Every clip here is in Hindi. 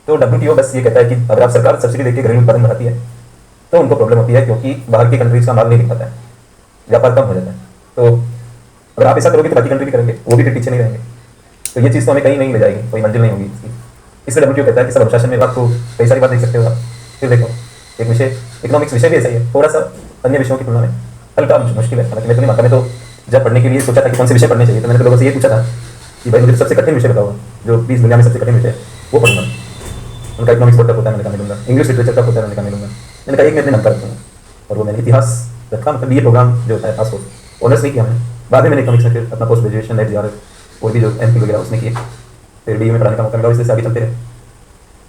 तो WTO बस ये कहता है कि अगर आप सरकार सब्सिडी देकर घरेलू उत्पादन बढ़ाती है तो उनको प्रॉब्लम होती है, क्योंकि बाहर की कंट्रीज का माल नहीं दिख पाता है, व्यापार कम हो जाता है। तो अगर आप ऐसा करोगे तो बाकी कंट्री भी करेंगे, वो भी फिर पीछे नहीं रहेंगे। तो ये चीज़ तो हमें कहीं नहीं ले जाएगी, कोई मंजिल नहीं होगी इसकी। इसलिए WTO कहता है कि सब अनुशासन में आपको कई सारी बात देख सकते हो आप। फिर देखो, एक विषय इकोनॉमिक्स विषय भी ऐसा ही है, थोड़ा सा अन्य विषयों की तुलना में हल्का मुश्किल है। हालांकि मैं तो नहीं मानता, मैं तो जब पढ़ने के लिए सोचा था कि कौन से विषय पढ़ने चाहिए तो मैंने तो लोगों से ये पूछा था कि भाई मुझे सबसे कठिन विषय बताओ, जो इस दुनिया में सबसे कठिन विषय है वो पढ़ूंगा। उनका इकोनॉमिक्स बोर्ड कब होता है, मैंने कहा नहीं लूंगा। इंग्लिश लिटरेचर कब होता है, मैंने कहा नहीं लूंगा। मैंने कहा एक मैं अपने नंबर रखूंगा, और वो मैंने इतिहास रखा। मतलब ये प्रोग्राम जो होता है पासपोर्ट ऑनर्स नहीं किया मैंने, बाद में मैंने इकोनॉमिक्स में फिर अपना पोस्ट ग्रेजुएशन नेट और भी जो MP वगैरह उसने किए, फिर BA में पढ़ाने का मौका मिला, इससे आगे चलते रहे।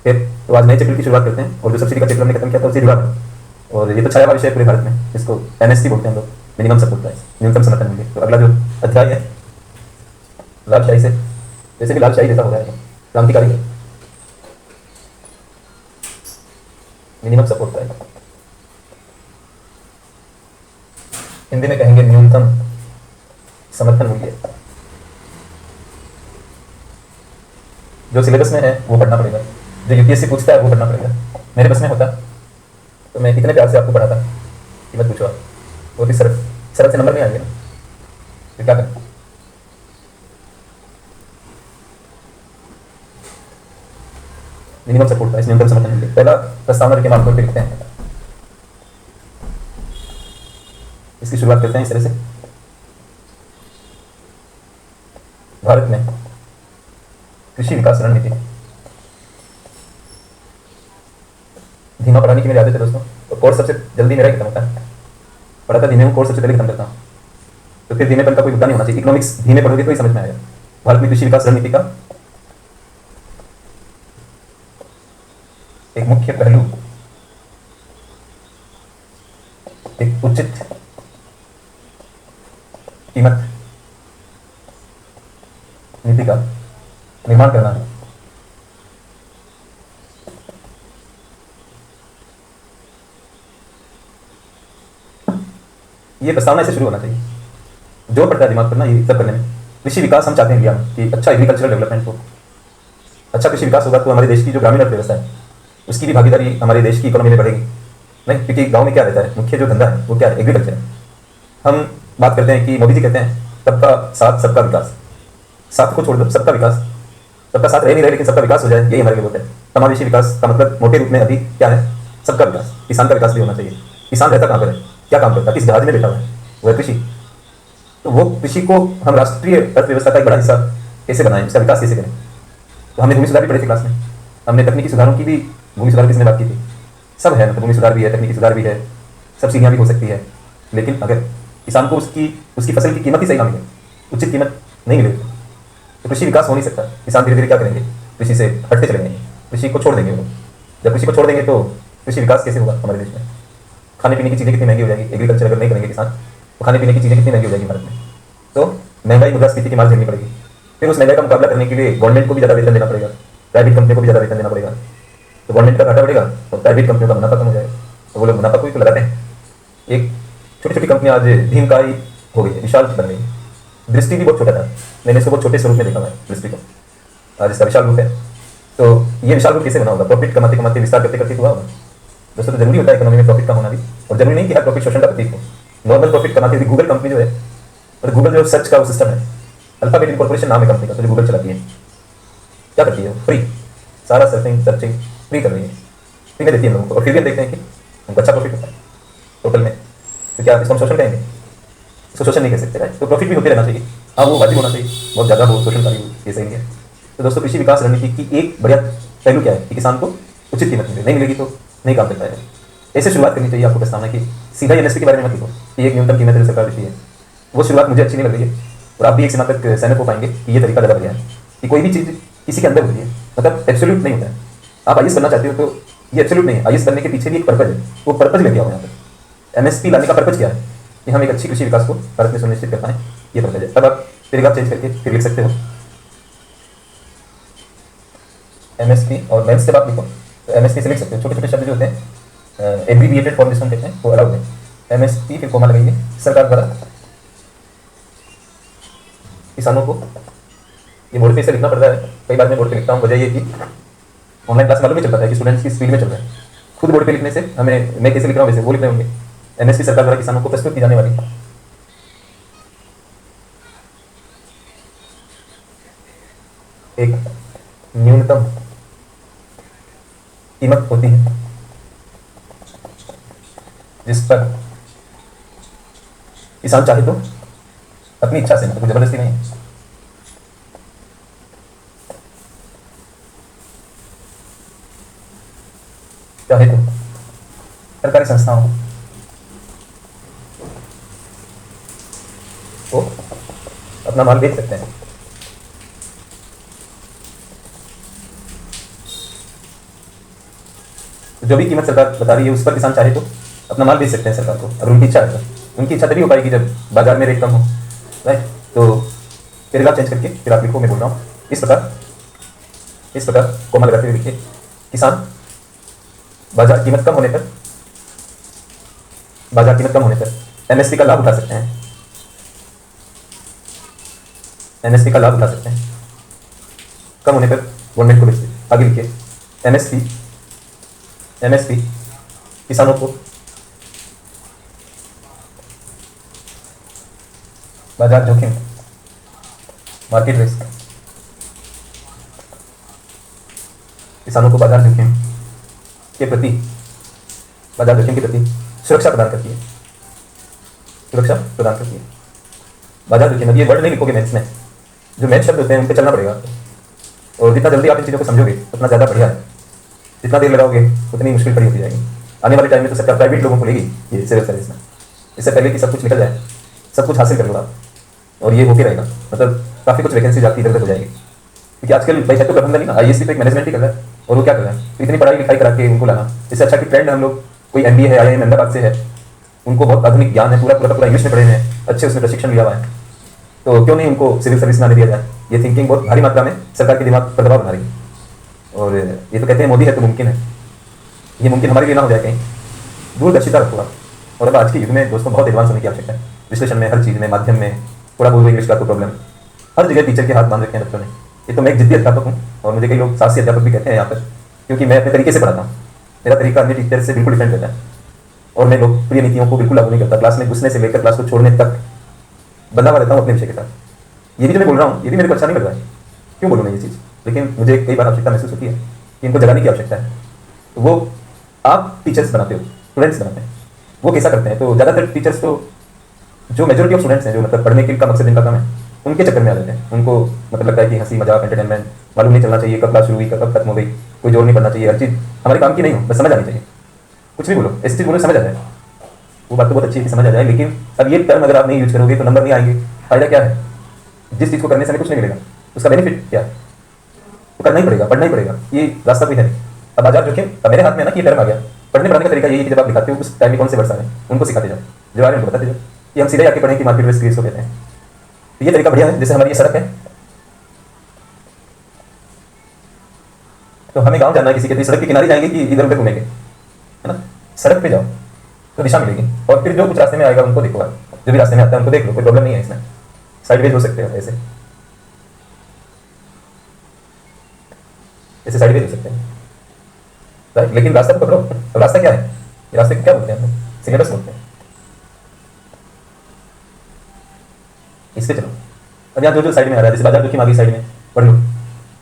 फिर तो आज नए चैप्टर की शुरुआत करते हैं, और जो सब्सिडी का चैप्टर हमने खत्म किया था उससे जुड़ा है। और ये तो छाया हुआ विषय है पूरे भारत में, इसको MSP बोलते हैं हम लोग, मिनिमम सपोर्ट प्राइस, न्यूनतम समर्थन मूल्य। तो अगला जो अध्याय है लाभशाही से, जैसे कि लाभशाही जैसा हो रहा है, क्रांतिकारी है, मिनिमम सपोर्ट प्राइस, हिंदी में कहेंगे न्यूनतम समर्थन मूल्य। जो सिलेबस में है वो पढ़ना पड़ेगा, जो UPSC पूछता है वो पढ़ना पड़ेगा। मेरे बस में होता तो मैं इतने प्यार से आपको पढ़ाता कि मत पूछो आप, बहुत ही सरल सरल से नंबर नहीं आएंगे ना, तो क्या करें। मिनिमम सपोर्ट प्राइस, न्यूनतम समर्थन मूल्य, पहला प्रस्तावना के मार्ग पर लिखते हैं। इसकी शुरुआत करते हैं इस तरह से। भारत में कृषि विकास रणनीति, धीमा पढ़ाने की मेरी आदत है दोस्तों, तो कोर्स सबसे जल्दी मेरा ही खत्म होता है। पढ़ाता धीमे हूँ, कोर्स सबसे पहले खत्म करता हूँ, तो फिर धीमेपन का कोई मुद्दा नहीं होना चाहिए। इकोनॉमिक्स धीमे पढ़ोगे तो ही समझ में आएगा। भारत में कृषि विकास रणनीति का एक मुख्य पहलू एक उचित कीमत नीति का निर्माण करना है। ये प्रस्तावना से शुरू होना चाहिए, जो पड़ता है दिमाग पर ना ये सब करने में। कृषि विकास हम चाहते हैं इंडिया में कि अच्छा एग्रीकल्चरल डेवलपमेंट हो, अच्छा कृषि विकास होगा तो हमारे देश की जो ग्रामीण अर्थव्यवस्था है उसकी भी भागीदारी हमारे देश की इकोनॉमी में बढ़ेगी। नहीं, क्योंकि गांव में क्या रहता है, मुख्य जो धंधा है वो क्या है, एग्रीकल्चर है। हम बात करते हैं कि मोदी जी कहते हैं सबका साथ सबका विकास, साथ को छोड़ दो सबका विकास, सबका साथ रह नहीं रहे लेकिन सबका विकास हो जाए, यही हमारे लिए होता है। समावेशी विकास का मतलब मोटे रूप में अभी क्या है, सबका विकास। किसान का विकास भी होना चाहिए। किसान रहता कहाँ पर है, क्या काम करता है, किस जहाज में बैठा हुआ है, वो है कृषि। तो वो कृषि को हम राष्ट्रीय अर्थव्यवस्था का एक बड़ा हिस्सा कैसे बनाएं, उसका विकास कैसे करें। तो हमने भूमि सुधार भी पढ़े थे क्लास में, हमने तकनीकी सुधारों की भी, भूमि सुधार किसने बात की थी, सब है, मतलब भूमि सुधार भी है, तकनीकी सुधार भी है, सब्सिडियाँ भी हो सकती है। लेकिन अगर किसान को उसकी फसल की कीमत ही सही ना मिले, उचित कीमत नहीं मिले, तो कृषि विकास हो नहीं सकता। किसान धीरे धीरे क्या करेंगे, कृषि से हटते चले जाएंगे, कृषि को छोड़ देंगे वो। जब कृषि को छोड़ देंगे तो कृषि विकास कैसे होगा हमारे देश में। खाने पीने की चीज़ें कितनी महंगी हो जाएगी, एग्रीकल्चर अगर नहीं करेंगे किसान तो खाने पीने की चीज़ें कितनी महंगी हो जाएगी भारत में। तो महंगाई, मुद्रास्फीति की मार झेलनी पड़ेगी। फिर उस महंगाई का मुकाबला करने के लिए गवर्नमेंट को भी ज़्यादा वेतन देना पड़ेगा, प्राइवेट कंपनियों को भी ज़्यादा वेतन देना पड़ेगा। तो गवर्नमेंट का घाटा बढ़ेगा और प्राइवेट कंपनियों का मुनाफा कम हो जाएगा। तो वो लोग मुनाफा को भी तो लगाते हैं। एक छोटी छोटी कंपनियां आज भीमकाई हो गई है, विशाल बन गई। दृष्टि भी बहुत छोटा था, मैंने इसको बहुत छोटे स्वरूप में देखा हुआ है दृष्टि को, आज इसका विशाल रूप है। तो ये विशाल रूप कैसे बना होगा, प्रॉफिट कमाते कमाते विस्तार करते करते हुआ होगा दोस्तों। तो जरूरी होता है इकोनॉमी में प्रॉफिट का होना भी, और जरूरी नहीं कि हर प्रॉफिट शोषण का प्रतीक हो। नॉर्मल प्रॉफिट कमाती हुई गूगल कंपनी जो है, और गूगल जो सर्च का वो सिस्टम है, अल्फाबेट इनकॉर्पोरेशन नाम है कंपनी का, तो जो गूगल चलाती है क्या करती है, फ्री सारा सर्चिंग फ्री कर रही है, फ्री में देती है लोगों को, और फिर भी हम देखते हैं कि उनको अच्छा प्रॉफिट होता है टोटल में। तो क्या इसको हम शोषण कहेंगे, इसको शोषण नहीं कह सकते। तो प्रॉफिट भी होते रहना चाहिए, हाँ वो वाजिब होना चाहिए, बहुत ज़्यादा हो शोषणकारी हो ये सही नहीं है। तो दोस्तों कृषि विकास रणनीति की एक बढ़िया पहलू क्या है कि किसान को उचित कीमत मिले, नहीं मिलेगी तो नहीं काम करता है। ऐसे शुरुआत करनी चाहिए आपको प्रस्तावना की, सीधा MSP के बारे में मत लिखो कि एक न्यूनतम कीमत सरकार देती है, वो शुरुआत मुझे अच्छी नहीं लग रही है। और आप भी एक सीमा तक सहमत हो पाएंगे कि ये तरीका ज़्यादा बढ़िया है कि कोई भी चीज़ किसी के अंदर होती है, मतलब एब्सोल्यूट नहीं होता है। आप IAS बनना चाहते हो तो ये एब्सोल्यूट नहीं है, IAS बनने के पीछे भी एक पर्पज है, वो पर्पज लेके आओ यहाँ पर। MSP लाने का पर्पज क्या है कि हम एक अच्छी कृषि विकास को भारत में सुनिश्चित कर पाएँ, ये पर्पज है। तब आप पैराग्राफ चेंज करके फिर लिख सकते हो MSP, और मेंस जब आप लिखो तो MSP से लिख सकते हो। छोटे छोटे शब्द जो होते हैं एब्रीविएटेड फॉर्म जिसको कहते हैं वो अलाउड है। MSP फिर कोमा लगाइए, सरकार द्वारा किसानों को, ये बोर्ड पे इसे लिखना पड़ता है, कई बार मैं बोर्ड पे लिखता हूँ, वजह ये कि ऑनलाइन क्लास मालूम नहीं चल पाता है कि स्टूडेंट्स की स्पीड में चल रहा है। खुद बोर्ड पे लिखने से हमें, मैं कैसे लिख रहा हूँ वैसे वो लिख रहे होंगे। एमएसपी सरकार द्वारा किसानों को प्रस्तुत की जाने वाली एक न्यूनतम कीमत होती है जिस पर किसान चाहे तो अपनी इच्छा से, मतलब जबरदस्ती नहीं, चाहे तो सरकारी संस्थाओं को अपना माल बेच सकते हैं। जो भी कीमत सरकार बता रही है उस पर किसान चाहे तो अपना माल बेच सकते हैं सरकार को, अगर उनकी इच्छा है तो। उनकी इच्छा तभी हो पाएगी जब बाजार में रेट कम हो, राइट। तो पैराग्राफ चेंज करके फिर आप लिखो, मैं बोल रहा हूँ इस प्रकार कोमा लगाते हुए लिखिए, किसान बाजार कीमत कम होने पर एमएसपी का लाभ उठा सकते हैं। एमएसपी का लाभ उठा सकते हैं, कम होने पर गवर्नमेंट को बेचते। आगे लिखिए, एमएसपी किसानों को बाजार जोखिम, मार्केट रिस्क, किसानों को बाजार जोखिम के प्रति सुरक्षा प्रदान करती है। बाजार जोखिम, अब ये वर्ड नहीं लिखोगे मैथ्स में, जो मैथ शब्द होते हैं उन पे चलना पड़ेगा आपको। और जितना जल्दी आप इन चीज़ों को समझोगे उतना ज़्यादा बढ़िया है। जितना देर लगाओगे उतनी मुश्किल खड़ी होती जाएगी। आने वाले टाइम में तो सरकार प्राइवेट लोगों को लेगी ये सिविल सर्विस में। इससे पहले कि सब कुछ निकल जाए, सब कुछ हासिल कर लो आप, और ये होके रहेगा, मतलब काफ़ी कुछ वैकेंसी आपकी इधर उधर हो जाएगी। क्योंकि आजकल भाई है तो प्रबंधन ही ना, आईएएस तो एक मैनेजमेंट ही कर रहा है, और वो क्या कर रहा है, तो इतनी पढ़ाई लिखाई करा के उनको लाना। इससे अच्छा कि ट्रेंड हम लोग, कोई एमबीए है, आईआईएम अहमदाबाद से है, उनको बहुत आधुनिक ज्ञान है, पूरा इंग्लिश में पढ़े हैं, अच्छे उसमें प्रशिक्षण लिया हुआ है, तो क्यों नहीं उनको सिविल सर्विस में आने दिया जाए। ये थिंकिंग बहुत भारी मात्रा में सरकार के दिमाग पर दबाव बना रही है। और ये तो कहते हैं मोदी है तो मुमकिन है, ये मुमकिन हमारे लिए ना हो जाए कहीं। दूरदर्शिता रखो आप। और अब आज के युग में दोस्तों बहुत एडवांस होने की आवश्यकता है, विश्लेषण में, हर चीज़ में, माध्यम में, थोड़ा बहुत इंग्लिश का तो प्रॉब्लम, हर जगह टीचर के हाथ बांध रखे हैं बच्चों ने। ये तो मैं एक जिद्दी अध्यापक हूँ, और मुझे कई लोग साहसी अध्यापक भी कहते हैं यहाँ पर, क्योंकि मैं अपने तरीके से पढ़ाता हूँ। मेरा तरीका अन्य टीचर से बिल्कुल डिफरेंट रहता है, और मैं लोकप्रिय नीतियों को बिल्कुल लागू नहीं करता। क्लास में घुसने से लेकर क्लास को छोड़ने तक बंधा हुआ रहता हूँ अपने विषय के साथ। ये भी जो मैं बोल रहा हूँ ये भी मेरे को अच्छा नहीं लग रहा है, क्यों बोलूँ मैं ये चीज़, लेकिन मुझे कई बार आवश्यकता महसूस होती है कि इनको जगाने की आवश्यकता है। तो वो आप टीचर्स बनाते हो, स्टूडेंट्स बनाते हैं, वो कैसा करते हैं, तो ज़्यादातर टीचर्स तो जो मेजोरिटी ऑफ स्टूडेंट्स हैं, जो मतलब पढ़ने के का मकसद इनका काम है, उनके चक्कर में आ जाते हैं। उनको मतलब लगता है कि हंसी मजाक एंटरटेनमेंट मालूम नहीं चलना चाहिए, कब क्लास शुरू हुई कब खत्म हो गई, कोई जोर नहीं पड़ना चाहिए, हर चीज़ हमारे काम की नहीं हो, बस समझ आनी चाहिए। कुछ भी बोलो, ऐसी चीज़ बोलो समझ आ जाए, वो बात तो बहुत अच्छी है कि समझ आ जाए, लेकिन अब ये टर्म अगर आप नहीं यूज करोगे तो नंबर नहीं आएंगे। फायदा क्या है, जिस चीज़ को करने से हमें कुछ नहीं मिलेगा, उसका बेनिफिट क्या है, तो करना ही पड़ेगा, पढ़ना ही पड़ेगा, ये रास्ता कोई है नहीं। अब बाजार जोखिम, अब मेरे हाथ में ना कि ये टर्म आ गया। पढ़ने पढ़ाने का तरीका यही है कि जब आप दिखाते हो उस टाइम में कौन से वर्ड्स आ रहे हैं उनको सिखाते जाओ, जो आ रहे हैं उनको बताते जाओ, कि हम सीधे आके पढ़ें कि मार्केट रिस्क को कहते हैं। तो ये तरीका बढ़िया है। जैसे हमारी ये सड़क है, तो हमें गांव जाना है किसी के, तो सड़क के किनारे जाएंगे कि इधर उधर घूमेंगे, है ना। सड़क पे जाओ तो दिशा मिलेगी, और फिर जो कुछ रास्ते में आएगा उनको देखो, आप जो भी रास्ते में आता है उनको देख लो, कोई प्रॉब्लम नहीं है इसमें, साइडवेज हो सकते हैं, ऐसे साइडवेज हो सकते हैं, राइट। लेकिन रास्ता तो पकड़ो। अब रास्ता क्या है, ये रास्ते को क्या बोलते हैं हम लोग, सिलेबस बोलते हैं। इस पे चलो। अब यहाँ जो साइड में आ रहा है, जैसे बाजार जोखिम आगे साइड में पढ़ लो,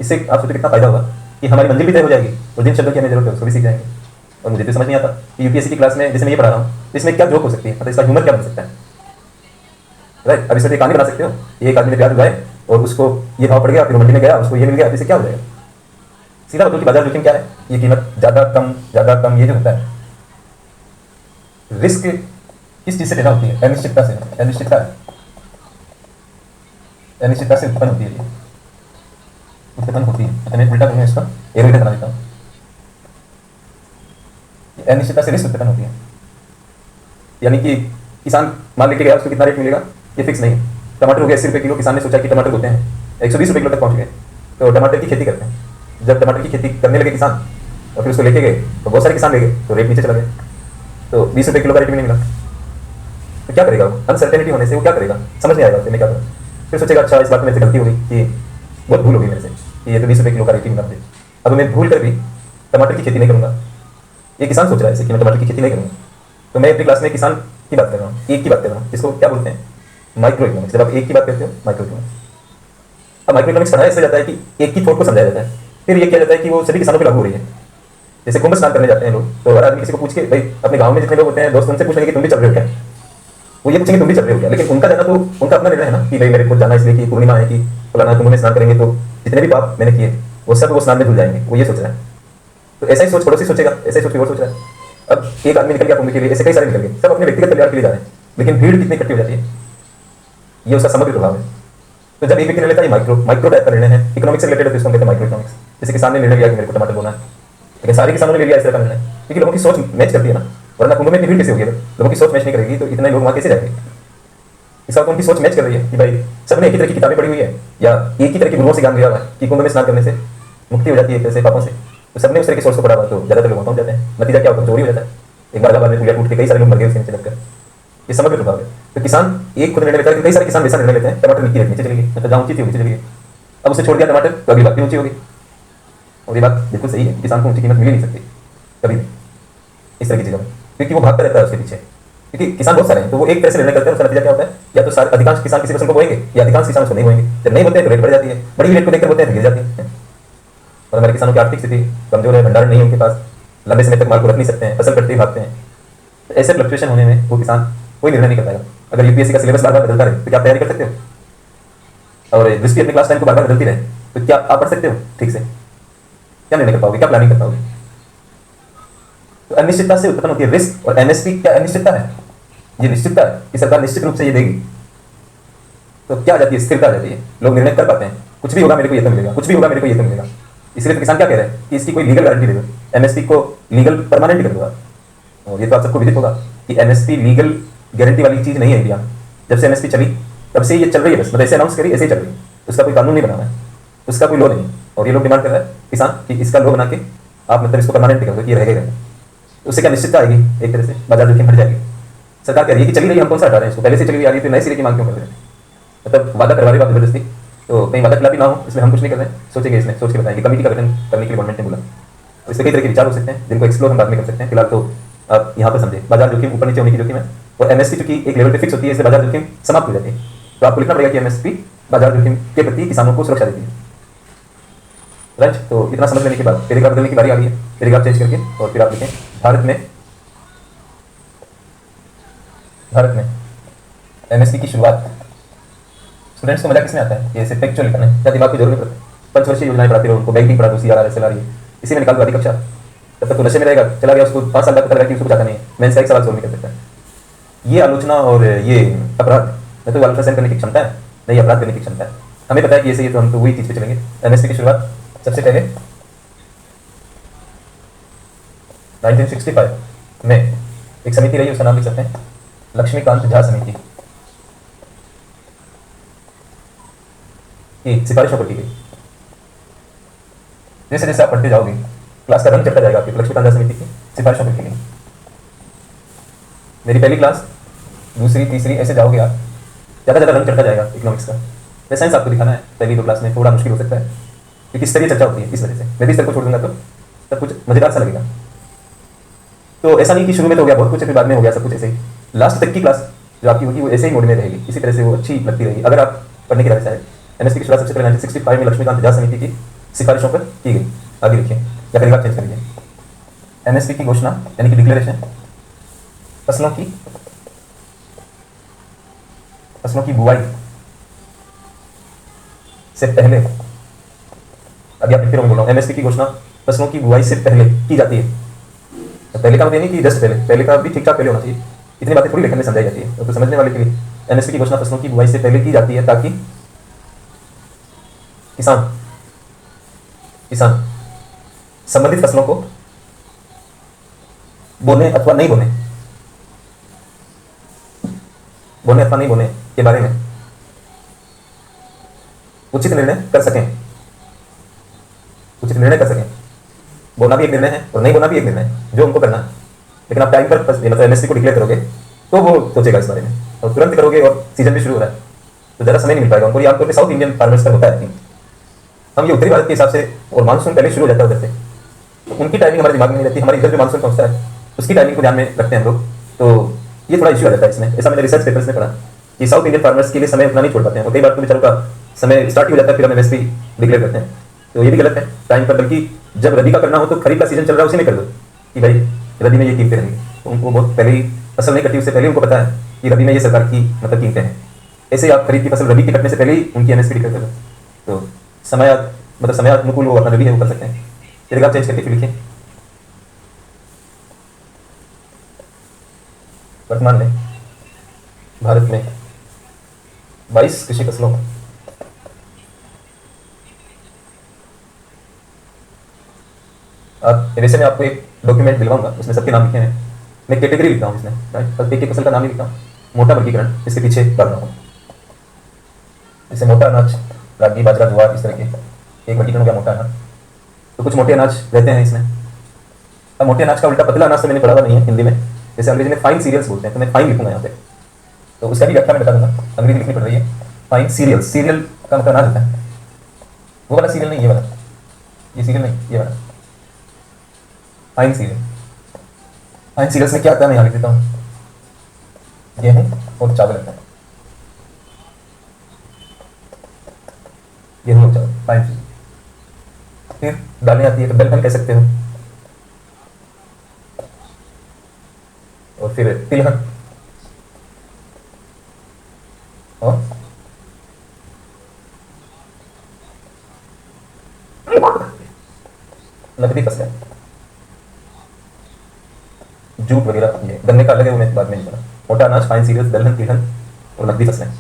इससे आप सोचो कितना फायदा होगा कि हमारी मंजिल भी तय हो जाएगी, और जिन शब्दों की हमें जरूरत है उसको भी सीख जाएंगे। और मुझे तो समझ नहीं आता कि यूपीएससी की क्लास में जैसे मैं ये पढ़ा रहा हूँ, तो इसमें क्या जोक हो सकती है, मतलब इसका ह्यूमर क्या बन सकता है, राइट। अब इसमें एक कहानी बना सकते हो, एक आदमी ने प्याज उगाए और उसको ये भाव पड़ गया, फिर मंडी में गया, उसको ये मिल गया, इससे क्या हो जाएगा। सीधा बताओ कि बाजार जोखिम क्या है, ये कीमत ज़्यादा कम ये जो होता है, रिस्क किस चीज़ से पैदा होती है, अनिश्चितता से। अनिश्चितता से उत्पन्न होती है, तो मैं उल्टा करूँगा, इसका एरो इधर बना देता हूँ। अनिश्चितता से रिस्क उत्पन्न होती है, यानी कि किसान मान लेके गया, उसको कितना रेट मिलेगा ये फिक्स नहीं। टमाटर हो गया 80 रुपये किलो, किसान ने सोचा कि टमाटर होते हैं 120 रुपये किलो तक पहुँच गए, तो टमाटर की खेती करते हैं। जब टमाटर की खेती करने लगे किसान, और फिर उसको लेके गए, तो बहुत सारे किसान ले गए, तो रेट नीचे चला गया, तो 20 रुपये किलो का रेट भी नहीं मिला। तो क्या करेगा वो, अनसर्टेनिटी होने से वो क्या करेगा, समझ नहीं आएगा मैं क्या करूँ। फिर सोचेगा अच्छा इस बात में मेरे से गलती हो गई, कि बहुत भूल हो गई मेरे से, कि ये तो 20 रुपये किलो का रेट ही मिला। अब मैं भूल कर भी टमाटर की खेती नहीं करूँगा। ये किसान सोच रहा है ऐसे कि मैं टमाटर की खेती नहीं करूँगा। तो मैं अपनी क्लास में किसान की बात कर रहा हूँ, एक की बात कर रहा हूँ, जिसको क्या बोलते हैं माइक्रो इकोनॉमिक्स। जब आप एक की बात करते हो माइक्रो इकोनॉमिक्स। अब माइक्रो इकोनॉमिक्स पढ़ाया इससे जाता है कि एक की थॉट को समझाया जाता है, फिर ये किया जाता है कि वो सभी किसानों पर लागू हो रही है। जैसे कुंभ स्नान करने जाते हैं लोग, तो हर आदमी किसी को पूछ के, भाई अपने गांव में जितने लोग होते हैं दोस्त, उनसे पूछेंगे कि तुम भी चल रहे हो क्या, वो ये पूछेंगे तुम भी चल रहे हो क्या। लेकिन उनका जाना तो उनका अपना निर्णय है ना कि भाई मेरे को जाना इसलिए कि पूर्णिमा है, कि फलाना कुंभ में स्नान करेंगे तो जितने भी पाप मैंने किए वो सब वो स्नान में धुल जाएंगे, वो ये सोच रहा है। तो ऐसा ही सोच पड़ोसी सोचेगा, ऐसा ही सोच और सोच रहा है। अब एक आदमी निकल गया कुंभ के लिए, ऐसे कई सारे निकल गए, सब अपने व्यक्तिगत कल्याण के लिए जा रहे हैं, लेकिन भीड़ कितनी इकट्ठी हो जाती है, ये उसका समग्र प्रभाव है। तो जब एक व्यक्ति निर्णय लेता है, माइक्रो टाइप का निर्णय है, इकोनॉमिक्स से रिलेटेड है, तो इसको कहते हैं माइक्रो इकोनॉमिक्स। जैसे किसान ने निर्णय लिया कि मेरे को टमाटर बोना है, लेकिन सारे किसानों ने ले लिया इस तरह का निर्णय, क्योंकि लोगों की सोच मैच करती है ना, वरना कुंभ में इतनी भीड़ कैसे होगी। लोगों की सोच मैच नहीं करेगी तो इतने लोग वहाँ कैसे जाएंगे। इस बात उनकी सोच मैच कर रही है कि भाई सबने एक ही तरह की किताबें पढ़ी हुई है, या एक ही तरह की गुरुओं से ज्ञान लिया हुआ है कि कुंभ में स्नान करने से मुक्ति हो जाती है ऐसे पापों से। तो सबने उस तरह की सोच को पढ़ा हुआ, तो ज़्यादातर लोग पहुंच जाते हैं। नतीजा क्या होता है, चोरी हो जाता है। एक बार में पुलिया टूट के कई सारे लोग मर गए उसके नीचे लगकर। ये समग्र प्रभाव है। तो किसान एक खुद निर्णय लेता है कि कई सारे किसान वैसा निर्णय लेते हैं, टमाटर की रेट नीचे चली गई, मतलब जहाँ ऊंची थी नीचे चली गई, अब उसे छोड़ दिया टमाटर तो अगली बात भी ऊंची होगी। और ये बात बिल्कुल सही है, किसान को ऊंची कीमत मिल ही नहीं सकती कभी भी इस तरह की चीज़ों में, क्योंकि वो भागता रहता है उसके पीछे। क्योंकि किसान बहुत सारे हैं, तो वो एक तरह से निर्णय करते हैं, उसका नतीजा क्या होता है, या तो सारे अधिकांश किसान किसी फसल को बोएंगे, या अधिकांश किसान उसको नहीं बोएंगे। जब नहीं बोते हैं तो रेट बढ़ जाती है, बड़ी रेट को देखकर बोलते हैं तो गिर जाती है। और हमारे किसानों की आर्थिक स्थिति कमजोर है, भंडारण नहीं है उनके पास, लंबे समय तक माल को रख नहीं सकते हैं, फसल कटते ही भागते हैं। तो ऐसे फ्लक्चुएशन होने में वो किसान कोई निर्णय नहीं कर पाएगा। अगर यूपीएससी का सिलेबस बार बार बदलता रहे तो क्या आप तैयारी कर सकते हो। और दृष्टि अपने क्लास टाइम को बार बार बदलती रहे तो क्या आप पढ़ सकते हो ठीक से, क्या निर्णय कर पाओगे, क्या प्लानिंग कर पाओगे। तो अनिश्चितता से उत्पन्न होती है रिस्क। और एमएसपी क्या अनिश्चितता है, ये निश्चितता है कि सरकार निश्चित रूप से ये देगी। तो क्या आ जाती है, स्थिरता आ जाती है, लोग निर्णय कर पाते हैं, कुछ भी होगा मेरे को ये तो मिलेगा, कुछ भी होगा मेरे को ये तो मिलेगा। इसलिए तो किसान क्या कह रहे हैं कि इसकी कोई लीगल गारंटी दे दो, एमएसपी को लीगल परमानेंट कर दो। और ये तो आप सबको विदित होगा कि एमएसपी लीगल गारंटी वाली चीज़ नहीं है इंडिया में। जब से एमएसपी चली तब से ये चल रही है, बस मतलब ऐसे अनाउंस करी ऐसे ही चल रही है, उसका कोई कानून नहीं बना है, उसका कोई लॉ नहीं। और ये लोग डिमांड कर रहे हैं किसान कि इसका लॉ बना के आप मतलब इसको परमानेंट कर दो कि ये रहेगा। उससे क्या निश्चितता आएगी, एक तरह से बाजार जोखिम हट जाएगी। सरकार कह रही है कि चली रही, हम कौन सा हटा रहे हैं इसको, पहले से चली रही आ रही है, तो नए सिरे की मांग क्यों कर रहे हैं। मतलब वादा करवा रहे हो आप जबरदस्ती, तो कहीं वादा खिलाफी ना हो, इसलिए हम कुछ नहीं कर रहे हैं, सोचेंगे इसमें, सोच के बताएंगे। कमेटी का गठन करने के लिए गवर्नमेंट ने बोला, तो इससे कई तरह के विचार हो सकते हैं जिनको एक्सप्लोर हम बाद में कर सकते हैं। फिलहाल तो आप यहाँ पर समझे बाजार जोखिम ऊपर नीचे होने की जोखिम है, और एमएसपी चूंकि एक लेवल पे फिक्स होती है, इसलिए बाजार जोखिम समाप्त हो जाती है। तो आपको लिखना पड़ेगा कि एमएसपी बाजार जोखिम के प्रति किसानों को सुरक्षा देती है। राइट, तो इतना समझ लेने के बाद पैराग्राफ बदलने की बारी आ गई है। पैराग्राफ चेंज करके और फिर आप लिखें भारत में एमएसपी की शुरुआत। स्टूडेंट्स को मजा किसमें आता है, ये सिर्फ फैक्चुअल लिखना है, क्या दिमाग की जरूरत नहीं पड़ती। पंचवर्षीय योजनाएं पढ़ाते रहो उनको, बैंकिंग पढ़ा दो, सीआरआर एसएलआर, इसी में निकाल दो आधी कक्षा। तब तक तो नशे में रहेगा, चला गया, उसको 5 साल बाद पता लगा कि उसको कुछ आता नहीं है, मेंस का एक सवाल सोल्व नहीं कर सकता है। ये आलोचना और ये अपराध, मैं तो आलोचना सहन करने की क्षमता है, नहीं अपराध करने की क्षमता है। हमें पता है कि ये सही है, तो हम तो वही चीज़ पे चलेंगे। एमएसपी की शुरुआत सबसे पहले 1965 में एक समिति रही, उसका नाम लिख सकते हैं लक्ष्मीकांत झा समिति की सिफारिशों पर की गई। जैसे जैसे आप पढ़ते जाओगे क्लास का रंग चढ़ता जाएगा आपकी, लक्ष्मीकांत झा समिति की सिफारिशों पर की गई। मेरी पहली क्लास, दूसरी, तीसरी, ऐसे जाओगे आप, ज़्यादा ज़्यादा रंग चढ़ता जाएगा इकोनॉमिक्स का। वैसे साइंस आपको दिखाना है, पहली 2 क्लास में थोड़ा मुश्किल हो सकता है क्योंकि स्तरीय चर्चा होती है, इस वजह से मैं भी स्तर को छोड़ दूंगा तो सब कुछ मजेदार सा लगेगा। तो ऐसा नहीं कि शुरू में तो हो गया बहुत कुछ, फिर बाद में हो गया सब कुछ ऐसे ही। लास्ट तक की क्लास जो आपकी होगी वो ऐसे ही मोड में रहेगी, इसी तरह से वो अच्छी लगती रहेगी अगर आप पढ़ने की इरादे से आए। एमएसपी की शुरुआत सबसे पहले 1965 में लक्ष्मीकांत झा समिति की सिफारिशों पर की गई। आगे लिखिए या फिर आप चेंज करिए। एमएसपी की घोषणा यानी कि डिक्लेरेशन फसलों की बुआई से पहले, अभी आप लिखते रहो, बोल रहा हूँ, एमएसपी की घोषणा फसलों की बुआई से पहले की जाती है। तो पहले का मतलब नहीं कि जस्ट पहले का भी ठीक ठाक पहले होना चाहिए, इतनी बातें थोड़ी लेखन में समझाई जाती है। तो समझने वाले के लिए एमएसपी की घोषणा फसलों की बुआई से पहले की जाती है ताकि किसान संबंधित फसलों को बोने अथवा नहीं बोने के बारे में उचित निर्णय कर सकें। बोना भी एक निर्णय है और नहीं बोना भी एक निर्णय है जो उनको करना है। लेकिन आप टाइम पर मतलब एमएसपी को डिक्लेयर करोगे तो वो सोचेगा इस बारे में, और तुरंत करोगे और सीजन भी शुरू हो रहा है तो ज़्यादा समय नहीं मिल पाएगा उनको। ये आमतौर पर साउथ इंडियन फार्मर्स का होता है। हम ये उत्तरी भारत के हिसाब से, और मानसून पहले शुरू हो जाता है उधर से, तो उनकी टाइमिंग हमारे दिमाग में नहीं रहती, हमारे इधर जो मानसून पहुंचता है उसकी टाइमिंग को ध्यान में रखते हैं हम लोग, तो ये थोड़ा इश्यू आ जाता है इसमें। ऐसा मैंने रिसर्च पेपर्स में पढ़ा कि साउथ इंडियन फार्मर्स के लिए समय उतना नहीं छोड़ पाते हैं, और कई बार तो बेचारों का समय स्टार्ट ही हो जाता है, फिर हम एमएसपी डिक्लेयर करते हैं, तो ये भी गलत है टाइम पर। बल्कि जब रबी का करना हो तो खरीफ का सीजन चल रहा है उसी में कर दो कि भाई रबी में ये कीमतें रहेंगी, तो उनको बहुत पहले ही फसल नहीं कटी उससे पहले उनको पता है कि रबी में ये सरकार की मतलब कीमतें हैं। ऐसे ही आप खरीफ की फसल रबी के कटने से पहले ही उनकी एमएसपी डिक्लेयर कर दो, तो समय मतलब समय अनुकूल वो अपना रबी है वो कर सकते हैं। ये देखा आप चेंज करके फिर लिखिए। वर्तमान में भारत में 22 कृषि फसलों आप वैसे मैं आपको एक डॉक्यूमेंट दिलवाऊंगा, उसमें सबके नाम लिखे हैं, मैं कैटेगरी लिखता हूँ इसमें, राइट, बस एक एक फसल का नाम ही लिखता हूँ, मोटा वर्गीकरण इसके पीछे कर रहा हूँ। जैसे मोटा अनाज रागी बाजरा ज्वार इस तरह के एक वर्गीकरण हो गया मोटा अनाज। तो कुछ मोटे अनाज रहते हैं इसमें। अब मोटे अनाज का उल्टा पतला अनाज तो मैंने पढ़ा हुआ नहीं है हिंदी में, जैसे अंग्रेजी में फाइन सीरियल्स बोलते हैं, तो मैं फाइन लिखूंगा यहाँ पे, तो उसका भी व्याख्या मैं बता दूंगा। अंग्रेजी लिखनी पड़ रही है, फाइन सीरियल्स, सीरियल का मतलब अनाज होता है, वो वाला सीरियल नहीं, ये वाला, ये सीरियल नहीं, ये वाला फाइन सीरियल। फाइन सीरियल्स में क्या आता है मैं यहाँ लिख देता हूँ, गेहूँ और चावल आता है, गेहूँ और चावल फाइन सीरियल। फिर दालें आती है, तो दलहन कह सकते हो, और फिर तिलहन और नकदी फसलें, जूट वगैरह, ये गन्ने का अलग है वो मैं बाद में नहीं पढ़ा। मोटा अनाज, फाइन सीरियल्स, दलहन, तिलहन और नकदी फसलें,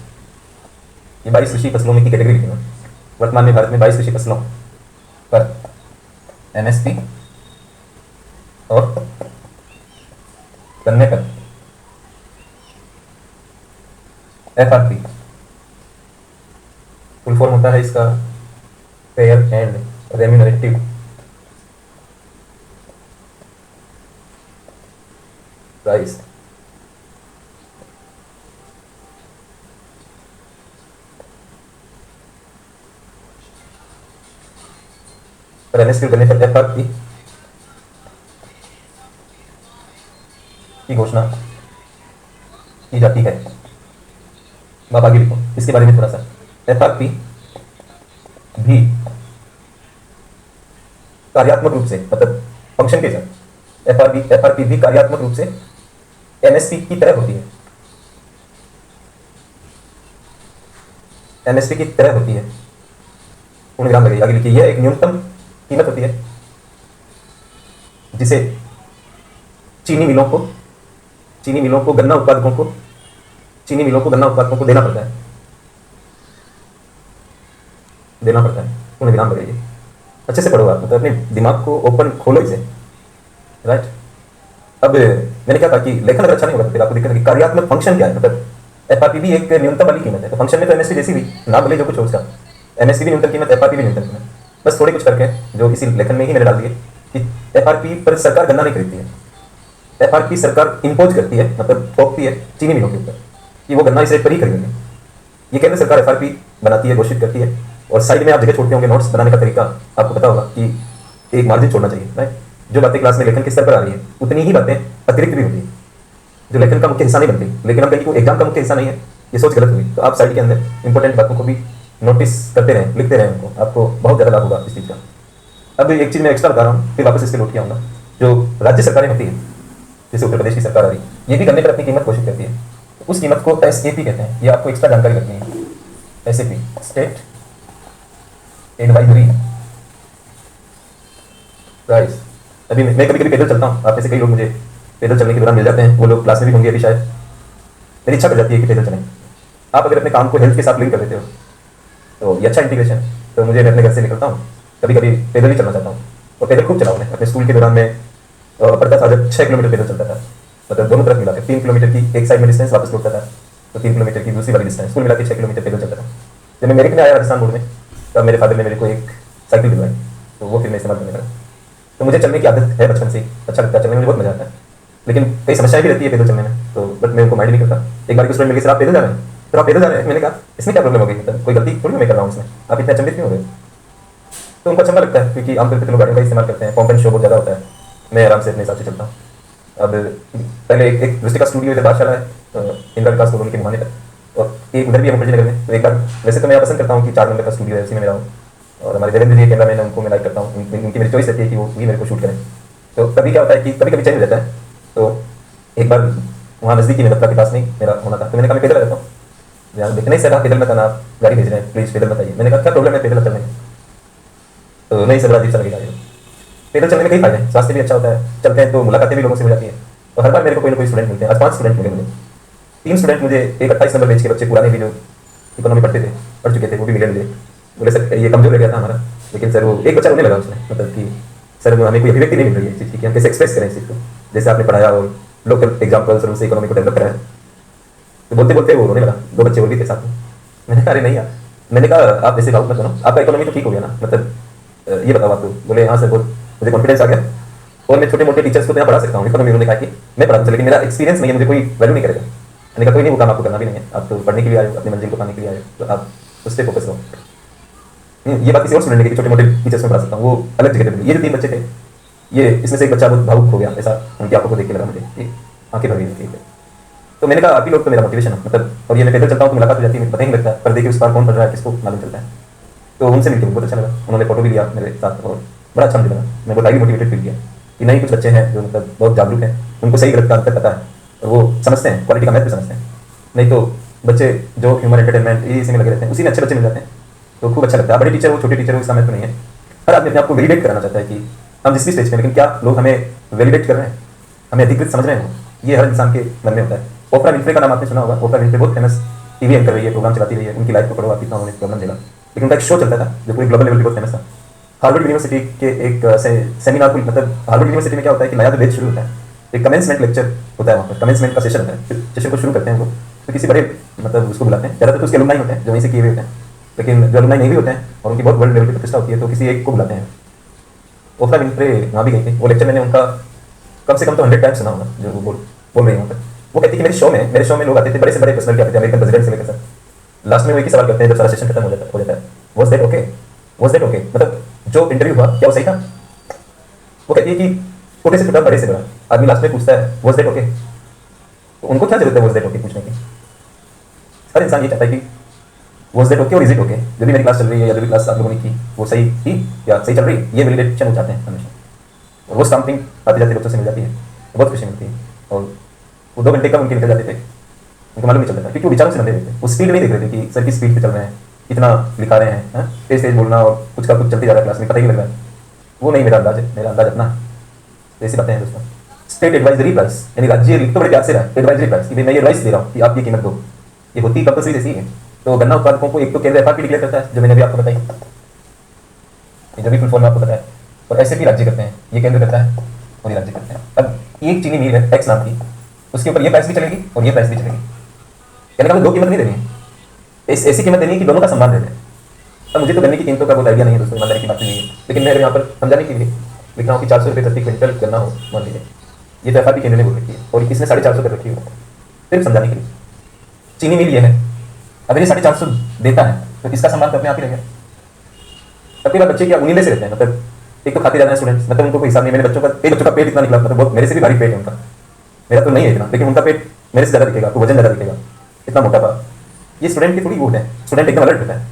ये 22 कृषि फसलों में की कैटेगरी लिखी है। वर्तमान में भारत में 22 कृषि फसलों पर एमएसपी और गन्ने पर एफआरपी, फुल फॉर्म होता है इसका फेयर एंड रेम्यूनरेटिव प्राइस। पर एमएसपी करने पर एफआरपी की घोषणा की जाती है। आप आगे लिखो इसके बारे में थोड़ा सा। एफआरपी भी कार्यात्मक रूप से, मतलब फंक्शन के साथ, एफआरपी भी कार्यात्मक रूप से एमएसपी की तरह होती है, एमएसपी की तरह होती है, पूर्ण विराम लगेगी, आगे लिखिए। यह एक न्यूनतम कीमत होती है जिसे चीनी मिलों को गन्ना उत्पादकों को देना पड़ता है, पूर्ण विराम लगेगी। अच्छे से पढ़ो आप, मतलब अपने दिमाग को ओपन खोलो इसे, राइट। अब मैंने क्या कहा कि लेखन अगर अच्छा नहीं होगा तो फिर आपको दिक्कत होगी। कार्यात्मक फंक्शन क्या है, मतलब एफआरपी भी एक न्यूनतम वाली कीमत है, तो फंक्शन में तो एमएसपी जैसी भी ना भले जो कुछ हो उसका, एमएसपी भी न्यूनतम कीमत, एफआरपी भी न्यूनतम कीमत, बस थोड़े कुछ करके जो इसी लेखन में ही मैंने डाल दिए कि एफआरपी पर सरकार गन्ना नहीं खरीदती है, एफआरपी सरकार इंपोज करती है, मतलब थोपती है चीनी मिलों के ऊपर कि वो गन्ना इस रेट पर ही खरीदेंगे। ये केंद्र सरकार एफआरपी बनाती है, घोषित करती है, और साइड में आप जगह छोड़ते होंगे नोट्स बनाने का तरीका आपको पता होगा कि एक मार्जिन छोड़ना चाहिए, राइट। जो बातें क्लास में लेखन के स्तर पर आ रही है उतनी ही बातें अतिरिक्त भी होती है जो लेखन का मुख्य हिस्सा नहीं बनती, लेकिन हम कहीं को एग्जाम का मुख्य हिस्सा नहीं है, ये सोच गलत हुई। तो आप साइड के अंदर इंपॉर्टेंट बातों को भी नोटिस करते रहें, लिखते रहें उनको, आपको बहुत ज़्यादा लाभ होगा इस चीज़ का। अब एक चीज़ मैं एक्स्ट्रा बता रहा हूँ, फिर वापस इसके लौट के आऊँगा। जो राज्य सरकारें होती है, जैसे उत्तर प्रदेश की सरकार आ रही है, ये भी गन्ने पर अपनी कीमत घोषित करती है, तो उस कीमत को एसएपी कहते हैं। ये आपको एक्स्ट्रा जानकारी रखनी है, एसएपी, स्टेट एडवाइजरी प्राइस। अभी मैं कभी कभी पैदल चलता हूँ, आप में से कई लोग मुझे पैदल चलने के दौरान मिल जाते हैं, वो लोग क्लास में भी होंगे अभी शायद, मेरी इच्छा कर जाती है कि पैदल चलें। आप अगर अपने काम को हेल्थ के साथ लिंक कर देते हो तो ये अच्छा इंटीग्रेशन है। तो मुझे, मैं अपने घर से निकलता हूँ, कभी कभी पैदल ही चलना चाहता हूँ, और पैदल खूब चलाऊँ। मैं अपने स्कूल के दौरान में पढ़ता था जब 6 किलोमीटर पैदल चलता था, मतलब दोनों तरफ मिला के 3 किलोमीटर की एक साइड में डिस्टेंस वापस लौटता था, तो 3 किलोमीटर की दूसरी वाली डिस्टेंस, कुल मिला के 6 किलोमीटर पैदल चलता था। जब मैं मेरिट में आया राजस्थान बोर्ड में, तब मेरे फादर ने मेरे को एक साइकिल दिलवाई, तो वो फिर मैं इस्तेमाल करने लगा। तो मुझे चलने की आदत है बचपन से ही, अच्छा लगता है चलने में, मुझे बहुत मजा आता है, लेकिन कई समस्याएं भी रहती है पैदल चलने में, तो बट मैं उनको माइंड नहीं करता। एक बार स्टूडेंट मिल गए, सर आप पैदल जा रहे हैं, सर आप पैदल जा रहे हैं, मैंने कहा इसमें क्या प्रॉब्लम हो गई, मतलब कोई गलती थोड़ी मैं कर रहा हूँ इसमें, आप इतने अचंभित क्यों हो गए। तो उनको अच्छा लगता है, क्योंकि आमतौर पर तो लोग गाड़ियों का इस्तेमाल करते हैं, पंप एंड शो बहुत ज़्यादा होता है, मैं आराम से अपने हिसाब से चलता हूँ। अब पहले एक दृष्टि का स्टूडियो इधर बादशाला है, इंदिरा विकास कॉलोनी के मुहाने तक, और एक उधर भी है मुखर्जी नगर में। तो एक बार, वैसे तो मैं पसंद करता हूँ कि 4 नंबर का स्टूडियो है, उसी में मेरा हूँ, और हमारे देवेंद्र जी कैमरा मैन है, उनको मैं लाइक करता हूँ, उनकी मेरी चॉइस रहती है कि वो भी मेरे को शूट करें। तो कभी क्या होता है कि कभी कभी चेंज हो जाता है। तो एक बार वहाँ नज़दीकी में दफ्तर के पास नहीं मेरा होना था, तो मैंने कहा मैं पैदल आ जाता हूँ। यहाँ देखना ही सर, आप पैदल मत आना, आप गाड़ी भेज रहे हैं, प्लीज़ पैदल मत आइए। मैंने कहा क्या प्रॉब्लम है पैदल चलने में? तो नहीं सर, बड़ा अजीब सा लगेगा ये। पैदल चलने में कई फायदे हैं, स्वास्थ्य भी अच्छा होता है, चलते हैं तो मुलाकातें भी लोगों से हो जाती है, और हर बार मेरे को कोई ना कोई स्टूडेंट मिलते हैं। आज 5 स्टूडेंट मिले मुझे, 3 स्टूडेंट मुझे, एक 28 नंबर बेंच के बच्चे पुराने भी जो इकोनॉमी पढ़ चुके थे, वो भी मिले मुझे। बोले सर ये कमजोर रह गया था हमारा, लेकिन सर वो एक बच्चा रोने लगा उसने, मतलब कि सर वो हमें कोई अभिव्यक्ति नहीं मिल रही है इस चीज़ की कि हम कैसे एक्सप्रेस करें इस चीज़ को, जैसे आपने पढ़ाया और लोकल एग्जाम्पल्स और उनसे इकोनॉमी को डेवलप कराया। तो बोलते बोलते वो रोने लगा, 2 बच्चे और भी थे साथ में। मैंने कहा अरे नहीं यार, मैंने कहा आप ऐसे भावुक मत बनो, आपका इकोनॉमी तो ठीक हो गया ना, मतलब ये बताओ आपको। बोले हाँ सर, बहुत मुझे कॉन्फिडेंस आ गया और मैं छोटे मोटे टीचर्स को तो यहाँ पढ़ा सकता हूँ इकोनॉमी। उन्होंने कहा कि मैं पढ़ा दूँ, लेकिन मेरा एक्सपीरियंस नहीं है, मुझे कोई वैल्यू नहीं करेगा। मैंने कहा कोई नहीं, वो काम आपको करना भी नहीं है, आप तो पढ़ने के लिए आए हो, अपनी मंजिल को पाने के लिए आए हो, तो आप उस पर फोकस करो। ये बात किसी और स्टूडेंट ने की, छोटे मोटे टीचर्स में पढ़ा सकता हूँ, वो अलग जगह पे। ये जो 3 बच्चे थे, ये इसमें से एक बच्चा बहुत भावुक हो गया, ऐसा उनकी आंखों को देख के लगा मुझे, आंखें भर गई। तो मैंने कहा आप ही लोग तो मेरा मोटिवेशन है, मतलब, और ये मैं पैदल चलता हूँ तो मुलाकात हो जाती है, पता ही नहीं लगता, पर देखिए उस पार कौन पढ़ रहा है किसको मालूम चलता है। तो उनसे मिलकर बहुत अच्छा लगा, उन्होंने फोटो भी लिया मेरे साथ और बड़ा अच्छा मुझे लगा। मैं बहुत हाईली मोटिवेटेड फील किया कि नहीं, कुछ बच्चे हैं जो मतलब बहुत जागरूक हैं, उनको सही गलत का अंतर पता है और वो समझते हैं, क्वालिटी का महत्व समझते हैं। नहीं तो बच्चे जो ह्यूमन एंटरटेनमेंट इसी में लगे रहते हैं, उसी में अच्छे बच्चे मिल जाते हैं, तो खूब अच्छा लगता है। बड़े टीचर हो छोटे टीचर हो, इसका महत्व नहीं है। हर आदमी अपने आप को वैलिडेट कराना चाहता है कि हम जिस भी स्टेज पे, लेकिन क्या लोग हमें वैलिडेट कर रहे हैं, हमें अधिकृत समझ रहे हैं, ये हर इंसान के मन में होता है। ओपरा विनफ्रे का नाम आपने सुना होगा, ओपरा विनफ्रे बहुत फेमस टीवी एंकर रही है, प्रोग्राम चलाती रही है, उनकी लाइफ को पढ़ो आप, कितना उन्होंने प्रॉब्लम झेला, लेकिन उनका एक शो चलता था जो पूरे ग्लोबल लेवल पे बहुत फेमस था। हार्वर्ड यूनिवर्सिटी के एक सेमिनार को, मतलब हार्वर्ड यूनिवर्सिटी में क्या होता है कि नया जो बैच शुरू होता है, एक कमेंसमेंट लेक्चर होता है, वहाँ पर कमेंसमेंट का सेशन होता है, सेशन को शुरू करते हैं वो, तो किसी बड़े मतलब उसको बुलाते हैं, ज़्यादातर तो उसके अलुमनाई होते हैं जो वहीं से किए हुए होते हैं, लेकिन जो अलुमनाई नहीं भी होते हैं और उनकी बहुत वर्ल्ड लेवल की प्रतिष्ठा होती है, तो किसी एक को बुलाते हैं। ओपरा विनफ्रे वहाँ भी गई थी, वो लेक्चर मैंने उनका कम से कम तो 100 टाइम्स सुना होगा, जो वो बोल रही है वहाँ पर। वो कहती कि मेरे शो में लोग आते थे, बड़े से बड़े पर्सनल आते थे, अमेरिकन प्रेसिडेंट से लेकर सर। लास्ट में वो एक ही सवाल करते हैं जब सारा सेशन खत्म हो जाता है, was that okay, was that okay, मतलब जो इंटरव्यू हुआ क्या वो सही था? वो कहती है कि छोटे से छोटा बड़े से बड़ा आदमी लास्ट में पूछता है वाज दैट ओके, तो उनको क्या जरूरत है वाज दैट ओके पूछने की? हर इंसान ये चाहता है कि वाज दैट ओके और इज इट ओके, जो भी मेरी क्लास चल रही है या जो भी क्लास आप लोगों ने की वो सही थी या सही चल रही है, ये वैलिडेशन वो चाहते हैं हमेशा। और वो स्टम्पिंग आते जाते बच्चों से मिल जाती है, बहुत खुशी मिलती है। और वो 2 घंटे कब उनके निकल जाते थे उनको मालूम नहीं चलता था, क्योंकि वो विचारों से बंधे रहते थे, वो स्पीड नहीं देख रहे थे कि सर किस स्पीड पे चल रहे हैं, कितना लिखा रहे हैं, तेज तेज बोलना और कुछ का कुछ चलते जा रहा है क्लास में, पता ही नहीं लग रहा है। वो नहीं मेरा अंदाज है, मेरा अंदाज अपना है। तो ऐसी बातें हैं दोस्तों। स्टेट एडवाइजरी प्राइस, यानी राज्य लिख तो बड़े प्यार से रहा है, एडवाइजरी प्राइस कि भाई मैं ये एडवाइस दे रहा हूँ कि आप ये कीमत दो, ये होती कंपल्सरी जैसी है। तो गन्ना उत्पादकों को एक तो केंद्र एफआरपी डिक्लेयर करता है, जो मैंने अभी आपको बताई, जो भी फुल फॉर्म आपको बताया, और ऐसे भी राज्य करते हैं, ये केंद्र करता है और ये राज्य करते हैं। अब एक चीनी मिल है एक्स नाम की, उसके ऊपर ये प्राइस भी चलेगी और ये प्राइस भी चलेगी, यानी कि 2 कीमत नहीं देनी है, ऐसी कीमत देनी है कि दोनों का सम्मान रहे। अब मुझे तो गन्ने की कीमतों का बहुत आइडिया नहीं है दोस्तों, ईमानदारी की बात नहीं है, लेकिन मैं यहाँ पर समझाने के लिए लिख रहा हूँ कि 400 रुपये प्रति क्विंटल गन्ना हो, मान लीजिए, ये तो एफआरपी केंद्र ने बोल रखी है और इसने 450 कर रखी है, सिर्फ समझाने के लिए। चीनी मिल ये है, अगर ये 450 देता है तो इसका सम्मान तो अपने आप ही रहेगा। सबके बाद बच्चे क्या उन्नीले से रहते हैं, मतलब एक तो खाते ज़्यादा है स्टूडेंट्स, मतलब उनको कोई हिसाब नहीं। मेरे बच्चों का, एक बच्चों का पेट इतना निकला, मतलब बहुत मेरे से भी भारी पेट है उनका, मेरा तो नहीं है इतना, लेकिन उनका पेट मेरे से ज़्यादा दिखेगा, तो वजन ज़्यादा दिखेगा, इतना मोटा था। ये स्टूडेंट की थोड़ी वो है, स्टूडेंट एकदम अलर्ट होता है।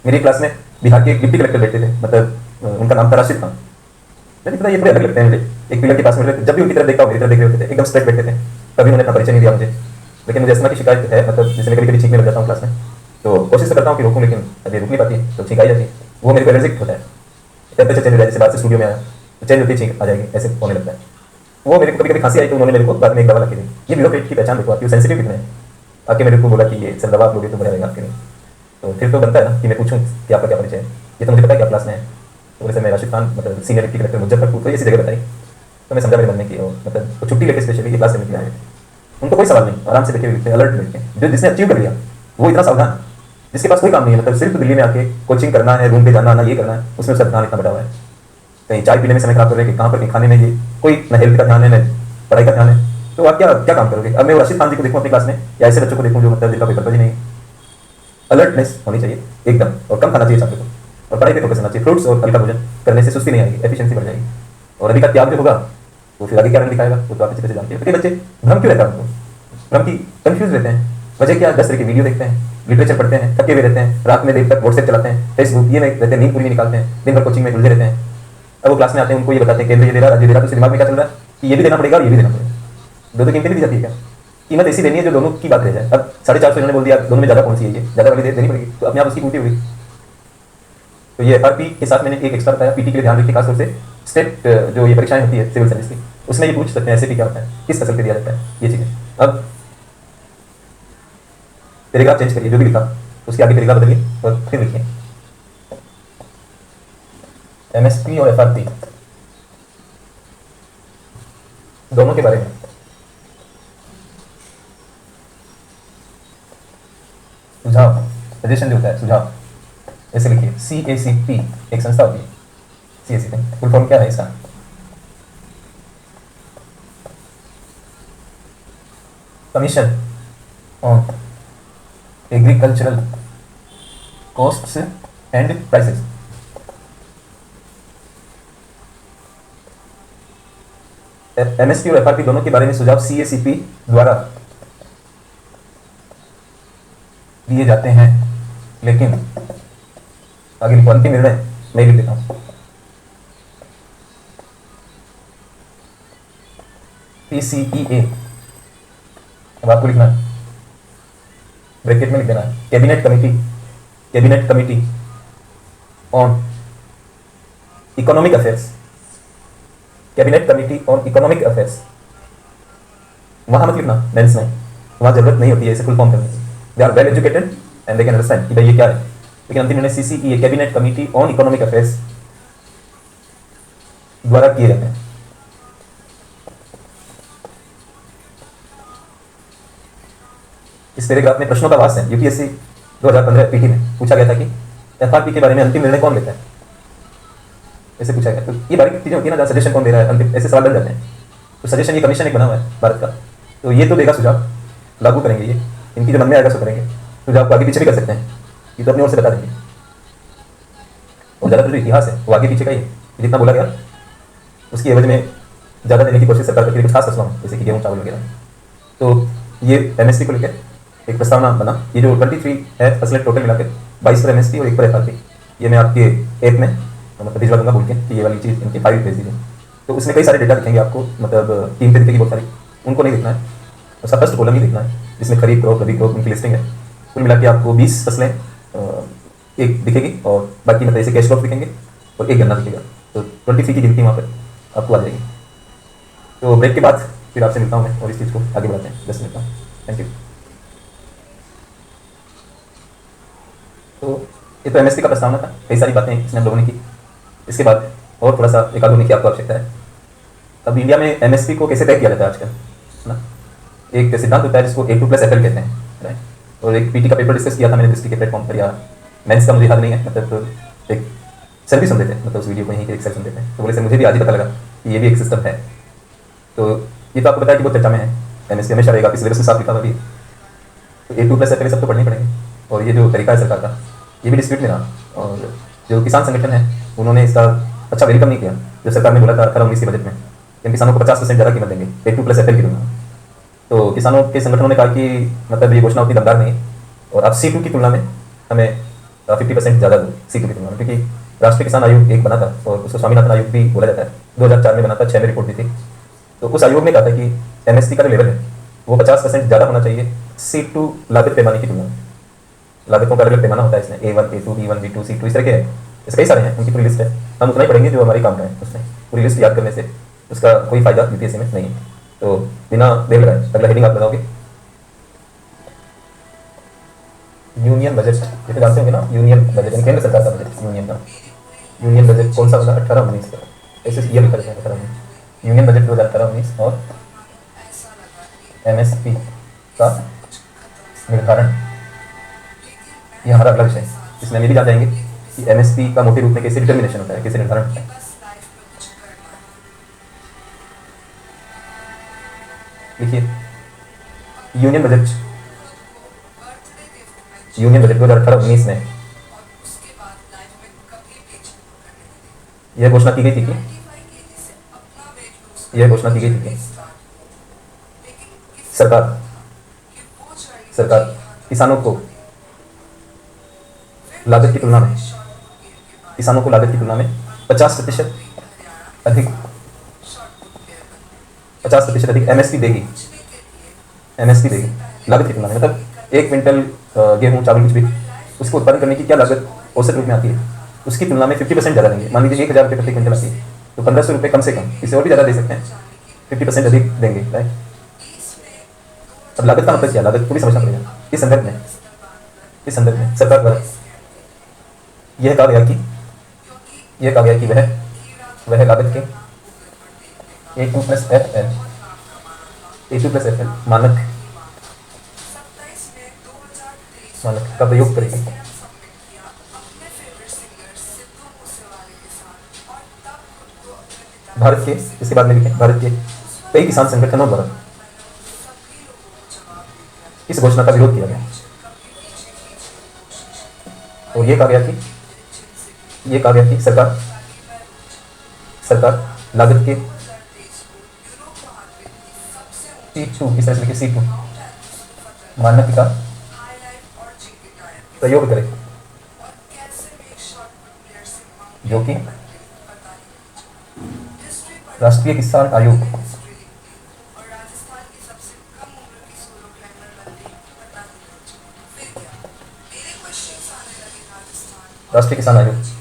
मेरी क्लास में बिहार के डिप्टी कलेक्टर बैठते थे, मतलब उनका नाम था राशिद खान। मुझे पता ये थोड़े अलग लगते हैं मुझे, एक पिलर के पास में जब भी उनकी तरफ देखता हूँ मेरी तरफ देख रहे होते थे, एकदम स्ट्रेट बैठते थे। कभी उन्होंने अपना परिचय नहीं दिया मुझे, लेकिन मुझे अस्थमा की शिकायत है, मतलब जैसे मैं कभी कभी छींकने लग जाता हूँ क्लास में, तो कोशिश तो करता हूँ कि रोकूँ, लेकिन अभी रुक नहीं पाती है, तो छींक आई जाती है। वो मेरे को एलर्जिक होता है, टेम्परेचर चेंज हो जाए, जैसे बात से स्टूडियो में आया तो चेंज होती है, छींक आ जाएगी, ऐसे होने लगता है। वो मेरे को कभी कभी खांसी आई तो उन्होंने मेरे को बाद में एक दवा लगी दी, ये बिलो पेट की पहचान देखो, आपकी सेंसिटिव कितने हैं, आके मेरे को बोला कि ये सर दवा आप लोगे तो बढ़िया रहेगा आपके लिए। तो फिर तो बनता है ना कि मैं पूछूं कि आपका क्या परिचय है, ये तो मुझे पता है कि आप क्लास में है। तो वैसे मैं राशिद खान, मतलब सीनियर डिप्टी कलेक्टर मुजफ्फरपुर, तो ऐसी जगह बताई, तो मैं समझा मेरे मन में कि मतलब तो छुट्टी लेके स्पेशली क्लास में आए, उनको कोई सवाल नहीं, आराम से बैठे हुए अलर्ट बैठे, जो जिसने अचीव कर लिया वो इतना सावधान, जिसके पास कोई काम नहीं है, मतलब सिर्फ दिल्ली में आके कोचिंग करना है, रूम पे जाना आना ये करना है, उसमें उसका ध्यान इतना बढ़ा हुआ है। कहीं चाय पीने में समय खराब कर रहे हैं कि कहाँ पर कहीं खाने में, ये कोई न हेल्थ का ध्यान है न पढ़ाई का ध्यान है, तो आप क्या क्या काम करोगे? अब मैं राशिद खान जी को देखूँ अपनी क्लास में या ऐसे बच्चों को देखूँ जो मतलब जिनका कोई पर्पज ही नहीं, अलर्टनेस होनी चाहिए एकदम, और कम खाना चाहिए छात्र को। और पढ़ाई पे फोकस करना चाहिए। फ्रूट्स और हल्का भोजन करने से सुस्ती नहीं आएगी, एफिशिएंसी बढ़ जाएगी। और अभी का त्याग जो होगा तो फिर आगे क्या रंग दिखाएगा वो तो आप अच्छे से जानते हैं। कई बच्चे भ्रम क्यों रहता है उनको, भ्रम की कंफ्यूज रहते हैं। वजह क्या, 10 तरह की वीडियो देखते हैं, लिटरेचर पढ़ते हैं, थके हुए रहते हैं, रात में देर तक व्हाट्सएप चलाते हैं, फेसबुक ये में रहते हैं, नींद पूरी नहीं निकालते हैं, दिन भर कोचिंग में उलझे रहते हैं। अब वो क्लास में आते हैं, उनको ये बताते हैं केंद्र ये दे रहा, राज्य दे रहा, तो उसके दिमाग में क्या चल रहा है कि ये भी देना पड़ेगा और ये भी देना पड़ेगा। दो कीमतें भी दी जाती है क्या, कीमत ऐसी देनी है जो दोनों की बात रह जाए। अब 450 इन्होंने बोल दिया, दोनों में ज़्यादा कौन सी है, ये ज़्यादा वाली देनी पड़ेगी, तो अपने आप उसकी पूर्ति होगी। तो ये एफआरपी के साथ मैंने एक एक्स्ट्रा बताया, पीटी के लिए ध्यान रखिए, खासतौर से स्टेट जो ये परीक्षाएं होती है सिविल सर्विस की, उसमें ये पूछ सकते हैं एसएपी क्या होता है, किस फसल पे दिया जाता है, ये चीज़ें। अब पैराग्राफ चेंज करिए, जो भी लिखा उसके आगे पैराग्राफ बदलिए और फिर लिखिए एमएसपी और एफआरपी दोनों के बारे में। सुझाव, सजेशन जो होता है, सुझाव ऐसे लिखिए, CACP एक संस्था होती है, CACP फुल फॉर्म क्या है इसका, commission on agricultural costs and prices. MSP और एफआरपी दोनों के बारे में सुझाव CACP द्वारा दिए जाते हैं, लेकिन आगे लिखो अंतिम निर्णय मैं लिख देता हूं, PCEA। अब आपको लिखना है, ब्रैकेट में लिख देना है, cabinet committee on economic affairs, cabinet committee on economic affairs. वहां मत लिखना मेंस में, वहां जरूरत नहीं होती है इसे फुल फॉर्म करने की। They are well educated and they can understand कि भाई ये क्या है, लेकिन अंतिम निर्णय CCEA cabinet committee on economic affairs द्वारा किए जाते हैं। इस पैराग्राफ में प्रश्नों का वास है। यूपीएससी 2015 पीटी में पूछा गया था कि एफआरपी के बारे में अंतिम निर्णय कौन लेता है, ऐसे पूछा गया। तो ये बारीक चीजें होती है ना, जहाँ सजेशन कौन दे रहा है, अंतिम ऐसे सवाल बन जाते हैं। तो सजेशन ये कमीशन एक बना हुआ है भारत का, तो ये तो देगा सुझाव, लागू करेंगे ये, इनकी जो मन में आएगा सो करेंगे। सुझाव को आगे पीछे भी कर सकते हैं, ये तो अपनी ओर से बता देंगे। और ज़्यादातर जो इतिहास है वो आगे पीछे का ही है, जितना बोला गया उसकी एवज में ज़्यादा देने की कोशिश सरकार करती है, कुछ खास फसलों जैसे कि गेहूँ चावल वगैरह। तो ये एमएसपी को लेकर एक प्रस्तावना बना। ये जो 23 है फसलें टोटल मिलाकर, 22 पर एमएसपी और 1 पर एफआरपी। ये मैं आपके ऐप में मतलब भिजवा दूंगा बोल के कि ये वाली चीज़ इनकी फाइल भेज दीजिए। तो उसमें कई सारे डेटा दिखेंगे आपको, मतलब कीमतें दिखेगी बहुत सारी, उनको नहीं देखना है, उसका फर्स्ट कॉलम ही देखना है जिसमें खरीफ क्रॉप रबी क्रॉप उनकी लिस्टिंग है। कुल मिला के आपको 20 फसलें एक दिखेगी और बाकी मतलब ऐसे कैश क्रॉप दिखेंगे और एक गन्ना दिखेगा। तो 23 की गिनती वहाँ पर आपको आ जाएगी। तो ब्रेक के बाद फिर आपसे मिलता हूँ मैं और इस चीज़ को आगे बढ़ाते हैं 10 मिनट का। Thank you. तो ये तो एमएसपी का प्रस्तावना था, कई सारी बातें इसमें हम लोगों ने की। इसके बाद और थोड़ा सा एक आधुनिक की आपको आवश्यकता है। अब इंडिया में एमएसपी को कैसे तय किया जाता है आजकल, है ना। एक सिद्धांत होता है जिसको A2+FL कहते हैं, राइट। और एक पीटी का पेपर डिस्कस किया था मैंने दृष्टि के प्लेटफॉर्म पर, या मेंस का मुझे याद नहीं है, मतलब एक सर भी सुन रहे थे, मतलब उस वीडियो को यहीं के एक सर सुन रहे थे, तो बोले सर मुझे भी आज ही पता लगा कि ये भी एक सिस्टम है। तो ये तो आपको पता है कि बहुत चर्चा में है, एमएसपी हमेशा रहेगा, इस सिलेबस में साफ लिखा हुआ भी। तो A2+FL सब तो पढ़ने पड़ेंगे। और ये जो तरीका है सरकार का, ये भी डिस्प्यूट में रहा। और जो किसान संगठन है उन्होंने इसका अच्छा वेलकम नहीं किया। जो सरकार ने बोला था 18-19 के बजट में इन किसानों को 50% ज़्यादा कीमत देंगे A2+FL की तुलना। तो किसानों के संगठनों ने कहा कि मतलब ये घोषणा उतनी दमदार नहीं है और आप C2 की तुलना में हमें 50% ज़्यादा दो C2 की तुलना में, क्योंकि राष्ट्रीय किसान आयोग एक बना था और उसको स्वामीनाथन आयोग भी बोला जाता है, 2004 में बना था, 6 में रिपोर्ट दी थी। तो उस आयोग ने कहा था कि एमएसपी का जो लेवल है वो 50% ज़्यादा होना चाहिए C2 लागत पैमाने की तुलना में। लागतों का अलग पैमाना होता है इसमें, A1 A2 B1 B2 C2 इस तरह के हैं, ऐसे कई सारे हैं, उनकी पूरी लिस्ट है। हम उतना ही पढ़ेंगे जो हमारे काम का है, उसमें पूरी लिस्ट याद करने से उसका कोई फायदा यूपीएससी में नहीं है। तो बिना देर लगाए अगला हेडिंग आप लगाओगे, यूनियन बजट। ये तो जानते होंगे ना, यूनियन बजट केंद्र सरकार का बजट, यूनियन का यूनियन बजट कौन सा बना, 18-19 का, ऐसे ये लिखा जाता है 18-19 यूनियन बजट 2018-19 और एमएसपी का निर्धारण, ये हमारा अगला विषय है। इसमें हम ये भी जान जाएंगे कि एमएसपी का मोटे रूप में कैसे डिटर्मिनेशन होता है, कैसे निर्धारण होता है। लिखिए यूनियन बजट 2018-19 में यह घोषणा की गई थी कि यह घोषणा की गई थी कि सरकार सरकार किसानों को लागत की तुलना में 50% अधिक 50% अधिक एमएसपी देगी लागत की तुलना में। मतलब 1 क्विंटल गेहूँ चावल कुछ भी उसको उत्पादन करने की क्या लागत औसत रूप में आती है, उसकी तुलना में 50% ज़्यादा देंगे। मान लीजिए 1,000 रुपये प्रति क्विंटल आती है तो 1,500 रुपये कम से कम, इससे और भी ज़्यादा दे सकते हैं, 50% अधिक देंगे, राइट। अब लागत का मतलब क्या, लागत को भी समझना पड़ेगा। इस संदर्भ में सरकार द्वारा यह कहा गया कि वह लागत के A2+FL मानक का प्रयोग करेगी। भारत के, इसके बाद में लिखें, भारत के कई किसान संगठनों द्वारा इस घोषणा का विरोध किया गया और ये कहा गया कि सरकार लागत के C2, इस तरह से लिखिए, C2 मानक का प्रयोग करे, जो कि राष्ट्रीय किसान आयोग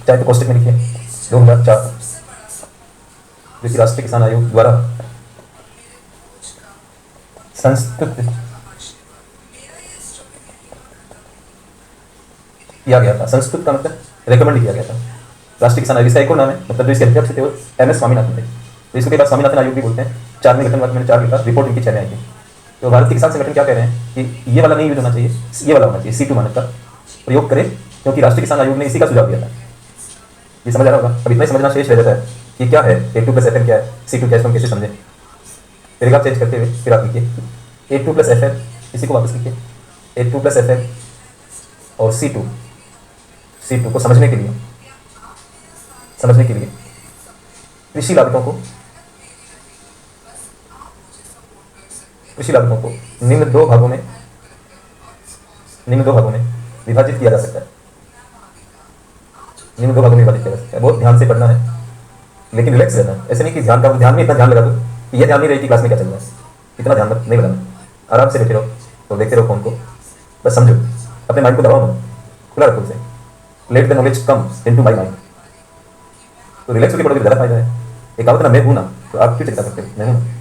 चाहे तो कोष्टक में लिखिए 2004, जो कि राष्ट्रीय किसान आयोग द्वारा संस्तुत किया गया था। संस्तुत का मतलब रेकमेंड किया गया था। राष्ट्रीय किसान आयोग, इसका एक और नाम है, मतलब जो इसके अध्यक्ष थे वो MS स्वामीनाथन थे, तो इसको के बाद स्वामीनाथन आयोग भी बोलते हैं। 4 में गठन, मैंने 4 लिखा, रिपोर्ट इनकी 6 में आई थी। तो भारत के किसान संगठन क्या कह रहे हैं कि ये वाला नहीं यूज होना चाहिए, ये वाला होना चाहिए, C2 मानक का प्रयोग करें, क्योंकि राष्ट्रीय किसान आयोग ने इसी का सुझाव दिया था। ये समझ आ रहा होगा। अब इतना ही समझना शेष रह जाता है कि क्या है A2+FL, क्या है C2, क्या है, कैसे समझें। पैराग्राफ चेंज करते हुए फिर आप लिखिए A2+FL, इसी को वापस लिखिए, A2+FL और C2 को समझने के लिए कृषि लागतों को निम्न दो भागों में विभाजित किया जा सकता है। बहुत ध्यान से पढ़ना है, लेकिन रिलैक्स रहना है। ऐसे नहीं कि ध्यान में इतना ध्यान लगा दो कि यह ध्यान नहीं रही कि क्लास में क्या चल रहा है, इतना ध्यान नहीं लगाना। आराम से बैठे रहो, तो देखते रहो फोन को, बस समझो, अपने माइंड को दबाओ मत, खुला रखो उसे। Let the knowledge come into my mind. तो रिलैक्स होकर पढ़ोगे ज़्यादा फायदा है। एक आवत ना मैं हूँ ना, तो आप क्यों चिंता करते हो, मैं हूँ।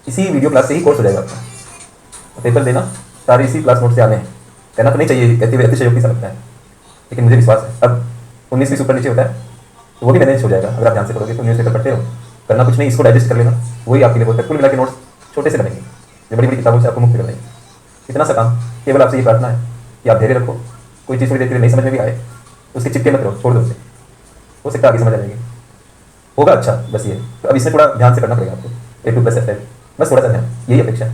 इसी वीडियो क्लास से ही कोर्स हो जाएगा आपका। तो पेपर देना सारे इसी क्लास नोट से आने हैं। कहना तो नहीं चाहिए, कहते हुए अतिशयोक्ति सा लगता है, लेकिन मुझे विश्वास है। अब 19 ऊपर नीचे होता है तो वो भी मैनेज हो जाएगा अगर आप ध्यान से पढ़ोगे। तो न्यूज़पेपर पढ़ते रहो, करना कुछ नहीं, इसको डाइजेस्ट कर लेना, वही आपके लिए बहुत है। कुल मिला के नोट्स छोटे से बनेंगे, जो बड़ी बड़ी किताबों से आपको मुक्त कर देंगे। इतना सा काम, केवल आपसे ये प्रार्थना है कि आप धैर्य रखो। कोई चीज़ थोड़ी देर के लिए नहीं समझ में भी आए, उसके चिपके मत रहो, छोड़ दो उसे, हो सकता है आगे समझ आ जाएगी, होगा अच्छा। बस ये तो अब इसमें थोड़ा ध्यान से करना पड़ेगा आपको। A2+FL, बस थोड़ा सा ध्यान, यही अपेक्षा है।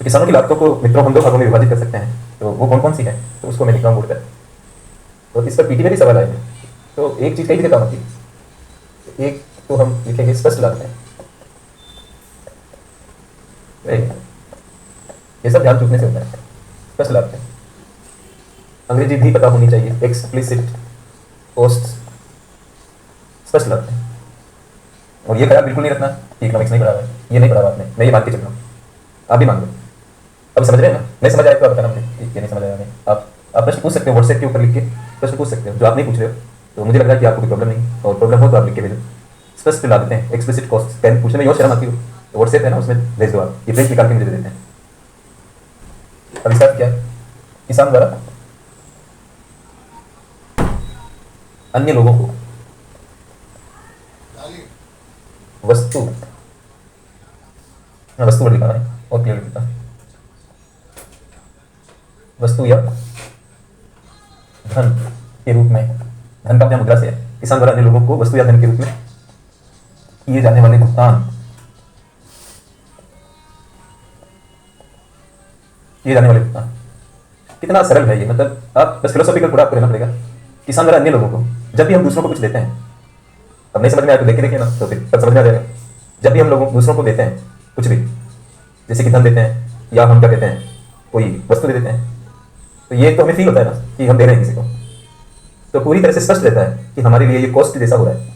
तो किसानों की लागतों को मित्रों हम 2 भागों में विभाजित कर सकते हैं, तो वो कौन कौन सी है, तो उसको मैं लिख रहा हूँ बोर्ड पर। तो इस पर पीटी में भी सवाल आए हैं, तो एक चीज़ कई जगह काम आती है। एक तो हम लिखेंगे स्पष्ट लागतें, ये सब ध्यान चूकने से होता है। स्पष्ट लागतें, अंग्रेजी भी पता होनी चाहिए, एक्सप्लिसिट कॉस्ट, स्पष्ट लागतें। और ये ख्याल बिल्कुल नहीं रखना कि इकोनॉमिक्स नहीं पढ़ा हुआ है, ये नहीं पढ़ा हुआ आपने, मैं ये मान के चल रहा हूँ, आप भी मान लो। अब समझ रहे हैं ना, नहीं समझ आए तो आप बताना मुझे, ये नहीं समझ आया नहीं। आप प्रश्न पूछ सकते हो, व्हाट्सएप के ऊपर लिख के प्रश्न पूछ सकते हो, जो आप नहीं पूछ रहे हो। तो मुझे लग रहा है कि आपको कोई प्रॉब्लम नहीं, और प्रॉब्लम हो तो आप लिख के भेजो। स्पष्ट लागतें हैं, एक्सप्लिसिट कॉस्ट, पेन पूछने में और शर्म आती हो तो व्हाट्सएप है ना, उसमें भेज दो आप, ये प्रिंट निकाल के मुझे दे देते हैं। अब इसका क्या है, किसान द्वारा अन्य लोगों को वस्तु वर्ड लिखा है और क्लियर लिखा है, वस्तु या धन के रूप में, धन का अपना मुद्रा से है, किसान द्वारा अन्य लोगों को वस्तु या धन के रूप में किए जाने वाले भुगतान, कितना सरल है ये। मतलब आप बस फिलोसॉफिकल पूरा आपको रहना पड़ेगा। किसान द्वारा अन्य लोगों को, जब भी हम दूसरों को कुछ देते हैं अब नहीं समझ में आया तो देख के देखिए ना, तो फिर सब समझ में आ जाएगा। जब भी हम लोग दूसरों को देते हैं कुछ भी, जैसे कि धन देते हैं या हम क्या कहते हैं कोई वस्तु दे देते हैं, तो ये तो हमें फील होता है ना कि हम दे रहे हैं किसी को, तो पूरी तरह से स्पष्ट रहता है कि हमारे लिए ये कॉस्ट जैसा हो रहा है।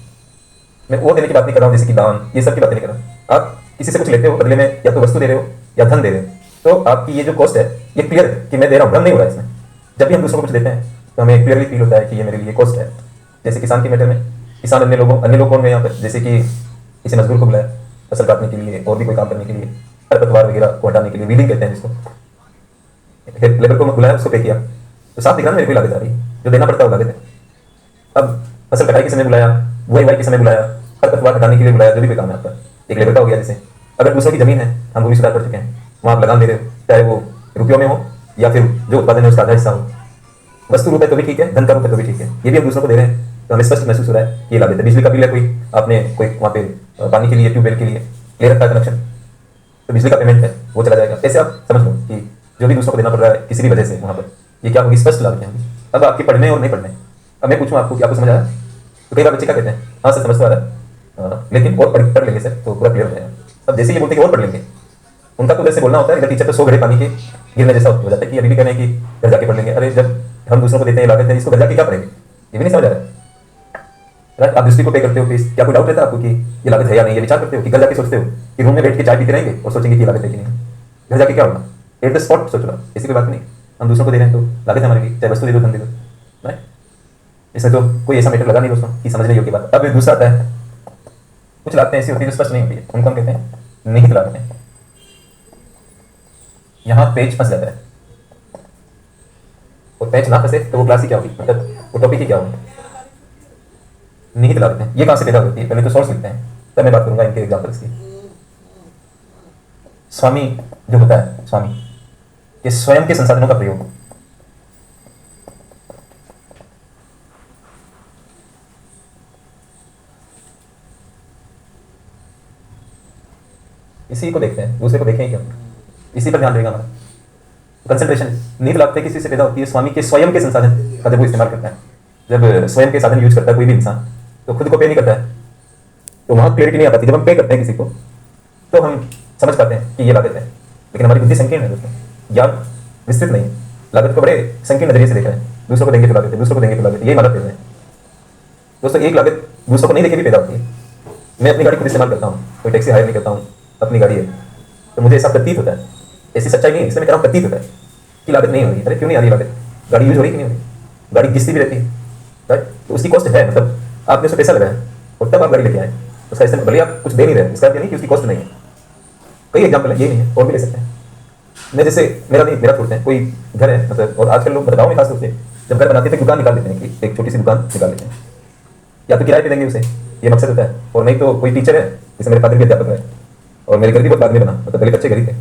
मैं वो देने की बात नहीं कर रहा हूँ जैसे कि दान, ये सब की बात नहीं कर रहा। आप किसी से कुछ लेते हो, बदले में या तो वस्तु दे रहे हो या धन दे रहे हो, तो आपकी ये जो कॉस्ट है ये क्लियर है कि मैं दे रहा हूँ, भ्रम नहीं हो रहा है इसमें। जब भी हम दूसरों को कुछ देते हैं तो हमें क्लियरली फील होता है कि ये मेरे लिए कॉस्ट है। जैसे किसान के मैटर में, किसान अन्य लोग कौन में यहाँ पर, जैसे कि किसी मजदूर को बुलाया फसल काटने के लिए और भी कोई काम करने के लिए, खरपतवार वगैरह को हटाने के लिए, वीलिंग कहते हैं जिसको, लेबर को बुलाया, उसको पे किया, तो साफ दिख रहा है मेरे को लागत आ रही है, जो देना पड़ता है वो लागत है। अब फसल कटाई के समय बुलाया, बुआई के समय बुलाया, खरपतवार हटाने के लिए बुलाया, जो भी कोई काम है आपका, एक लेबर का हो गया। जैसे अगर दूसरों की जमीन है, हम भूमि सुधार कर चुके हैं, वहाँ आप लगान दे रहे हो, चाहे वो रुपयों में हो या फिर जो उत्पादन है उसका आधा हिस्सा हो, वस्तु रूप है तो भी ठीक है, धन का रूप है तो भी ठीक है, ये भी हम दूसरों को दे रहे हैं, तो हमें स्पष्ट महसूस हो रहा है कि ये लागत है। बिजली का बिल है, कोई आपने कोई वहाँ पे पानी के लिए ट्यूबवेल के लिए ले रखा है कनेक्शन, तो बिजली का पेमेंट है वो चला जाएगा। ऐसे आप समझ लो कि जो भी दूसरों को देना पड़ रहा है किसी भी वजह से, वहाँ पर ये क्या होगी, स्पष्ट लागत होगी। अब आपकी पढ़ने और नहीं पढ़ने, अब मैं पूछूँ आपको कि आपको समझ आ रहा है, तो कई बार बच्चे क्या कहते हैं, हाँ सर समझ तो आ रहा है, लेकिन और पढ़ लेंगे सर तो पूरा क्लियर हो जाएगा। अब जैसे ये बोलते हैं कि और पढ़ लेंगे, उनका तो जैसे बोलना होता है, इधर टीचर पे 100 घड़े पानी के गिरने जैसा हो जाता है कि अभी भी कहना है कि घर जाके पढ़ लेंगे। अरे जब हम दूसरों को देते हैं लागत है, इसको घर जाके क्या पढ़ेंगे, ये भी नहीं समझ आ रहा है। राइट, आप दूसरी को पे करते हो फीस, क्या कोई डाउट रहता है आपको कि ये लागत है या नहीं, ये विचार करते हो कि घर जाके सोचते हो कि रूम में बैठ के चाय पीते रहेंगे और सोचेंगे कि लागत है कि नहीं, घर जाके क्या होगा, एट द स्पॉट सोच लो, ऐसी कोई बात नहीं। हम दूसरों को दे रहे हैं तो लागत है हमारे लिए, चाहे वस्तु दे दो धन दे दो, राइट। इसमें तो कोई ऐसा मैटर लगा नहीं दोस्तों कि समझने योग्य बात। अब दूसरा आता है, कुछ लागतें ऐसी होती है जो स्पष्ट नहीं होती है, उनको हम कहते हैं निहित लागतें। यहाँ पेज फंस जाता है, और पेज ना फंसे तो वो क्लास ही क्या होगी, मतलब वो टॉपिक ही क्या होगी। निहित लागतें ये कहाँ से पैदा होती है, पहले तो सोर्स लिखते हैं, तब मैं बात करूंगा इनके एग्जाम्पल्स की। स्वामी जो होता है, स्वामी ये स्वयं के संसाधनों का प्रयोग, इसी को देखते हैं, दूसरे को देखें क्यों, इसी पर ध्यान रहेगा हमारा कंसंट्रेशन। निहित लागतें किसी से पैदा होती है, स्वामी के स्वयं के संसाधन का जब वो इस्तेमाल करता है, जब स्वयं के साधन यूज करता है कोई भी इंसान, तो खुद को पे नहीं करता है, तो वहां क्लियरिटी नहीं आ पाती। जब हम पे करते हैं किसी को तो हम समझ पाते हैं कि ये लागत है, लेकिन हमारी बुद्धि संकीर्ण है दोस्तों, ज्ञान विस्तृत नहीं है, लागत को बड़े संकीर्ण नजरिए से देख रहे हैं। दूसरों को देंगे तो लागत है, दूसरों को देंगे तो लागत है, ये मदद कर रहे हैं दोस्तों। एक लागत दूसरों को नहीं देखे भी पैदा होती है। मैं अपनी गाड़ी खुद इस्तेमाल करता हूँ, कोई टैक्सी हायर नहीं करता हूँ, अपनी गाड़ी है, तो मुझे ऐसा प्रतीत होता है, ऐसी सच्चाई नहीं है, इसलिए मैं कह रहा हूँ प्रतीत होता है कि लागत नहीं हो रही। अरे क्यों नहीं आ रही लागत, गाड़ी यूज हो रही कि नहीं हो रही, गाड़ी घिसती भी रहती है, राइट, तो उसकी कॉस्ट है, मतलब आपने उसमें पैसा लगाया और तब आप गाड़ी लेके आए, उसका इस्तेमाल भले आप कुछ दे नहीं रहे, इसका नहीं कि उसकी कॉस्ट नहीं है। कई एग्जाम्पल है, ये नहीं है, और भी ले सकते हैं। मैं जैसे मेरा छोड़ते हैं, कोई घर है मतलब, और आजकल लोग बताओ में खास तौर से जब घर बनाते थे दुकान निकाल देते हैं कि एक छोटी सी दुकान निकाल लेते हैं, या तो किराए पे देंगे उसे, ये मकसद होता है। और नहीं तो कोई टीचर है, जैसे मेरे फादर भी अध्यापक है, और मेरे घर भी बहुत बाद में बना, मतलब पहले अच्छे घर ही थे।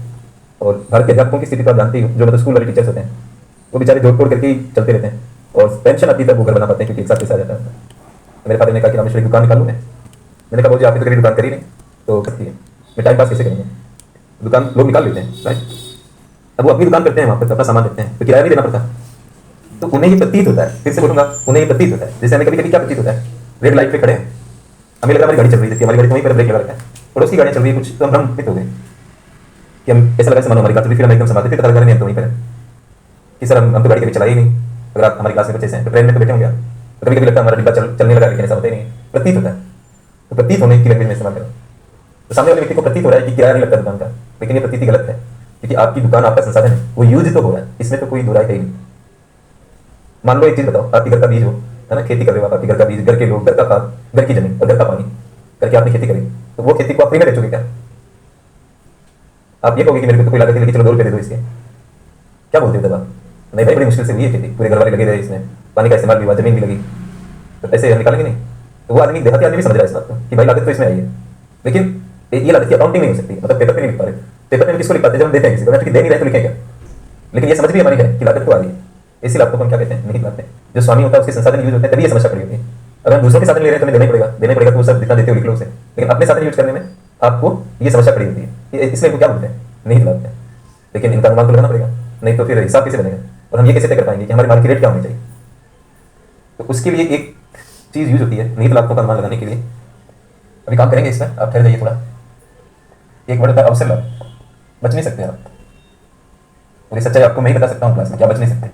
और भारत के अध्यापकों की स्थिति तो आप जानते ही हो, जो मतलब स्कूल वाले टीचर्स होते हैं वो बेचारे जोड़ तोड़ करके ही चलते रहते हैं, और पेंशन आती है तब वो घर बना पाते हैं, क्योंकि एक साथ पैसा आ जाता है। तो मेरे फादर ने कहा कि रामेश्वर दुकान निकालूँ मैंने कहा वो जी आपने तो कभी दुकान करी नहीं, तो करती है, मैं टाइम पास कैसे करेंगे, दुकान लोग निकाल लेते हैं, राइट। अब वो अपनी दुकान करते हैं, वहाँ पर अपना सामान रखते हैं, तो किराया नहीं देना पड़ता, तो उन्हें ये प्रतीत होता है, फिर से बोलूंगा उन्हें ये प्रतीत होता है। जैसे हमें कभी कभी क्या प्रतीत होता है, रेड लाइट पे खड़े हैं, हमें लगा हमारी गाड़ी चल रही थी, हमारी गाड़ी वहीं पर ब्रेक लगा रखा है, पड़ोस की गाड़ी चल रही है कुछ, तो हम भ्रमित हो गए कि हम ऐसा लगा मानो हमारी कार चल रही, फिर हम एकदम संभालते थे, घर में तो वहीं पर कि सर हम तो गाड़ी कभी चलाई ही नहीं। अगर आप हमारी क्लास में बच्चे हैं तो ट्रेन में तो बैठे होंगे आप, तो कभी कभी लगता है हमारा डिब्बा चलने लगा, लेकिन ऐसा होता ही नहीं, प्रतीत होता है। तो प्रतीत होने की लैंग्वेज में इस्तेमाल करो, तो सामने वाले व्यक्ति को प्रतीत हो रहा है कि किराया नहीं लगता दुकान का, लेकिन ये प्रतीति गलत है, क्योंकि आपकी दुकान आपका संसाधन है, वो यूज तो हो रहा है, इसमें तो कोई दुराई है ही नहीं। मान लो एक चीज बताओ, आपके घर का बीज हो, है ना, खेती कर रहे हो आप, आपके घर का बीज, घर के लोग, घर का खाद, घर की जमीन और घर का पानी करके आपने खेती करी, तो वो खेती को आप फ्री में बेचोगे क्या? आप ये कहोगे कि मेरे को तो कोई लागत नहीं लगी, चलो 2 रुपये दे दो इसके, क्या बोलते हो तब आप? नहीं भाई, बड़ी मुश्किल से हुई है खेती, पूरे घर वाले लगे रहे इसमें, पानी का इस्तेमाल भी हुआ, जमीन भी लगी, तो पैसे हम निकालेंगे नहीं। तो वो आदमी, देहाती आदमी भी समझ रहा है इस बात को कि भाई लागत तो इसमें आई है, लेकिन ये लागत की अकाउंटिंग नहीं हो सकती, मतलब पेपर पे नहीं लिख पा रहे। पेपर पे किसको लिख पाते हैं? जब हम देते हैं किसी को, दे नहीं रहे तो लिखें क्या? लेकिन ये समझ भी हमारी है कि लागत तो आ रही है, इसी लागत को हम क्या कहते हैं? निहित लागतें। जो स्वामी होता है उसके संसाधन यूज होते हैं, तभी ये समस्या खड़ी होती है। अगर हम दूसरों के साधन ले रहे हैं तो हमें देना पड़ेगा, तो वो सब जितना देते हो लिख लो उसे, लेकिन अपने साधन यूज करने में आपको ये समस्या खड़ी होती है, इसलिए क्या बोलते हैं? निहित लागतें। लेकिन इनका अनुमान तो लगाना पड़ेगा, नहीं तो फिर हिसाब कैसे बनेगा, और हम ये कैसे तय कर पाएंगे कि हमारे माल की रेट क्या होनी चाहिए? तो उसके लिए एक चीज यूज होती है निहित लागतों का अनुमान लगाने के लिए, अभी काम करेंगे इसमें, आप ठहर जाइए थोड़ा। एक वर्ड होता है अवसर लाभ, बच नहीं सकते आप। पूरी सच्चाई आपको मैं ही बता सकता हूँ क्लास में, क्या बच नहीं सकते।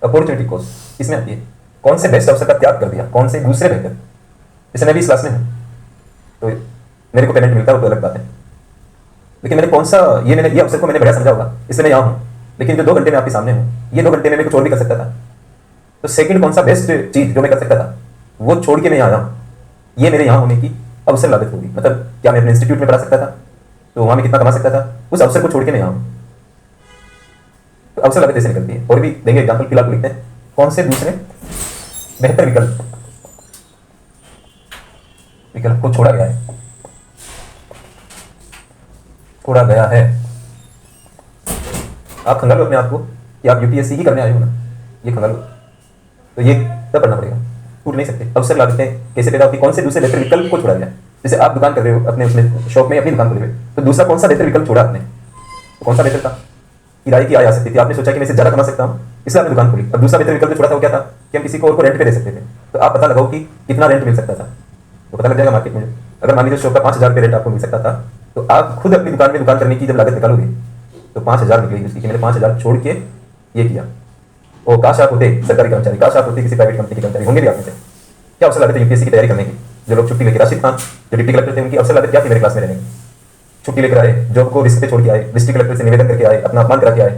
अपॉर्चुनिटी कॉस्ट इसमें आती है, कौन से बेस्ट अवसर का त्याग कर दिया, कौन से दूसरे बेहतर। जैसे मैं भी इस क्लास में हूँ तो मेरे को पेमेंट मिलता है, वो तो अलग बात है, लेकिन मैंने कौन सा मैंने ये अवसर को मैंने बढ़िया समझा होगा, इसलिए मैं यहाँ हूँ। लेकिन जो 2 घंटे में आपके सामने हूँ, ये 2 घंटे में मैं कुछ और भी कर सकता था। तो सेकंड कौन सा बेस्ट चीज जो मैं कर सकता था, वो छोड़ के मैं यहाँ आया हूँ। ये मेरे यहाँ होने की अवसर लागत होगी। मतलब क्या मैं अपने इंस्टीट्यूट में पढ़ा सकता था तो वहाँ में कितना कमा सकता था, उस अवसर को छोड़ के मैं यहाँ हूँ। तो अवसर लागत ऐसे निकलती है। और भी देंगे एग्जाम्पल, फिलहाल लिखते हैं कौन से दूसरे बेहतर विकल्प को छोड़ा गया है, छोड़ा गया है। आप खंगालो अपने आप को कि आप यूपीएससी ही करने आए हो ना, ये खंगालो। तो ये तब पढ़ना पड़ेगा, छूट नहीं सकते। अवसर लागतें कैसे पैदा होती, कौन से दूसरे बेहतर विकल्प को छोड़ा गया। जैसे आप दुकान कर रहे हो अपने उसमें शॉप में, अपनी दुकान खोले हुए, तो दूसरा कौन सा बेहतर विकल्प छोड़ा आपने, तो कौन सा बेहतर था। किराए की आय आ सकती थी, आपने सोचा कि मैं इससे ज्यादा कमा सकता हूँ, इसलिए आपने दुकान खोली। अब दूसरा बेहतर विकल्प जो छोड़ा था वो क्या था कि हम किसी को और को रेंट पे दे सकते थे। तो आप पता लगाओ कि कितना रेंट मिल सकता था, तो पता लग जाएगा मार्केट में। अगर मान लीजिए शॉप का 5,000 रुपये रेंट आपको मिल सकता था, तो आप खुद अपनी दुकान में दुकान करने की जब लागत निकालोगे तो 5,000 निकलेगी उसकी, कि मैंने 5,000 छोड़ के ये किया। और काश आप होते सरकारी कर्मचारी, काश आप होते किसी प्राइवेट कंपनी के कर्मचारी, होंगे भी आप में से। क्या अवसर लागत है यूपीएससी की तैयारी करने की। जो लोग छुट्टी लेकर, राशिद खान जो डिप्टी कलेक्टर थे, उनकी अवसर लागत क्या थी मेरे क्लास में रहने की। छुट्टी लेकर आए, जॉब को रिस्क पे छोड़ के आए, डिस्ट्रिक्ट कलेक्टर से निवेदन करके आए, अपना अपमान करा के आए,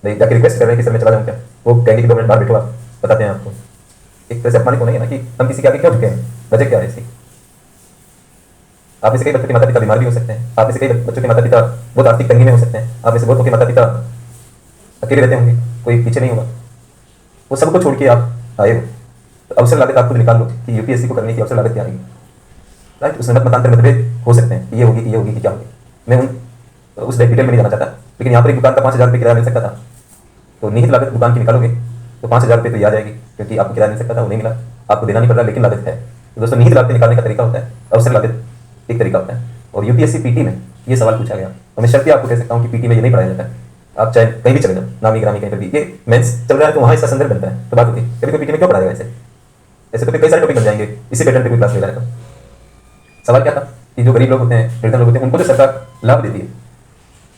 नहीं जाके रिक्वेस्ट कर रहे हैं कि सर मैं चला जाऊँ क्या। वो कहेंगे कि 2 मिनट बाहर बैठो, आप बताते हैं आपको। एक तरह से अपमानित होना ही है ना कि हम किसी के आगे क्यों झुके हैं, वजह क्या है इसकी। आप में से कई बच्चों के माता पिता बीमार भी हो सकते हैं, आप में से कई बच्चों के माता पिता बहुत आर्थिक तंगी में हो सकते हैं, आप में से बहुतों के माता पिता अकेले रहते होंगे, कोई पीछे नहीं होगा। वो सबको छोड़ के आप आए हो, तो अवसर लागत आप खुद निकाल लो कि यूपीएससी को करने की अवसर लागत क्या आएगी। राइट, उसमें मतांतर मतभेद हो सकते हैं कि ये होगी कि ये होगी कि क्या होगी। मैं उस डिटेल में नहीं जाना चाहता, लेकिन यहाँ पर एक दुकान का 5,000 रुपये किराया मिल सकता था, तो निहित लागत दुकान की निकालोगे तो 5,000 रुपये तो ये आ जाएगी, क्योंकि आपको किराया मिल सकता था, वो नहीं मिला, आपको देना नहीं पड़ रहा, लेकिन लागत है। तो दोस्तों निहित लागत निकालने का तरीका होता है, अवसर लागत एक तरीका होता है। और यूपीएससी पीटी में ये सवाल पूछा गया, तो मैं शर्त आपको कह सकता हूँ कि पीटी में ये नहीं पढ़ाया जाता है। आप चाहे कहीं भी चले जाओ, नामी ग्रामी कहीं पर भी, ये मेंस चल रहा है तो वहाँ इसका संदर्भ बनता है, तो बात होती है कभी कोई पीटी में क्यों पढ़ाएगा ऐसे। ऐसे तो कई सारे टॉपिक बन जाएंगे इसी पैटर्न पे कोई क्लास ले रहा है। तो सवाल क्या था कि जो गरीब लोग होते हैं, निर्धन लोग होते हैं, उनको जो सरकार लाभ देती है,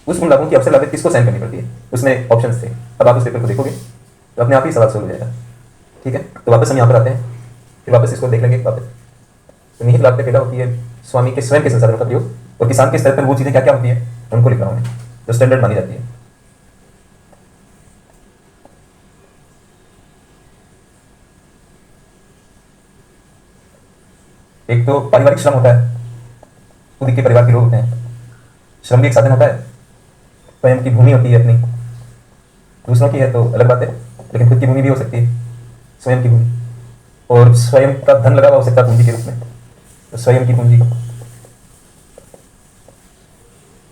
उन लाभों की अवसर लागत किसको सहन करनी पड़ती है। उसमें ऑप्शंस थे, अब आप उस पेपर को देखोगे तो अपने आप ही सवाल सोल्व हो जाएगा। ठीक है, तो वापस हम यहाँ पर आते हैं, फिर वापस इसको देख लेंगे वापस। तो निहित लागत पैदा होती है स्वामी के स्वयं के संसाधनों का प्रयोग, और किसान के स्तर पर वो चीज़ें क्या क्या होती है उनको लिख रहा हूँ मैं, जो स्टैंडर्ड मानी जाती है। एक तो पारिवारिक श्रम होता है, खुद के परिवार के लोग होते हैं, श्रम भी एक साधन होता है। स्वयं की भूमि होती है अपनी, दूसरों की है तो अलग बात है, लेकिन खुद की भूमि भी हो सकती है, स्वयं की भूमि। और स्वयं का धन लगा हुआ हो सकता है पूंजी के रूप में, तो स्वयं की पूंजी।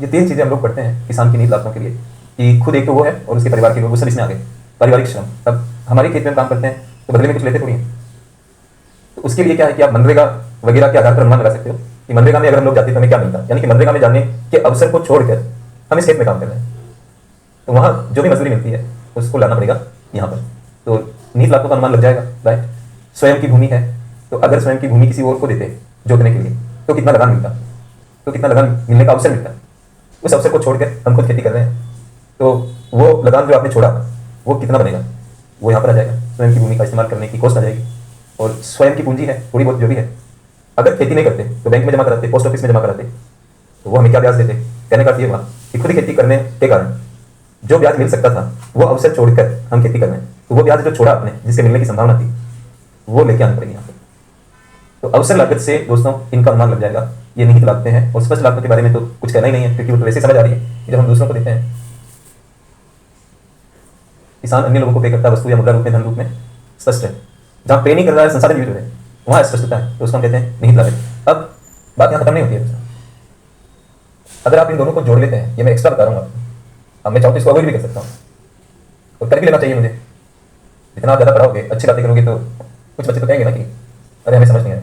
ये 3 चीजें हम लोग पढ़ते हैं किसान की निहित लागतों के लिए, कि खुद एक तो वो है और उसके परिवार के लोग, वो सब इसमें आ गए। पारिवारिक श्रम, अब हमारे खेत में काम करते हैं तो बदले में कुछ लेते थोड़ी हैं, तो उसके लिए क्या है कि आप मनरेगा वगैरह के आधार पर अनुमान लगा सकते हो कि मनरेगा में अगर हम लोग जाते तो हमें क्या मिलता, यानी कि मनरेगा में जाने के अवसर को छोड़कर हम इस खेत में काम कर रहे हैं, तो वहाँ जो भी मजदूरी मिलती है उसको लाना पड़ेगा यहाँ पर। तो निहित लागतों का अनुमान लग जाएगा। राइट, स्वयं की भूमि है, तो अगर स्वयं की भूमि किसी और को देते जोतने के लिए तो कितना लगान मिलता, तो कितना लगान मिलने का अवसर मिलता। उस अवसर को छोड़कर हम खुद खेती कर रहे हैं, तो वो लगान जो आपने छोड़ा वो कितना बनेगा, वो यहाँ पर आ जाएगा। स्वयं की भूमि का इस्तेमाल करने की कॉस्ट आ जाएगी, और स्वयं की पूंजी है थोड़ी बहुत जो भी है। अगर खेती नहीं करते तो बैंक में जमा कराते, पोस्ट ऑफिस में जमा कराते, तो वो हमें क्या ब्याज देते। कहने का ये हुआ कि खुद खेती करने के कारण जो ब्याज मिल सकता था वो अवसर छोड़कर हम खेती कर रहे हैं, तो वो ब्याज जो छोड़ा आपने जिसके मिलने की संभावना थी वो लेके आनी पड़ेगी यहाँ पर। तो अवसर लागत से दोस्तों इनका अनुमान लग जाएगा, ये निहित लागतें हैं। और स्पष्ट लागतों के बारे में तो कुछ कहना ही नहीं है, क्योंकि वो तो वैसे समझ आ रही है कि जब हम दूसरों को देते हैं। किसान अन्य लोगों को पे करता है वस्तु या मुद्रा रूप में, धन रूप में, स्पष्ट है। जहाँ पे नहीं कर रहा है, संसाधन यूज हो रहे हैं, वहाँ स्पष्टता है, तो उसको हम कहते हैं निहित लागत। अब बात यहाँ खत्म नहीं होती है। अगर आप इन दोनों को जोड़ लेते हैं, ये मैं एक्स्ट्रा बता रहा हूँ आपको, अब मैं चाहूँ तो इसको अवॉइड भी कर सकता हूँ और कर भी लेना चाहिए मुझे। जितना आप ज़्यादा पढ़ाओगे, अच्छी बातें करोगे, तो कुछ बच्चे तो कहेंगे ना कि अरे हमें समझ नहीं आया।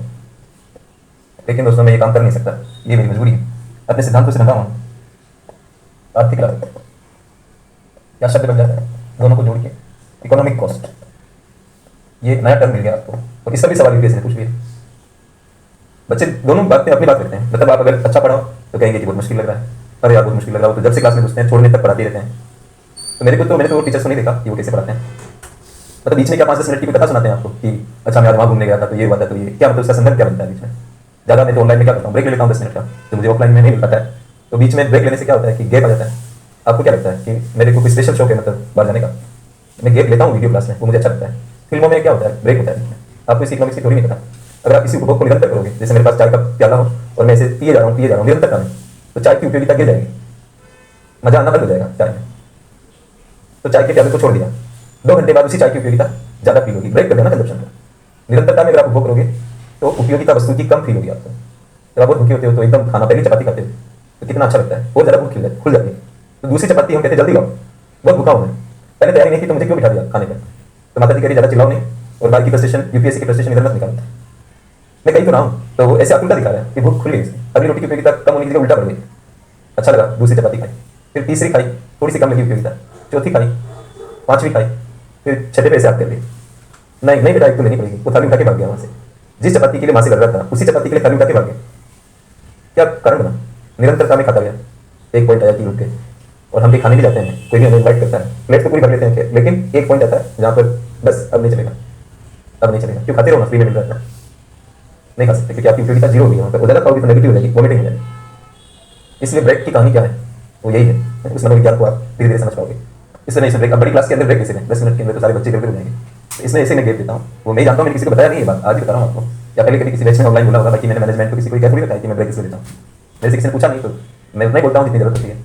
लेकिन दोस्तों मैं ये काम कर नहीं सकता, ये मेरी मजबूरी है, अपने सिद्धांतों से बंधा हूँ। आर्थिक लागत क्या शब्द बन जाता है दोनों को जोड़ के, इकोनॉमिक कॉस्ट, ये नया टर्म मिल गया आपको। और इसका भी सवाल यूपीएससी ने पूछ लिया। बच्चे दोनों बातें अपनी बात करते हैं, मतलब आप अगर अच्छा पढ़ाओ तो कहेंगे कि बहुत मुश्किल लग रहा है, अरे यार बहुत मुश्किल लग रहा है, तो जब से क्लास में घुसते हैं छोड़ने तक पढ़ाते रहते हैं। तो मैंने तो टीचर्स को नहीं देखा कि वो कैसे पढ़ाते हैं, मतलब बीच में क्या 5-10 मिनट की कथा सुनाते हैं आपको कि अच्छा मैं वहाँ घूमने गया था तो ये हुआ था, तो ये क्या मतलब उसका संदर्भ क्या बनता है बीच में। ज़्यादा मैं तो ऑनलाइन में क्या करता हूँ, ब्रेक ले लेता हूँ 10 मिनट का, तो मुझे ऑफलाइन में नहीं मिल पाता है, तो बीच में ब्रेक लेने से क्या होता है कि गैप आ जाता है। आपको क्या लगता है कि मेरे को कोई स्पेशल शौक है मतलब बाहर जाने का, मैं गैप लेता हूँ वीडियो क्लास में, वो मुझे अच्छा लगता है। फिल्मों में क्या होता है, ब्रेक होता है बीच में। आपको इसी इकोनॉमिक्स की थ्योरी नहीं पता। अगर आप इसी उपभोग को निरंतर करोगे, जैसे मेरे पास चाय का प्याला हो और मैं इसे पिए जा रहा हूँ निरंतर का, तो चाय की उपयोगिता गिर जाएगी, मजा आना बंद हो जाएगा चाय में। तो चाय के प्याले को छोड़ दिया, 2 घंटे बाद उसी चाय की उपयोगिता ज़्यादा फील होगी, ब्रेक कर देना कंजप्शन का। निरंतरता में अगर आप उपभोग करोगे तो उपयोगिता वस्तु की कम फील होगी आपको। जब आप बहुत भूखे होते हो तो एकदम खाना पहली चपाती खाते हो तो कितना अच्छा लगता है, और ज़्यादा भूख खुल जाती है। तो दूसरी चपाती हम कहते हैं जल्दी खाओ, बहुत भूखा हूँ मैं, पहले तैयारी नहीं की तो मुझे क्यों बिठा दिया खाने पर। तो माता जी कह रही ज़्यादा चिल्लाओ नहीं और बाकी फ्रस्ट्रेशन यूपीएससी की फ्रस्ट्रेशन इधर मत निकालो। मैं कहीं तो रहा हूँ, तो वो ऐसे आप उल्टा दिखा रहा है कि भूख खुल गई, अगली रोटी की उपयोगिता कम होने की जगह उल्टा बढ़ गई, अच्छा लगा, दूसरी चपाती खाई, फिर तीसरी खाई, थोड़ी सी कम लगी उपयोगिता, चौथी खाई, 5वीं खाई, फिर छठे पैसे आप कर लिए, नहीं नहीं बेटा एक तो लेनी पड़ेगी, वो थाली उठा के भाग गया वहाँ से। जिस चपाती के लिए माँ से लग रहा था उसी चपाती के लिए थाली उठा के भाग गया। क्या कारण बना, निरंतरता में खाता गया, एक पॉइंट आया कि रुक गए। और हम भी खाने भी जाते हैं, कोई भी हमें इन्वाइट करता है, प्लेट तो पूरी भर लेते हैं, लेकिन एक पॉइंट आता है जहाँ पर बस अब नहीं चलेगा, अब नहीं चलेगा, क्यों खाते रहो ना, फ्री में मिल रहा था, नहीं खा सकते क्योंकि आपकी उपयोगिता जीरो हो गई वहाँ पर, ज़्यादा खाओगे तो नेगेटिव हो जाएगी, वॉमिटिंग हो जाएगी। इसलिए ब्रेक की कहानी क्या है, वो यही है, उस मनोविज्ञान को आप धीरे धीरे समझ पाओगे। इसलिए नहीं ब्रेक, अब बड़ी क्लास के अंदर ब्रेक कैसे दें, 10 मिनट के अंदर तो सारे बच्चे इधर हो जाएंगे, तो इसलिए ऐसे मैं गेप देता हूँ। वो मैं जानता हूँ, मैंने किसी को बताया नहीं ये बात, आज ही बता रहा हूँ आपको, या पहले कभी किसी बैच में ऑनलाइन बोला होगा, बाकी मैंने मैनेजमेंट को किसी को क्या थोड़ी बताया कि मैं ब्रेक इसलिए देता हूँ, मेरे से किसी ने पूछा नहीं, तो मैं उतना ही बोलता हूँ जितनी जरूरत होती है।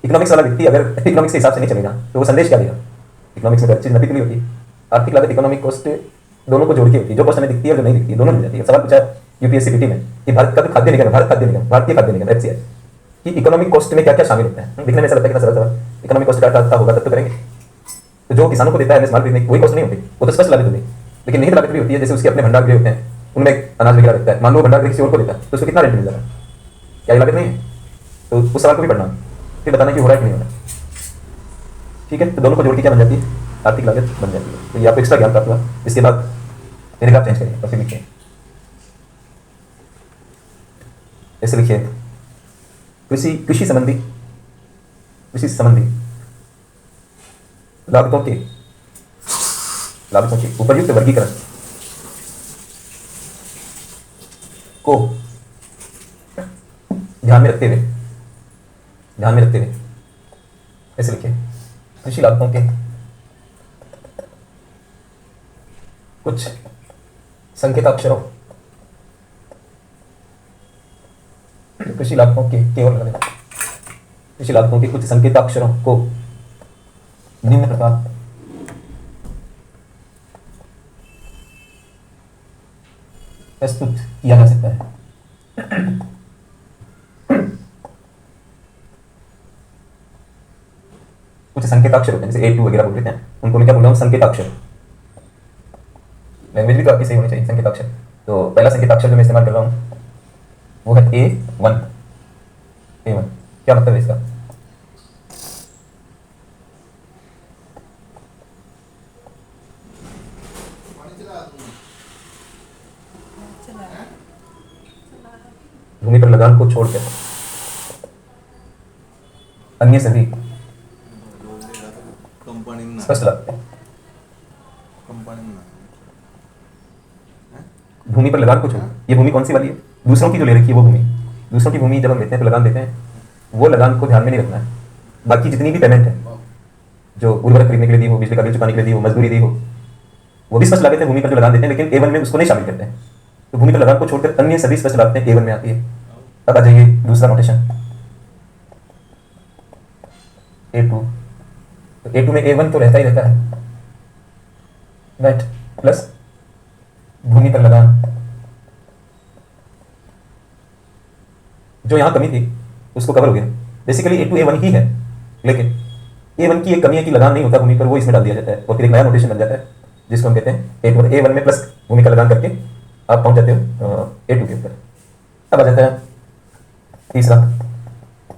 इकोनॉमिक्स वाला व्यक्ति अगर इकोनॉमिक्स के हिसाब से नहीं चलेगा तो वो संदेश क्या देगा। इकोनॉमिक्स में हर चीज नपी तुली होती है, आर्थिक लागत इकोनॉमिक कॉस्ट दोनों को जोड़ के होती है, जो कॉस्ट हमें दिखती है और जो नहीं दिखती है दोनों मिल जाती है। सवाल पूछा यूपीएससी पीटी में कि भारत का खाद्य निगम, भारतीय खाद्य निगम एफसीआई कि इकोनॉमिक कॉस्ट में क्या क्या शामिल होता है। दिखने में ऐसा लगता है कितना सरल सवाल, इकोनॉमिक कॉस्ट क्या होगा तब तो करेंगे। तो जो किसानों को देता है माल खरीदने वही कॉस्ट नहीं होती, वो तो स्पष्ट लागत होती है, लेकिन निहित लागत भी होती है, जैसे उसके अपने भंडार गृह होते हैं, उनमें अनाज वगैरह रखता है, मान लो भंडार गृह किसी और को देता है तो उसको कितना रेंट मिल जाता है, क्या ये लागत नहीं है। तो उस सवाल को भी पढ़ना, फिर बताना कि हो रहा है कि नहीं हो रहा। ठीक है, तो दोनों को जोड़ के क्या बन जाती है, आर्थिक लागत बन जाती है। तो ये आपको एक्स्ट्रा ज्ञान प्राप्त हुआ। इसके बाद पैराग्राफ चेंज करिए और फिर लिखिए, ऐसे लिखिए, कृषि संबंधी लागतों के उपयुक्त वर्गीकरण को ध्यान में रखते हुए ऐसे लिखिए, कृषि लागतों के कुछ संकेताक्षरों, कृषि लागतों के कुछ संकेताक्षरों को निम्न प्रकार प्रस्तुत किया जा सकता है। कुछ संकेताक्षर होते हैं, जैसे A2 वगैरह बोल रहे हैं, उनको मैं क्या बोल रहा हूँ, संकेताक्षर। लैंग्वेज भी तो आपकी सही होनी चाहिए, संकेताक्षर। तो पहला संकेताक्षर जो मैं इस्तेमाल कर रहा हूँ वो है A1। क्या मतलब है इसका, भूमि पर लगान को छोड़कर अन्य सभी स्पष्ट लागतें। भूमि पर लगान को छोड़, ये भूमि कौन सी वाली है, दूसरों की जो ले रखी है वो भूमि। दूसरों की भूमि जब हम लेते हैं तो लगान देते हैं, वो लगान को ध्यान में नहीं रखना है। बाकी जितनी भी पेमेंट है, जो उर्वरक खरीदने के लिए दी हो, बिजली का बिल चुकाने के लिए दी हो, मजदूरी दी हो, वो भी स्पष्ट लागतें भूमि पर जो लगान देते हैं, लेकिन A1 में उसको नहीं शामिल करते हैं। तो भूमि पर लगान को छोड़कर अन्य सभी स्पष्ट लागतें A1 में आती है। अब आ जाइए दूसरा नोटेशन A2। तो A2 में A1 तो रहता ही रहता है, वैट प्लस भूमि पर लगान। जो यहां कमी थी उसको कवर हो गया। बेसिकली A2 A1 ही है, लेकिन A1 की एक कमी है कि लगान नहीं होता भूमि पर, वो इसमें डाल दिया जाता है और फिर एक नया नोटेशन बन जाता है जिसको हम कहते हैं A2। A1 में प्लस भूमि का लगान करके आप पहुंच जाते हो A2 के ऊपर। अब आ जाता है तीसरा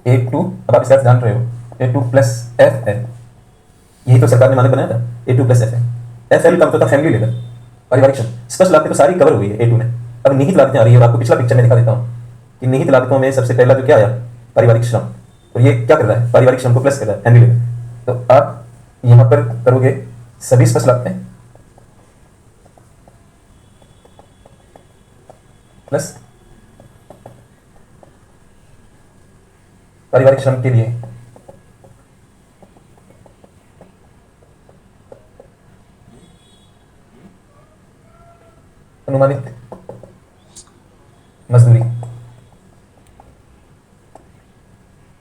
A2। अब आप इसका जान रहे हो, A2 प्लस एफ है, यही तो सरकार ने मानक बनाया था, A2 प्लस एफ है। एफ एल का मतलब था फैमिली लेवल, पारिवारिक श्रम, स्पष्ट लागतें तो सारी कवर हुई है A2 में। अब निहित लागतें आ रही है और आपको पिछला पिक्चर में दिखा देता हूँ कि निहित लागतों में सबसे पहला जो क्या आया, पारिवारिक श्रम। तो ये क्या कर रहा है, पारिवारिक श्रम को प्लस कर रहा है हेनरी लेवल। तो आप यहाँ पर करोगे सभी स्पष्ट लागतें प्लस पारिवारिक श्रम के लिए अनुमानित मजदूरी,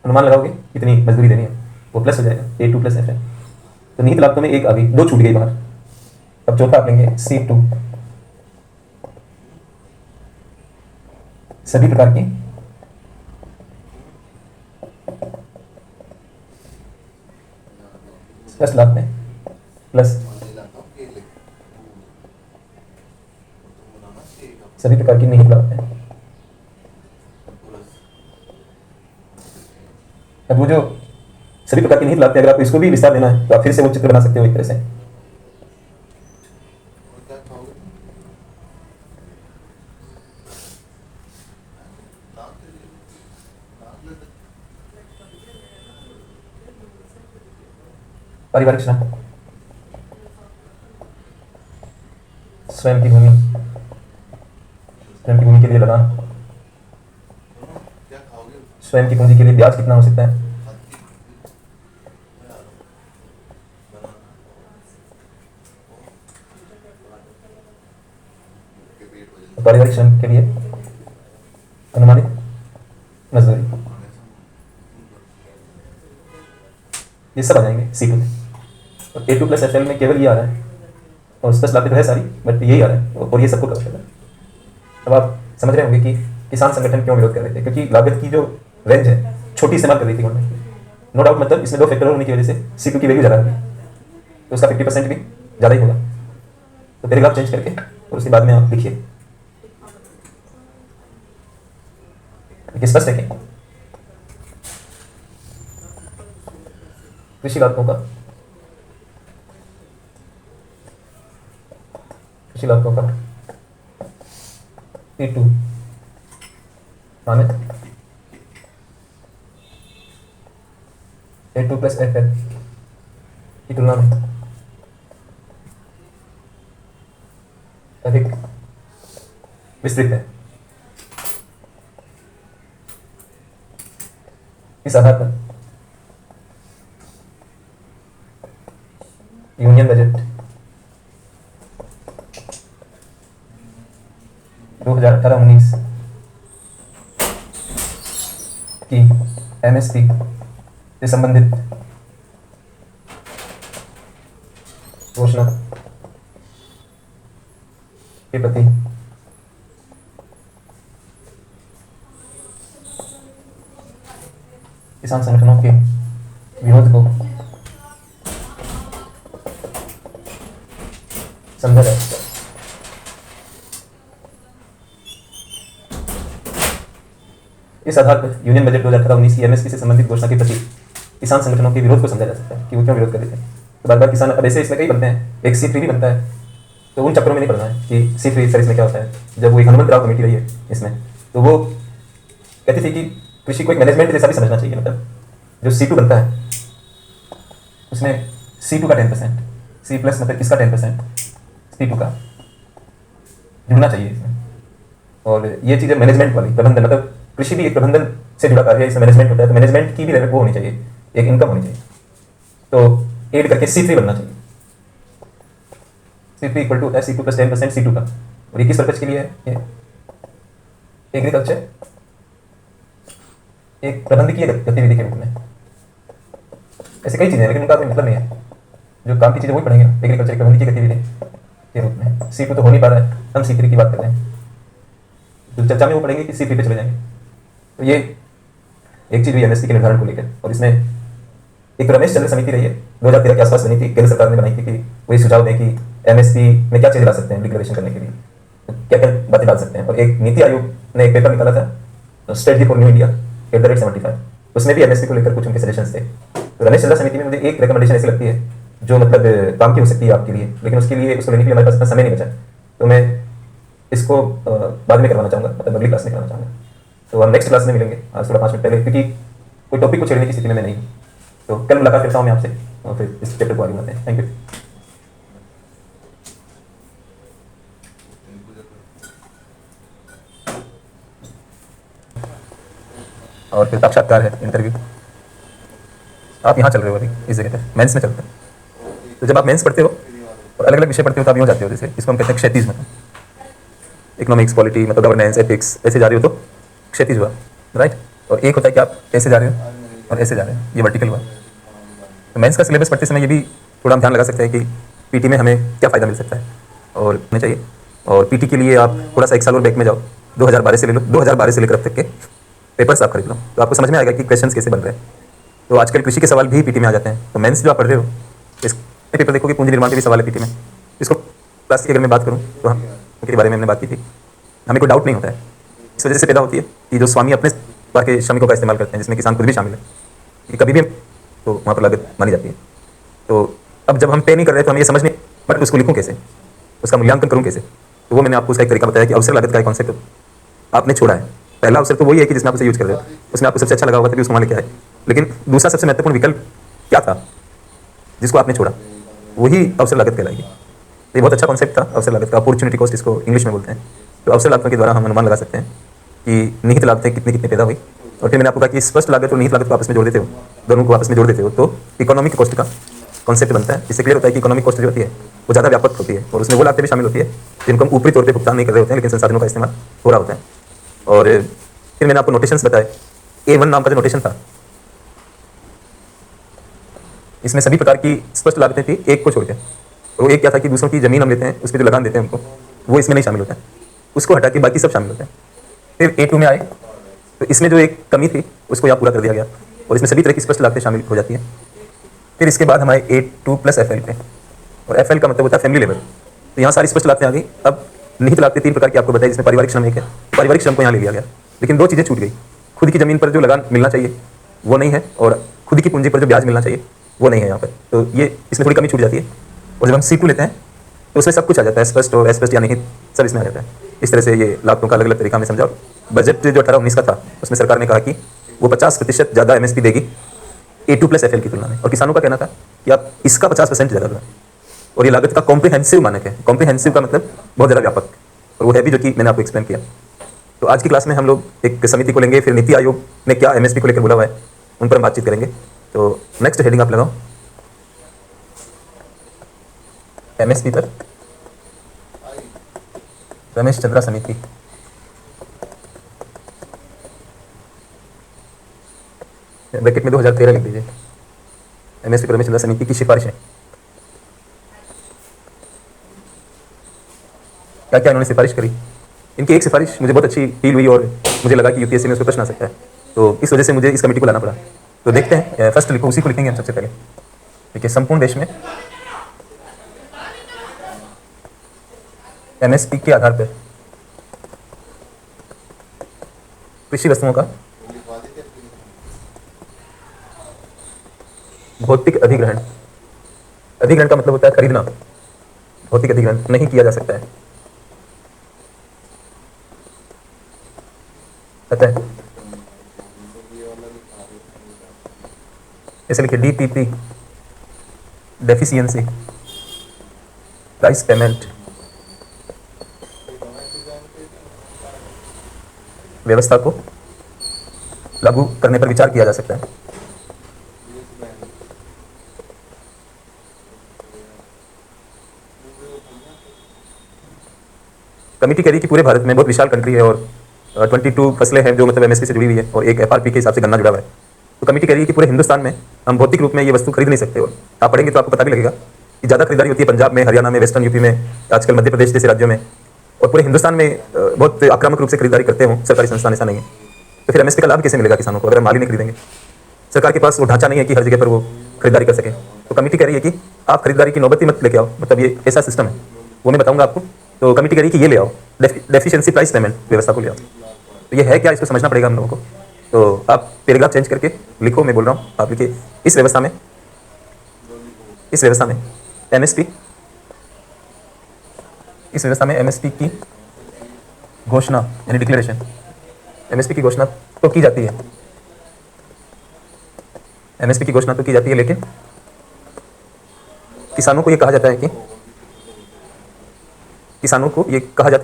अनुमान लगाओगे कितनी मजदूरी देनी है, वो प्लस हो जाएगा A2 प्लस FN। तो निहित लागतों में एक आ गई, दो छूट गई बाहर। अब चौथा आप लेंगे C2, सभी प्रकार की स्पष्ट लागतें प्लस सभी प्रकार की निहित लागतें। अब वो जो सभी प्रकार की निहित लागतें, अगर आपको इसको भी विस्तार देना है तो आप फिर से वो चित्र बना सकते हो एक तरह से। पारिवारिक श्रम, स्वयं की भूमि, स्वयं की भूमि के लिए लगान, स्वयं की पूंजी के लिए ब्याज कितना हो सकता है, पारिवारिक श्रम के लिए अनुमानित मजदूरी, ये सब आ जाएंगे C2 में। और A2 प्लस FL में केवल ये आ रहा है, और स्पष्ट लागतें तो है सारी, बट यही आ रहा है और ये सबको कवर कर रहा है। अब आप समझ रहे होंगे कि किसान संगठन क्यों विरोध कर रहे थे, क्योंकि लागत की जो रेंज है छोटी इस्तेमाल कर रही थी गवर्नमेंट। नो डाउट, मतलब इसमें दो फैक्टर होने की वजह से C2 की वैल्यू ज़्यादा होगी, तो उसका 50% भी ज़्यादा ही होगा। तो पैराग्राफ चेंज करके और उसके बाद में आप लिखिए, स्पष्ट है कि कृषि लागतों का P2 माने A2 प्लस FL की तुलना में अधिक विस्तृत है। इस आधार पर यूनियन बजट 2018-19 की MSP से संबंधित घोषणा के प्रति किसान संगठनों के विरोध को समझा जा सकता है। इस आधार पर यूनियन बजट 2018-19 की MSP से संबंधित घोषणा के प्रति किसान संगठनों के विरोध को समझा जा सकता है कि वो क्यों विरोध कर रहे थे। तो बार बार किसान, अब ऐसे इसमें कई बनते हैं, एक C3 भी बनता है, तो उन चक्करों में नहीं पड़ना है कि C3 सर इसमें क्या होता है। जब वो एक हनुमंत राव कमेटी रही है इसमें, तो वो कहती थी कि कृषि को एक मैनेजमेंट जैसा भी समझना चाहिए। मतलब जो C2 बनता है उसमें C2 का 10%, C प्लस मतलब किसका 10%, C2 का जुड़ना चाहिए इसमें। और ये चीज़ है मैनेजमेंट वाली, प्रबंधन, मतलब कृषि भी एक प्रबंधन से जुड़ा कार्य है, इसमें मैनेजमेंट होता है, तो मैनेजमेंट की भी वो होनी चाहिए, एक इनकम होनी चाहिए। तो एड करके C3 बनना चाहिए। C3 इक्वल टू होता है C2 प्लस 10% C2 का। और ये किस पर्पज के लिए है, ये एग्रीकल्चर एक प्रबंधकीय गतिविधि के रूप में। ऐसे कई चीज़ें हैं लेकिन उनका कोई मतलब नहीं है, जो काम की चीज़ें वही पढ़ेंगे। एग्रीकल्चर एक प्रबंधकीय गतिविधि के रूप में C2 तो हो नहीं पा रहा है, हम C3 की बात कर रहे हैं, तो चर्चा में वो पढ़ेंगे कि C3 पे चले जाएंगे। तो ये एक चीज़ हुई MSP के निर्धारण को लेकर। और इसमें एक रमेश चंद्र समिति रही है, 2013 के आसपास बनी थी, केंद्र सरकार ने बनाई थी कि वही सुझाव दें कि MSP में क्या चीज़ ला सकते हैं डिक्लेरेशन करने के लिए, तो क्या क्या बातें डाल सकते हैं। और एक नीति आयोग ने एक पेपर निकाला था, स्ट्रेटजी फॉर न्यू इंडिया @75, उसमें भी MSP को लेकर कुछ उनके सजेशंस थे। तो रमेश चंद्र समिति में मुझे एक रिकमेंडेशन ऐसी लगती है जो मतलब काम की हो सकती है आपके लिए, लेकिन उसके लिए उसको लेने के लिए हमारे पास इतना समय नहीं बचा। तो मैं इसको बाद में करवाना चाहूँगा, मतलब अगली क्लास में करवाना चाहूँगा। तो हम नेक्स्ट क्लास में मिलेंगे, आज थोड़ा 5 मिनट पहले, क्योंकि कोई टॉपिक को छेड़ने की स्थिति में मैं नहीं हूँ। तो कल मुलाकात करता हूँ मैं आपसे और फिर इस चैप्टर को आगे बढ़ाते हैं। Thank you. और फिर साक्षात्कार है, इंटरव्यू। आप यहाँ चल रहे हो अभी इस जगह पे, मेंस में चलते हैं। तो जब आप मेंस पढ़ते हो और अलग अलग विषय पढ़ते हो तो आप यूँ जाते हो, जैसे इसको हम कहते हैं क्षैतिज में, इकोनॉमिक्स, पॉलिटी, मतलब गवर्नेंस, एथिक्स, ऐसे जा रहे हो तो क्षैतिज हुआ, राइट। और एक होता है कि आप ऐसे जा रहे हो और ऐसे जा रहे हो, ये वर्टिकल हुआ। तो मेंस का सिलेबस पढ़ते समय ये भी थोड़ा हम ध्यान लगा सकते हैं कि पीटी में हमें क्या फ़ायदा मिल सकता है और होना चाहिए। और पीटी के लिए आप थोड़ा सा 1 साल और बैक में जाओ, 2012 से ले लो, 2012 से लेकर अब तक के पेपर्स आप खरीद लो, तो आपको समझ में आएगा कि क्वेश्चन कैसे बन रहे हैं। तो आजकल कृषि के सवाल भी पीटी में आ जाते हैं। तो मेंस जो आप पढ़ रहे हो, इस पेपर देखो कि पूंजी निर्माण के भी सवाल है पीटी में। इसको क्लास की अगर मैं बात करूँ तो हम उनके बारे में हमने बात की थी, हमें कोई डाउट नहीं होता है। इस वजह से पैदा होती है कि जो स्वामी अपने बार के श्रमिकों का इस्तेमाल करते हैं, जिसमें किसान खुद भी शामिल है, कि कभी भी तो वहाँ पर लागत मानी जाती है। तो अब जब हम पे नहीं कर रहे तो हम ये समझ नहीं बट उसको लिखूँ कैसे, उसका मूल्यांकन करूँ कैसे। तो वो मैंने आपको उसका एक तरीका बताया कि अवसर लागत का एक कॉन्सेप्ट आपने छोड़ा है। पहला अवसर तो वही है कि जिसमें आप उसे यूज कर रहे हो, उसमें आपको सबसे अच्छा लगा होगा तभी उसको वहाँ लेके आए। लेकिन दूसरा सबसे महत्वपूर्ण विकल्प क्या था जिसको आपने छोड़ा, वही अवसर लागत कहलाएगी। ये बहुत अच्छा कॉन्सेप्ट था अवसर लागत का, अपॉर्चुनिटी कॉस्ट इसको इंग्लिश में बोलते हैं। तो अवसर लागतों के द्वारा हम अनुमान लगा सकते हैं कि निहित लागतें कितनी कितनी पैदा हुई। और फिर मैंने आपको कहा कि स्पष्ट लागत और निहित लागत को आपस में जोड़ देते हो, दोनों को आपस में जोड़ देते हो तो इकोनॉमिक कॉस्ट का कॉन्सेप्ट बनता है। इससे क्लियर होता है कि इकोनॉमिक कॉस्ट जो होती है वो ज़्यादा व्यापक होती है और उसमें वो लागतें भी शामिल होती है जिनको हम ऊपरी तौर पर भुगतान नहीं कर रहे होते हैं, लेकिन संसाधनों का इस्तेमाल हो रहा होता है। और फिर मैंने आपको नोटेशंस बताए। A1 नाम का जो नोटेशन था, इसमें सभी प्रकार की स्पष्ट लागतें थी एक को छोड़ के। तो एक क्या था कि दूसरों की जमीन हम लेते हैं, उस पर जो लगान देते हैं उनको, वो इसमें नहीं शामिल होता है, उसको हटा के बाकी सब शामिल होते हैं। फिर A2 में आए तो इसमें जो एक कमी थी उसको यहाँ पूरा कर दिया गया और इसमें सभी तरह की स्पष्ट लागतें शामिल हो जाती हैं। फिर इसके बाद हमारे A2 प्लस FL पे, और FL का मतलब होता है फैमिली लेवल। तो यहाँ सारी स्पष्ट लागतें आ गई। अब निहित लागतें 3 प्रकार की आपको बताई, जिसमें पारिवारिक श्रम एक है। पारिवारिक श्रम को यहाँ ले लिया गया, लेकिन 2 चीज़ें छूट गई। खुद की ज़मीन पर जो लगान मिलना चाहिए वो नहीं है, और खुद की पूंजी पर जो ब्याज मिलना चाहिए वो नहीं है यहाँ पर। तो ये इसमें थोड़ी कमी छूट जाती है। और जब हम C2 लेते हैं तो उसमें सब कुछ आ जाता है, स्पष्ट और अस्पष्ट या निहित सब इसमें आ जाता है। इस तरह से ये लागतों का अलग अलग तरीका हमने समझा। बजट जो 18-19 का था उसमें सरकार ने कहा कि वो 50% ज़्यादा MSP देगी A2 प्लस FL की तुलना में, और किसानों का कहना था कि आप इसका 50% ज़्यादा दो। और ये लागत का कॉम्प्रिहेंसिव मानक है। कॉम्प्रिहेंसिव का मतलब बहुत ज़्यादा व्यापक, और वो है भी जो कि मैंने आपको एक्सप्लेन किया। तो आज की क्लास में हम लोग एक समिति को लेंगे, फिर नीति आयोग ने क्या MSP को लेकर बोला हुआ है उन पर हम बातचीत करेंगे। तो नेक्स्ट हेडिंग आप लगाओ MSP पर, रमेश चंद्रा समिति। ब्रैकेट में 2013 लिख दीजिए। MSP पर रमेश चंद्रा समिति की सिफारिश है। क्या क्या इन्होंने सिफारिश करी, इनकी एक सिफारिश मुझे बहुत अच्छी फील हुई और मुझे लगा कि UPSC में उसको प्रश्न आ सकता है, तो इस वजह से मुझे इस कमेटी को लाना पड़ा। तो देखते हैं, फर्स्ट लिखो, उसी को लिखेंगे हम सबसे पहले। देखिए, संपूर्ण देश में MSP के आधार पर कृषि वस्तुओं का भौतिक अधिग्रहण, अधिग्रहण का मतलब होता है खरीदना, भौतिक अधिग्रहण नहीं किया जा सकता है। पता है, ऐसे लिखिए DPP, डेफिशिएंसी प्राइस पेमेंट व्यवस्था को लागू करने पर विचार किया जा सकता है। कमेटी कह रही है कि पूरे भारत में बहुत विशाल कंट्री है और 22 फसलें हैं जो मतलब MSP से जुड़ी हुई है, और एक FRP के हिसाब से गन्ना जुड़ा हुआ है। तो कमेटी कह रही है कि पूरे हिंदुस्तान में हम भौतिक रूप में ये वस्तु खरीद नहीं सकते। और आप पढ़ेंगे तो आपको पता भी लगेगा कि ज़्यादा खरीदारी होती है पंजाब में, हरियाणा में, वेस्टर्न यूपी में, आजकल मध्य प्रदेश जैसे राज्यों में, और पूरे हिंदुस्तान में बहुत आक्रामक रूप से खरीदारी करते हो सरकारी संस्थान, ऐसा नहीं है। तो फिर MSP का लाभ कैसे मिलेगा किसानों को अगर हम माल ही नहीं खरीदेंगे? सरकार के पास वो ढांचा नहीं है कि हर जगह पर वो खरीदारी कर सके। तो कमेटी कह रही है कि आप खरीदारी की नौबत ही मत लेके आओ, मतलब ये ऐसा सिस्टम है, वो मैं बताऊंगा आपको। तो कमेटी कह रही है कि ये ले आओ, डेफिशिएंसी प्राइस पेमेंट व्यवस्था को ले आओ। तो ये है क्या, इसको समझना पड़ेगा हम लोगों को। तो आप पैराग्राफ चेंज करके लिखो, मैं बोल रहा हूँ, आप लिखिए इस व्यवस्था में MSP इस व्यवस्था में एमएसपी की घोषणा यानी डिक्लेरेशन, एमएसपी की घोषणा तो की जाती है, एमएसपी की घोषणा तो की जाती है, लेकिन किसानों को ये कहा जाता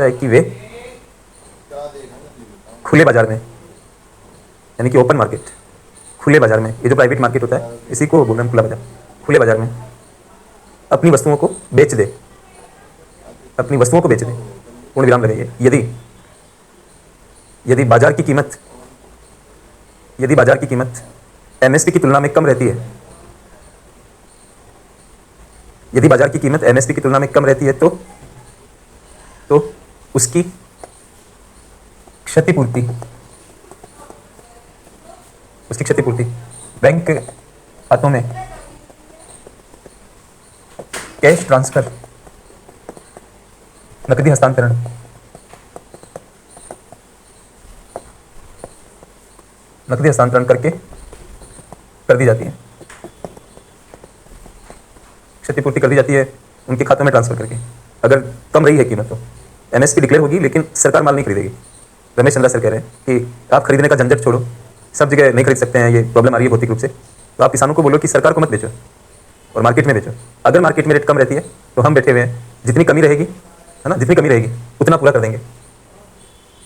है कि वे खुले बाजार में यानी कि ओपन मार्केट, खुले बाजार में, ये जो प्राइवेट मार्केट होता है इसी को बोल रहे हैं खुला बाजार, खुले बाजार में अपनी वस्तुओं को बेच दे, पूर्ण विराम लगाइए। यदि बाजार की कीमत एमएसपी की तुलना में कम रहती है, यदि बाजार की कीमत एमएसपी की तुलना में कम रहती है तो उसकी क्षतिपूर्ति बैंक खातों में कैश ट्रांसफर, नकदी हस्तांतरण करके कर दी जाती है, क्षतिपूर्ति कर दी जाती है उनके खातों में ट्रांसफर करके। अगर कम रही है कीमत तो एमएसपी डिक्लेयर होगी, लेकिन सरकार माल नहीं खरीदेगी। रमेश चंद्रा सर कह रहे हैं कि आप खरीदने का झंझट छोड़ो, सब जगह नहीं खरीद सकते हैं, ये प्रॉब्लम आ रही है भौतिक रूप से, तो आप किसानों को बोलो कि सरकार को मत बेचो और मार्केट में बेचो। अगर मार्केट में रेट कम रहती है तो हम बैठे हुए हैं, जितनी कमी रहेगी है ना, जितनी कमी रहेगी उतना पूरा कर देंगे।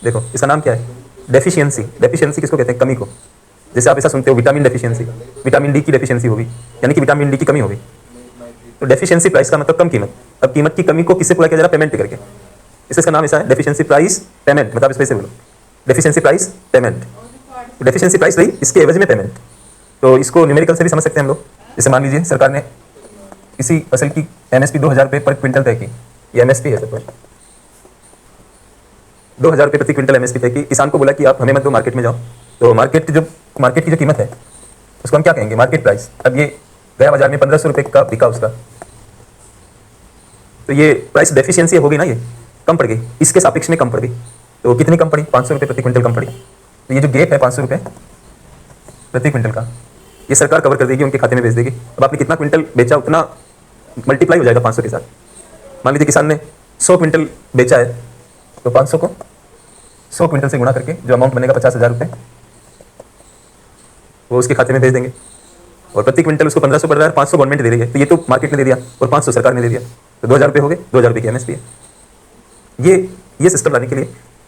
देखो इसका नाम क्या है, डेफिशिएंसी। डेफिशिएंसी किसको कहते हैं, कमी को। जैसे आप ऐसा सुनते हो विटामिन डेफिशिएंसी, विटामिन डी की डेफिशिएंसी होगी, यानी कि विटामिन डी की कमी होगी। तो डेफिशिएंसी प्राइस का मतलब कम कीमत। अब कीमत की कमी को किससे पूरा किया जा रहा है, पेमेंट करके। इसका नाम ऐसा है डेफिशिएंसी प्राइस पेमेंट, मतलब इस से बोलो deficiency price payment. Deficiency price रही, इसके एवज में पेमेंट। तो इसको न्यूमेरिकल से भी समझ सकते हैं हम लोग। जैसे मान लीजिए सरकार ने किसी फसल की एमएसपी 2000 रुपये पर क्विंटल तय की, ये एमएसपी है सपोज, 2000 रुपये प्रति क्विंटल एमएसपी तय की। किसान को बोला कि आप हमें मत दो, मार्केट में जाओ। तो मार्केट की जो कीमत है उसको हम क्या कहेंगे, मार्केट प्राइस। अब ये गया बाजार में 1500 रुपये का बिका उसका, तो ये प्राइस डेफिशिएंसी हो गई ना, ये कम पड़ गई, इसके सापेक्ष में कम पड़ गई। तो कितनी कम पड़ी, 500 रुपये प्रति क्विंटल कम पड़ी। तो ये जो गेप है 500 रुपये प्रति क्विंटल का, ये सरकार कवर कर देगी, उनके खाते में भेज देगी। अब आपने कितना क्विंटल बेचा उतना मल्टीप्लाई हो जाएगा 500 के साथ। मान लीजिए किसान ने 100 क्विंटल बेचा है, तो 500 को 100 क्विंटल से गुणा करके जो अमाउंट बनेगा 50,000 रुपये, वो उसके खाते में भेज देंगे। और प्रति क्विंटल उसको 1500 पड़ रहा है, 500 गवर्नमेंट दे रही है, तो ये तो मार्केट ने दे दिया और 500 सरकार ने दे दिया, तो 2000 रुपये हो गए, 2000 रुपये की एमएसपी है। ये सिस्टम लाने के लिए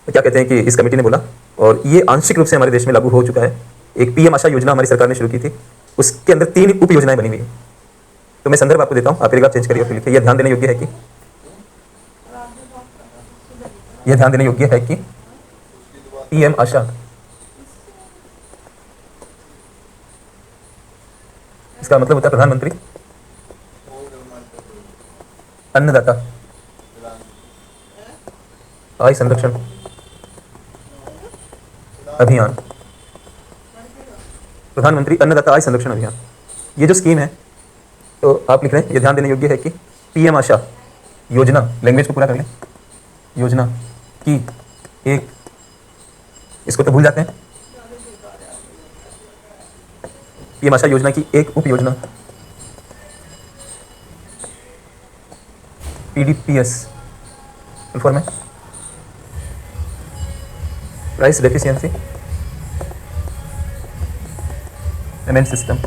क्या कहते हैं कि इस कमेटी ने बोला, और ये आंशिक रूप से हमारे देश में लागू हो चुका है। एक पीएम आशा योजना हमारी सरकार ने शुरू की थी, उसके अंदर 3 उप योजनाएं बनी हुई है। तो मैं संदर्भ आपको देता हूँ, आप पैराग्राफ चेंज करिए और लिखिए, यह ध्यान देने योग्य है कि पीएम आशा इसका मतलब होता है प्रधानमंत्री अन्नदाता आय संरक्षण अभियान, प्रधानमंत्री अन्नदाता आय संरक्षण अभियान, ये जो स्कीम है, तो आप लिख रहे हैं ये ध्यान देने योग्य है कि पीएम आशा योजना, लैंग्वेज को पूरा कर लें, योजना की एक, इसको तो भूल जाते हैं, पीएम आशा योजना की एक उप योजना पीडीपीएस फुल फॉर्म है प्राइस डेफिशिएंसी पेमेंट सिस्टम,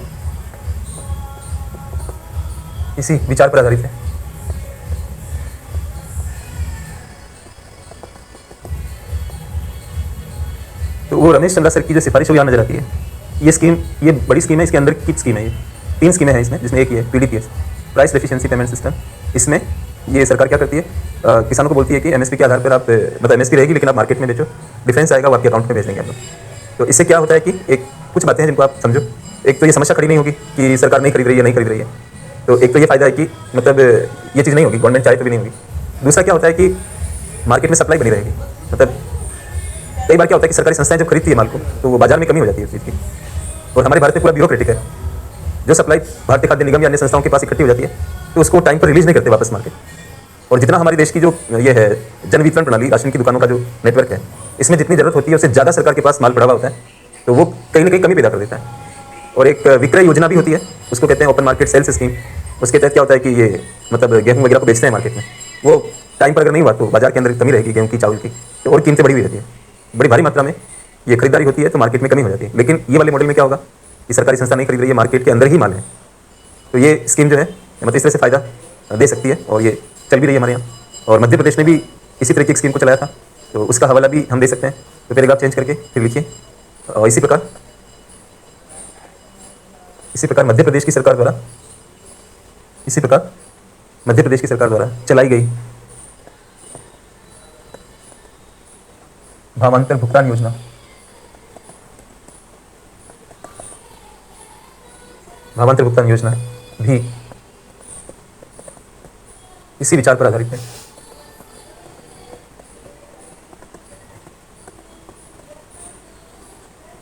इसी विचार पर आधारित है। तो वो रमेश चंद्रा सर की जो सिफारिश हुई यहाँ नजर आती है। ये स्कीम, ये बड़ी स्कीम है, इसके अंदर की स्कीम है, ये 3 स्कीमें हैं इसमें, जिसमें एक ये पीडीपीएस प्राइस डेफिशिएंसी पेमेंट सिस्टम। इसमें ये सरकार क्या करती है, किसानों को बोलती है कि एमएसपी के आधार पर आप, मतलब एमएसपी रहेगी लेकिन आप मार्केट में बेचो, डिफरेंस आएगा वो आपके अकाउंट में भेज देंगे आप लोग। तो इससे क्या होता है कि एक कुछ बातें हैं जिनको आप समझो। एक तो ये समस्या खड़ी नहीं होगी कि सरकार नहीं खरीद रही है, तो एक तो ये फायदा है कि मतलब ये चीज़ नहीं होगी, गवर्नमेंट चाहे तो भी नहीं होगी। दूसरा क्या होता है कि मार्केट में सप्लाई बनी रहेगी। मतलब कई बार क्या होता है कि सरकारी संस्थाएं जब खरीदती है माल को, तो वो बाजार में कमी हो जाती है उस चीज़ की। और हमारे भारत में पूरा ब्यूरोक्रेटिक है, जो सप्लाई भारतीय खाद्य निगम या अन्य संस्थाओं के पास इकट्ठी हो जाती है, तो उसको टाइम पर रिलीज नहीं करते वापस मार्केट। और जितना हमारे देश की जो ये है जन वितरण प्रणाली, राशन की दुकानों का जो नेटवर्क है, इसमें जितनी जरूरत होती है उससे ज़्यादा सरकार के पास माल पड़ा हुआ होता है, तो वो कहीं ना कहीं कमी पैदा कर देता है। और एक विक्रय योजना भी होती है, उसको कहते हैं ओपन मार्केट सेल्स स्कीम। उसके तहत क्या होता है कि ये मतलब गेहूं वगैरह को बेचते हैं मार्केट में, वो टाइम पर अगर नहीं हुआ तो बाजार के अंदर कमी रहेगी गेहूं की, चावल की, तो और कीमतें बढ़ी हुई रहती है, बड़ी भारी मात्रा में ये खरीदारी होती है, तो मार्केट में कमी हो जाती है। लेकिन ये वाले मॉडल में क्या होगा कि सरकारी संस्था नहीं खरीद रही है, मार्केट के अंदर ही माल है, तो ये स्कीम जो है मतलब इस तरह से फ़ायदा दे सकती है और ये चल भी रही है हमारे यहाँ। और मध्य प्रदेश ने भी इसी तरह की एक स्कीम को चलाया था, तो उसका हवाला भी हम दे सकते हैं। तो पैराग्राफ चेंज करके फिर लिखिए। और इसी प्रकार मध्य प्रदेश की सरकार द्वारा चलाई गई भावांतर भुगतान योजना, भी इसी विचार पर आधारित है।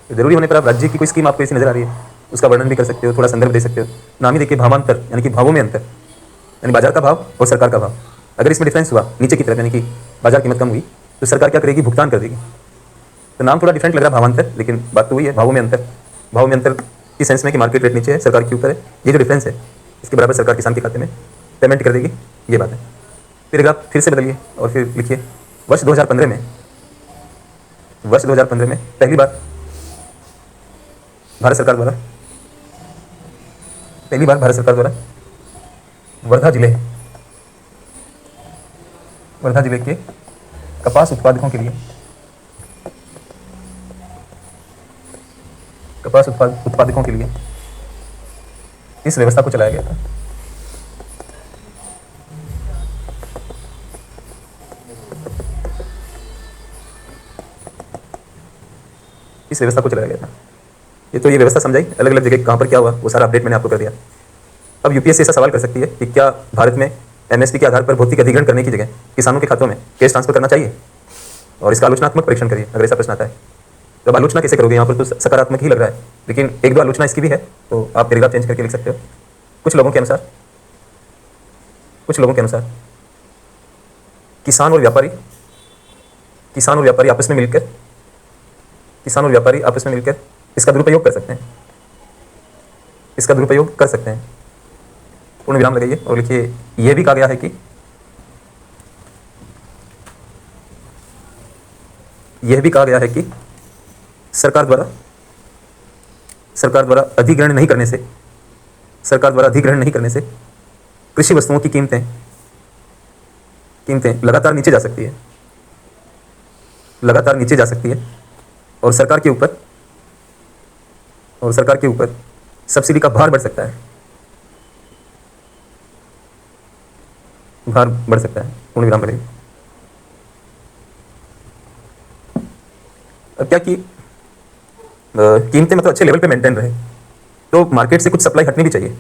जरूरी होने पर आप राज्य की कोई स्कीम आपको ऐसी नजर आ रही है, उसका वर्णन भी कर सकते हो, थोड़ा संदर्भ दे सकते हो। नाम ही देखिए भावांतर, यानी कि भावों में अंतर, यानी बाजार का भाव और सरकार का भाव। अगर इसमें डिफरेंस हुआ नीचे की तरफ, यानी कि बाजार कीमत कम हुई, तो सरकार क्या करेगी, भुगतान कर देगी। तो नाम थोड़ा डिफरेंट लग रहा है भावांतर, लेकिन बात तो वही है, भावों में अंतर। भावों में अंतर की सेंस में कि मार्केट रेट नीचे है, सरकार के ऊपर है, ये जो डिफरेंस है इसके बराबर सरकार किसान के खाते में पेमेंट कर देगी, ये बात है। फिर आप फिर से बदलिए और फिर लिखिए वर्ष 2015 में पहली बार भारत सरकार द्वारा वर्धा जिले के कपास उत्पादकों के लिए इस व्यवस्था को चलाया गया था। ये व्यवस्था समझाई, अलग अलग जगह कहाँ पर क्या हुआ वो सारा अपडेट मैंने आपको कर दिया। अब यूपीएससी ऐसा सवाल कर सकती है कि क्या भारत में एमएसपी के आधार पर भौतिक अधिग्रहण करने की जगह किसानों के खातों में कैश ट्रांसफर करना चाहिए, और इसका आलोचनात्मक परीक्षण करिए अगर ऐसा प्रश्न आता है। तो अब आलोचना कैसे करोगे, यहाँ पर तो सकारात्मक ही लग रहा है, लेकिन एक दो आलोचना इसकी भी है, तो आप पैराग्राफ चेंज करके लिख सकते हो। कुछ लोगों के अनुसार किसान और व्यापारी आपस में मिलकर इसका दुरुपयोग कर सकते हैं। पूर्ण विराम लगाइए और लिखिए यह भी कहा गया है कि सरकार द्वारा अधिग्रहण नहीं करने से कृषि वस्तुओं की कीमतें लगातार नीचे जा सकती है और सरकार के ऊपर सब्सिडी का भार बढ़ सकता है। पूर्ण विराम लगाइए। अब क्या कि कीमतें मतलब अच्छे लेवल पे मेंटेन रहे, तो मार्केट से कुछ सप्लाई हटनी भी चाहिए,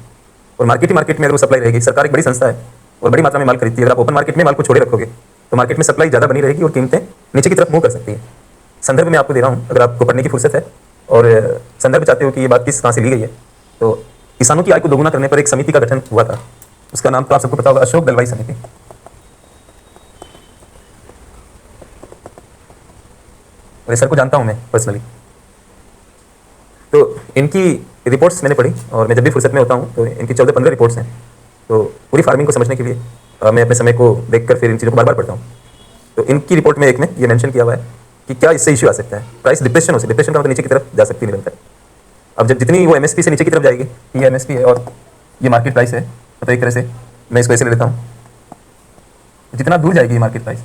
और मार्केट में अगर वो सप्लाई रहेगी, सरकार एक बड़ी संस्था है और बड़ी मात्रा में माल खरीदती है, अगर आप ओपन मार्केट में माल को छोड़े रखोगे तो मार्केट में सप्लाई ज़्यादा बनी रहेगी और कीमतें नीचे की तरफ मूव कर सकती है। संदर्भ में आपको दे रहा हूँ, अगर आपको पढ़ने की फुर्सत है और संदर्भ चाहते हो कि ये बात कहाँ से ली गई है, तो किसानों की आय को दोगुना करने पर एक समिति का गठन हुआ था, उसका नाम तो आप सबको पता होगा, अशोक दलवाई समिति। और सर को जानता हूँ मैं पर्सनली, तो इनकी रिपोर्ट्स मैंने पढ़ी और मैं जब भी फुर्सत में होता हूँ तो इनकी 14-15 रिपोर्ट्स हैं। तो पूरी फार्मिंग को समझने के लिए मैं अपने समय को देखकर फिर इन चीज़ों को बार बार पढ़ता हूँ। तो इनकी रिपोर्ट में एक में ये मेंशन किया हुआ है कि क्या इससे इश्यू आ सकता है, प्राइस डिप्रेशन का मतलब नीचे की तरफ जा सकती है निरंतर। अब जब जितनी वो एमएसपी से नीचे की तरफ जाएगी, ये एमएसपी है और ये मार्केट प्राइस है, तो एक तरह से मैं इसको ऐसे ले लेता हूँ, जितना दूर जाएगी मार्केट प्राइस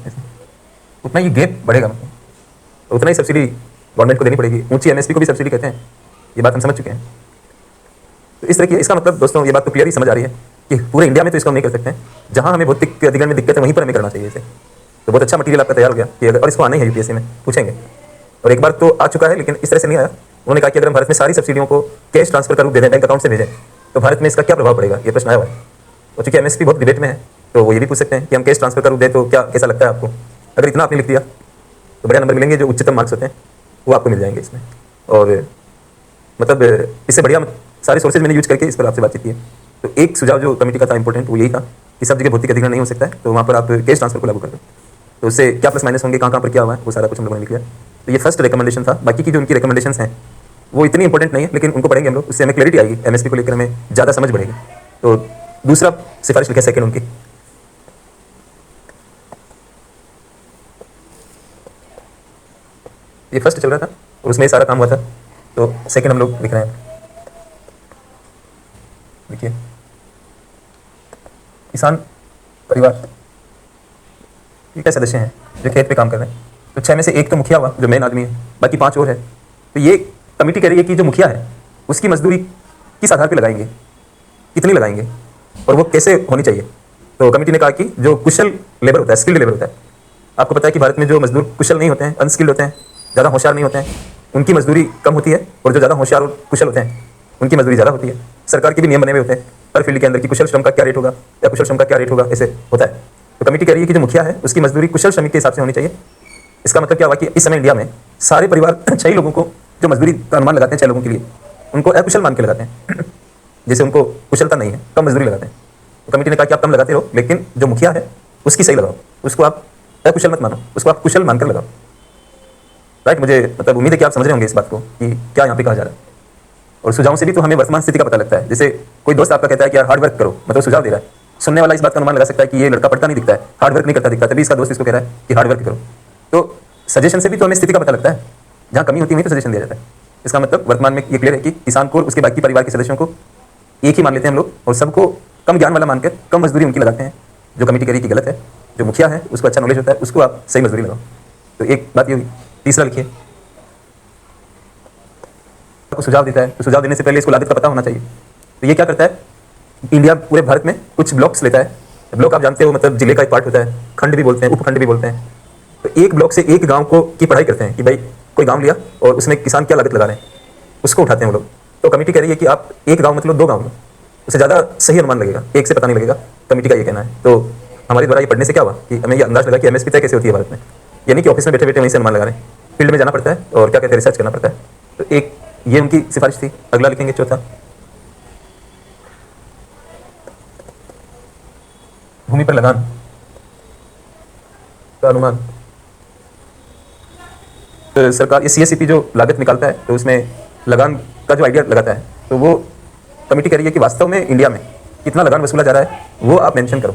उतना ये गैप बढ़ेगा, मतलब उतना ही सब्सिडी गवर्नमेंट को देनी पड़ेगी। ऊंची एमएसपी को भी सब्सिडी कहते हैं, ये बात हम समझ चुके हैं। तो इस तरह की, इसका मतलब दोस्तों ये बात तो क्लियर ही समझ आ रही है कि पूरे इंडिया में तो इसको हम नहीं कर सकते हैं, जहाँ हमें भौतिक अधिग्रहण में दिक्कत है वहीं पर हमें करना चाहिए इसे। तो बहुत अच्छा मटीरियल आपका तैयार हो गया कि अगर, और इसको आना ही है यूपीएससी में पूछेंगे, और एक बार तो आ चुका है लेकिन इस तरह से नहीं आया। उन्होंने कहा कि अगर हम भारत में सारी सब्सिडियों को कैश ट्रांसफर का रूप दे दें, बैंक अकाउंट से भेजें, तो भारत में इसका क्या प्रभाव पड़ेगा, ये प्रश्न आया हुआ है। और चूंकि एमएसपी बहुत डिबेट में है, तो वो ये भी पूछ सकते हैं कि हम कैश ट्रांसफर का रूप दें तो क्या कैसा लगता है आपको। अगर इतना आपने लिख दिया तो बढ़िया नंबर मिलेंगे, जो उच्चतम मार्क्स होते हैं वो आपको मिल जाएंगे इसमें। और मतलब इससे बढ़िया सारे सोर्सेज मैंने यूज करके इस पर आपसे बातचीत की है। तो एक सुझाव जो कमेटी का था इंपॉर्टेंट, वो यही था कि सब जगह भौतिक अधिग्रहण नहीं हो सकता है, तो वहाँ पर आप कैश ट्रांसफर को लागू कर दो। तो उससे क्या प्लस माइनस होंगे, कहाँ पर क्या हुआ है, वो सारा कुछ हम लोगों ने लिख लिया। तो ये फर्स्ट रिकमेंडेशन था। बाकी की जो उनकी रिकमेंडेशन हैं वो इतनी इंपॉर्टेंट नहीं है, लेकिन उनको पढ़ेंगे हम लोग, उससे हमें क्लैरिटी आएगी, एमएसपी को लेकर हमें ज़्यादा समझ बढ़ेगी। तो दूसरा सिफारिश लिखा सेकंड उनकी, ये फर्स्ट चल रहा था और उसमें ये सारा काम हुआ था, तो सेकंड हम लोग लिख रहे हैं। देखिए, किसान परिवार ये क्या सदस्य हैं जो खेत पे काम कर रहे हैं, तो 6 में से एक तो मुखिया हुआ जो मेन आदमी है, बाकी 5 और है। तो ये कमेटी कह रही है कि जो मुखिया है उसकी मजदूरी किस आधार पे लगाएंगे, कितनी लगाएंगे और वो कैसे होनी चाहिए। तो कमेटी ने कहा कि जो कुशल लेबर होता है, स्किल्ड लेबर होता है, आपको पता है कि भारत में जो मजदूर कुशल नहीं होते हैं, अनस्किल्ड होते हैं, ज़्यादा होशियार नहीं होते हैं, उनकी मजदूरी कम होती है, और जो ज़्यादा होशियार और कुशल होते हैं उनकी मजदूरी ज़्यादा होती है। सरकार के भी नियम बने हुए होते हैं हर फील्ड के अंदर कि कुशल श्रम का क्या रेट होगा या कुशल श्रम का क्या रेट होगा, ऐसे होता है। तो कमेटी कह रही है कि जो मुखिया है उसकी मजदूरी कुशल श्रमिक के हिसाब से होनी चाहिए। इसका मतलब क्या हुआ कि इस समय इंडिया में सारे परिवार 6 लोगों को जो मजदूरी का अनुमान लगाते हैं 6 लोगों के लिए, उनको अकुशल मान के लगाते हैं जैसे उनको कुशलता नहीं है, कम मजदूरी लगाते हैं। तो कमेटी ने कहा कि आप कम लगाते रहो, लेकिन जो मुखिया है उसकी सही लगाओ, उसको आप अकुशल मत मानो, उसको आप कुशल मानकर लगाओ। राइट, मुझे मतलब उम्मीद है कि आप समझ रहे होंगे इस बात को कि क्या यहाँ पे कहा जा रहा है। और सुझावों से भी तो हमें वर्तमान स्थिति का पता लगता है। जैसे कोई दोस्त आपका कहता है कि यार हार्ड वर्क करो, मतलब सुझाव दे रहा है, सुनने वाला इस बात का अनुमान लगा सकता है कि ये लड़का पढ़ता नहीं दिखता है, हार्ड वर्क नहीं करता दिखता, तभी इसका दोस्त इसको कह रहा है कि हार्ड वर्क करो। तो सजेशन से भी तो हमें स्थिति का पता लगता है, जहाँ कमी होती है तो सजेशन दिया जाता है। इसका मतलब वर्तमान में ये क्लियर है कि किसान को और उसके बाकी परिवार के सदस्यों को एक ही मान लेते हैं हम लोग, और सबको कम ज्ञान वाला मानकर कम मजदूरी उनकी लगाते हैं। जो कमेटी कह रही है कि गलत है, जो मुखिया है उसको अच्छा नॉलेज होता है, उसको आप सही मजदूरी लगाओ। तो एक बात ये हुई। तीसरा लिखिए, को सुझाव देता है, तो सुझाव देने से पहले इसको लागत का पता होना चाहिए। तो ये क्या करता है, इंडिया पूरे भारत में कुछ ब्लॉक्स लेता है। ब्लॉक आप जानते हो मतलब जिले का एक पार्ट होता है, खंड भी बोलते हैं, उपखंड भी बोलते हैं। तो एक ब्लॉक से एक गांव को की पढ़ाई करते हैं कि भाई कोई गांव लिया और उसमें किसान क्या लागत लगा रहे हैं, उसको उठाते हैं वो लोग। तो कमेटी कह रही है कि आप एक गाँव मतलब 2 गाँव में, उससे ज़्यादा सही अनुमान लगेगा, एक से पता नहीं लगेगा, कमेटी का ये कहना है। तो हमारे द्वारा ये पढ़ने से क्या हुआ कि हमें ये अंदाज लगा कि एमएसपी तय कैसे होती है भारत में, यानी कि ऑफिस में बैठे बैठे वहीं से अनुमान लगा रहे हैं, फील्ड में जाना पड़ता है और क्या कहते हैं रिसर्च करना पड़ता है। तो एक ये उनकी सिफारिश थी। अगला लिखेंगे चौथा, भूमि पर लगान का अनुमान। तो सरकार ये सीएससीपी जो लागत निकालता है तो उसमें लगान का जो आइडिया लगाता है, तो वो कमेटी कह रही है कि वास्तव में इंडिया में कितना लगान वसूला जा रहा है वो आप मेंशन करो,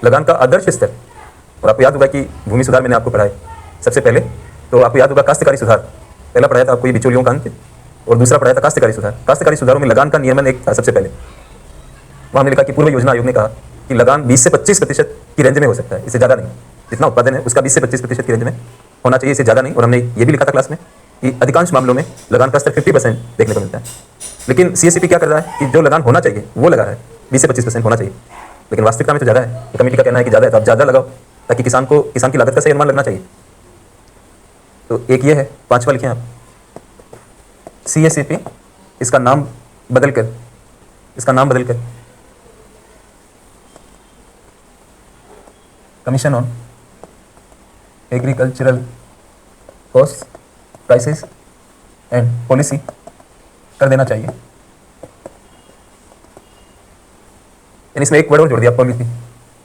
लगान का आदर्श स्तर। और आपको याद होगा कि भूमि सुधार मैंने आपको पढ़ाया सबसे पहले, तो आपको याद होगा काश्तकारी सुधार पहला पढ़ाया था आपको, ये बिचौलियों का अंत, और दूसरा पढ़ाया था काश्तकारी सुधार। काश्तकारी सुधारों में लगान का नियमन एक था सबसे पहले। वहाँ हमने लिखा कि पूर्व योजना आयोग ने कहा कि लगान 20 से 25% की रेंज में हो सकता है, इससे ज़्यादा नहीं। जितना उत्पादन है उसका 20 से 25% की रेंज में होना चाहिए, इससे ज़्यादा नहीं। और हमने ये भी लिखा था क्लास में कि अधिकांश मामलों में लगान का स्तर 50% देखने को मिलता है। लेकिन सीएससीपी क्या कर रहा है कि जो लगान होना चाहिए वो लगा रहा है, 20 से 25% होना चाहिए, लेकिन वास्तविकता में तो ज़्यादा है। तो कमेटी का कहना है कि ज़्यादा है तो आप ज़्यादा लगाओ, ताकि किसान की लागत का सही अनुमान लगना चाहिए। तो एक ये है, 5वां लिखें आप, सीएससीपी, इसका नाम बदलकर commission on agricultural cost prices and policy कर देना चाहिए। यानी इसमें एक वर्ड और जोड़ दिया, पॉलिसी।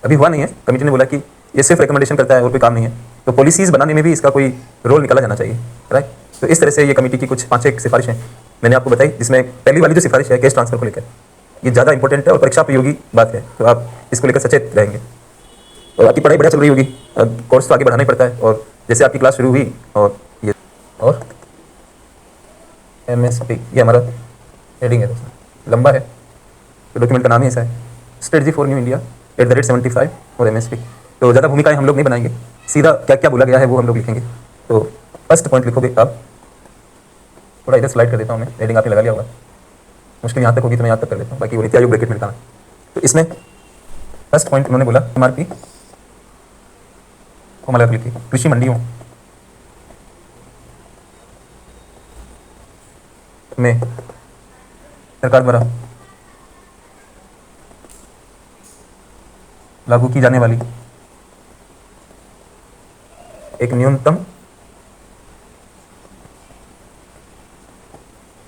अभी हुआ नहीं है, कमेटी ने बोला कि ये सिर्फ रिकमेंडेशन करता है और कोई काम नहीं है, तो पॉलिसीज बनाने में भी इसका कोई रोल निकाला जाना चाहिए। राइट, तो इस तरह से ये कमेटी की कुछ 5-6 सिफारिशें मैंने आपको बताई, जिसमें पहली वाली जो सिफारिश है कैश ट्रांसफर को लेकर, ये ज़्यादा इंपॉर्टेंट है और परीक्षा उपयोगी बात है, तो आप इसको लेकर सचेत रहेंगे। और आपकी पढ़ाई बढ़िया चल रही होगी, कोर्स तो आगे बढ़ाना ही पड़ता है। और जैसे आपकी क्लास शुरू हुई और ये और एमएसपी, ये हमारा हेडिंग है, लंबा है तो डॉक्यूमेंट का नाम ही ऐसा है, स्ट्रेटजी फॉर न्यू इंडिया @75 और एमएसपी। तो ज़्यादा भूमिकाएं हम लोग नहीं बनाएंगे, सीधा क्या क्या बोला गया है वो हम लोग लिखेंगे। तो फर्स्ट पॉइंट लिखोगे आप, थोड़ा इधर स्लाइड कर देता हूँ मैं, हेडिंग आपने लगा लिया होगा, मुश्किल यहाँ तक होगी तो मैं यहाँ तक कर देता हूँ, बाकी वो नीति आयोग ब्रैकेट में लिखा है। तो इसमें फर्स्ट पॉइंट उन्होंने बोला एमआरपी को मतलब लिखी, कृषि मंडियों में सरकार द्वारा लागू की जाने वाली एक न्यूनतम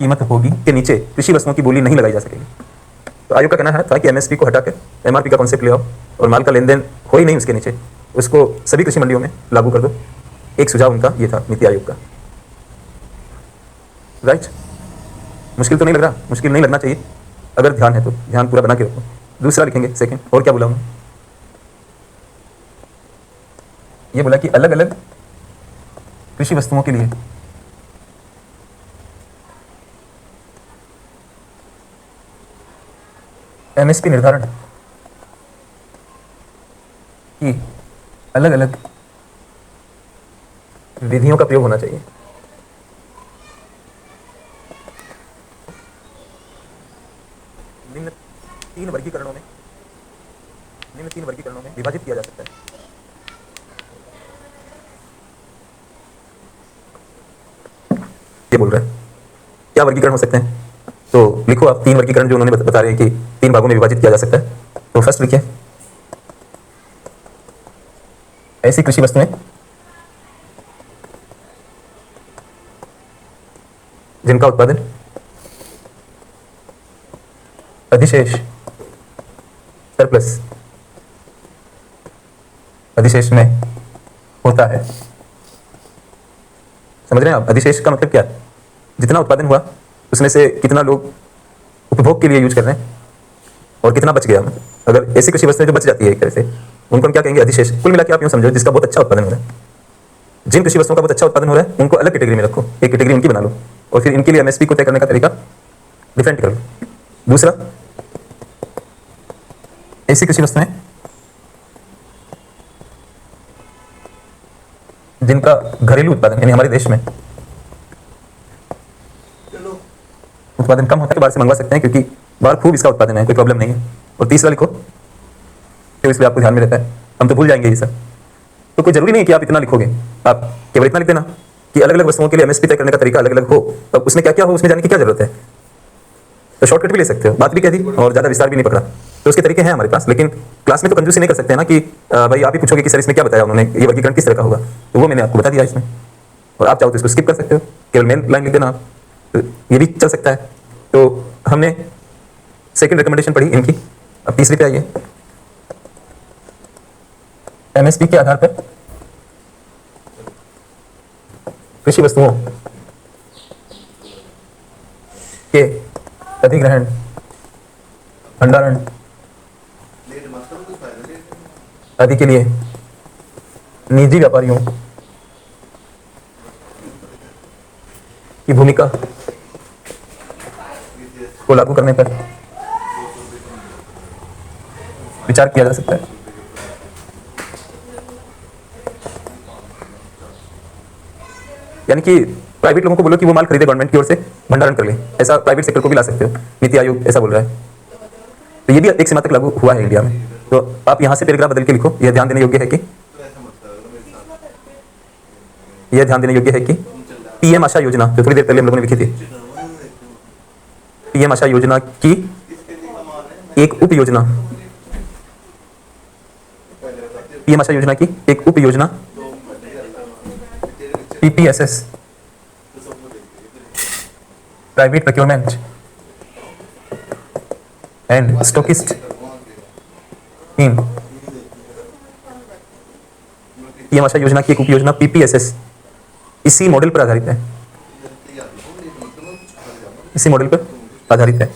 कीमत होगी के नीचे कृषि वस्तुओं की बोली नहीं लगाई जा सकेगी। तो आयोग का कहना है था कि एमएसपी को हटाकर एमआरपी का कॉन्सेप्ट ले आओ और माल का लेन देन हो ही नहीं उसके नीचे, उसको सभी कृषि मंडियों में लागू कर दो। एक सुझाव उनका ये था नीति आयोग का। राइट, मुश्किल तो नहीं लग रहा, मुश्किल नहीं लगना चाहिए, अगर ध्यान है तो ध्यान पूरा बना के रखो। दूसरा लिखेंगे सेकंड, और क्या बोला उन्होंने, ये बोला कि अलग अलग कृषि वस्तुओं के लिए एमएसपी निर्धारण की अलग अलग विधियों का प्रयोग होना चाहिए। निम्न तीन वर्गीकरणों में विभाजित किया जा सकता है। ये बोल रहा है क्या वर्गीकरण हो सकते हैं, तो लिखो आप तीन वर्गीकरण जो उन्होंने बता रहे हैं कि तीन भागों में विभाजित किया जा सकता है। तो फर्स्ट लिखिए, ऐसी कृषि वस्तुएं जिनका उत्पादन अधिशेष सरप्लस अधिशेष में होता है। समझ रहे हैं आप? अधिशेष का मतलब क्या है? जितना उत्पादन हुआ उसमें से कितना लोग उपभोग के लिए यूज कर रहे हैं और कितना बच गया। अगर ऐसी कृषि वस्तुएं जो बच जाती है एक तरह से, उनको हम क्या कहेंगे? अधिशेष। कुल मिला के आप यूं समझो जिसका बहुत अच्छा उत्पादन हो रहा है। जिन कृषि वस्तुओं का बहुत अच्छा उत्पादन हो रहा है उनको अलग कैटेगरी में रखो, एक कैटेगरी उनकी बना लो और फिर इनके लिए एमएसपी को तय करने का तरीका डिफरेंट कर लो। दूसरा, ऐसी कृषि वस्तुएं जिनका घरेलू उत्पादन यानी हमारे देश में उत्पादन कम होता है, बाहर से मंगवा सकते हैं क्योंकि बाहर खूब इसका उत्पादन है, कोई प्रॉब्लम नहीं है। और तीसरा लिखो, तो इसलिए आपको ध्यान में रहता है, हम तो भूल जाएंगे ये सब, तो कोई जरूरी नहीं कि आप इतना लिखोगे, आप केवल इतना लिख देना कि अलग अलग वस्तुओं के लिए एमएसपी तय करने का तरीका अलग अलग हो। अब उसमें क्या क्या हो उसमें जाने की क्या जरूरत है, तो शॉर्टकट भी ले सकते हो, बात भी कह दी और ज्यादा विस्तार भी नहीं पकड़ा। तो उसके तरीके हैं हमारे पास, लेकिन क्लास में तो कंजूसी नहीं कर सकते हैं ना कि भाई आप ही पूछोगे कि सर इसमें क्या बताया उन्होंने, ये वर्गीकरण किस तरह का होगा, तो वो मैंने आपको बता दिया इसमें। और आप चाहो तो इसको स्किप कर सकते हो, केवल मेन लाइन लिख देना, तो ये भी चल सकता है। तो हमने सेकंड रिकमेंडेशन पढ़ी इनकी, अब तीसरी पे आइए। एमएसपी के आधार पर कृषि वस्तुओं के अधिग्रहण, भंडारण आदि के लिए निजी व्यापारियों की भूमिका को लागू करने पर विचार किया जा सकता है। यानी कि प्राइवेट लोगों को बोलो कि वो माल खरीदे गवर्नमेंट की ओर से, भंडारण कर ले, ऐसा प्राइवेट सेक्टर को भी ला सकते हो। नीति आयोग ऐसा बोल रहा है, तो ये भी एक सीमा तक लागू हुआ है इंडिया में। तो आप यहां से पैराग्राफ बदल के लिखो, यह ध्यान देने योग्य है कि पीएम आशा योजना जो थोड़ी देर पहले हम लोगों ने लिखी थी, पीएम आशा योजना की एक उप योजना, पीएम आशा योजना की एक उप योजना PPSS, private procurement and stockist in, PM Aasha योजना की एक उप योजना पीपीएसएस इसी मॉडल पर आधारित है, इसी मॉडल पर आधारित है।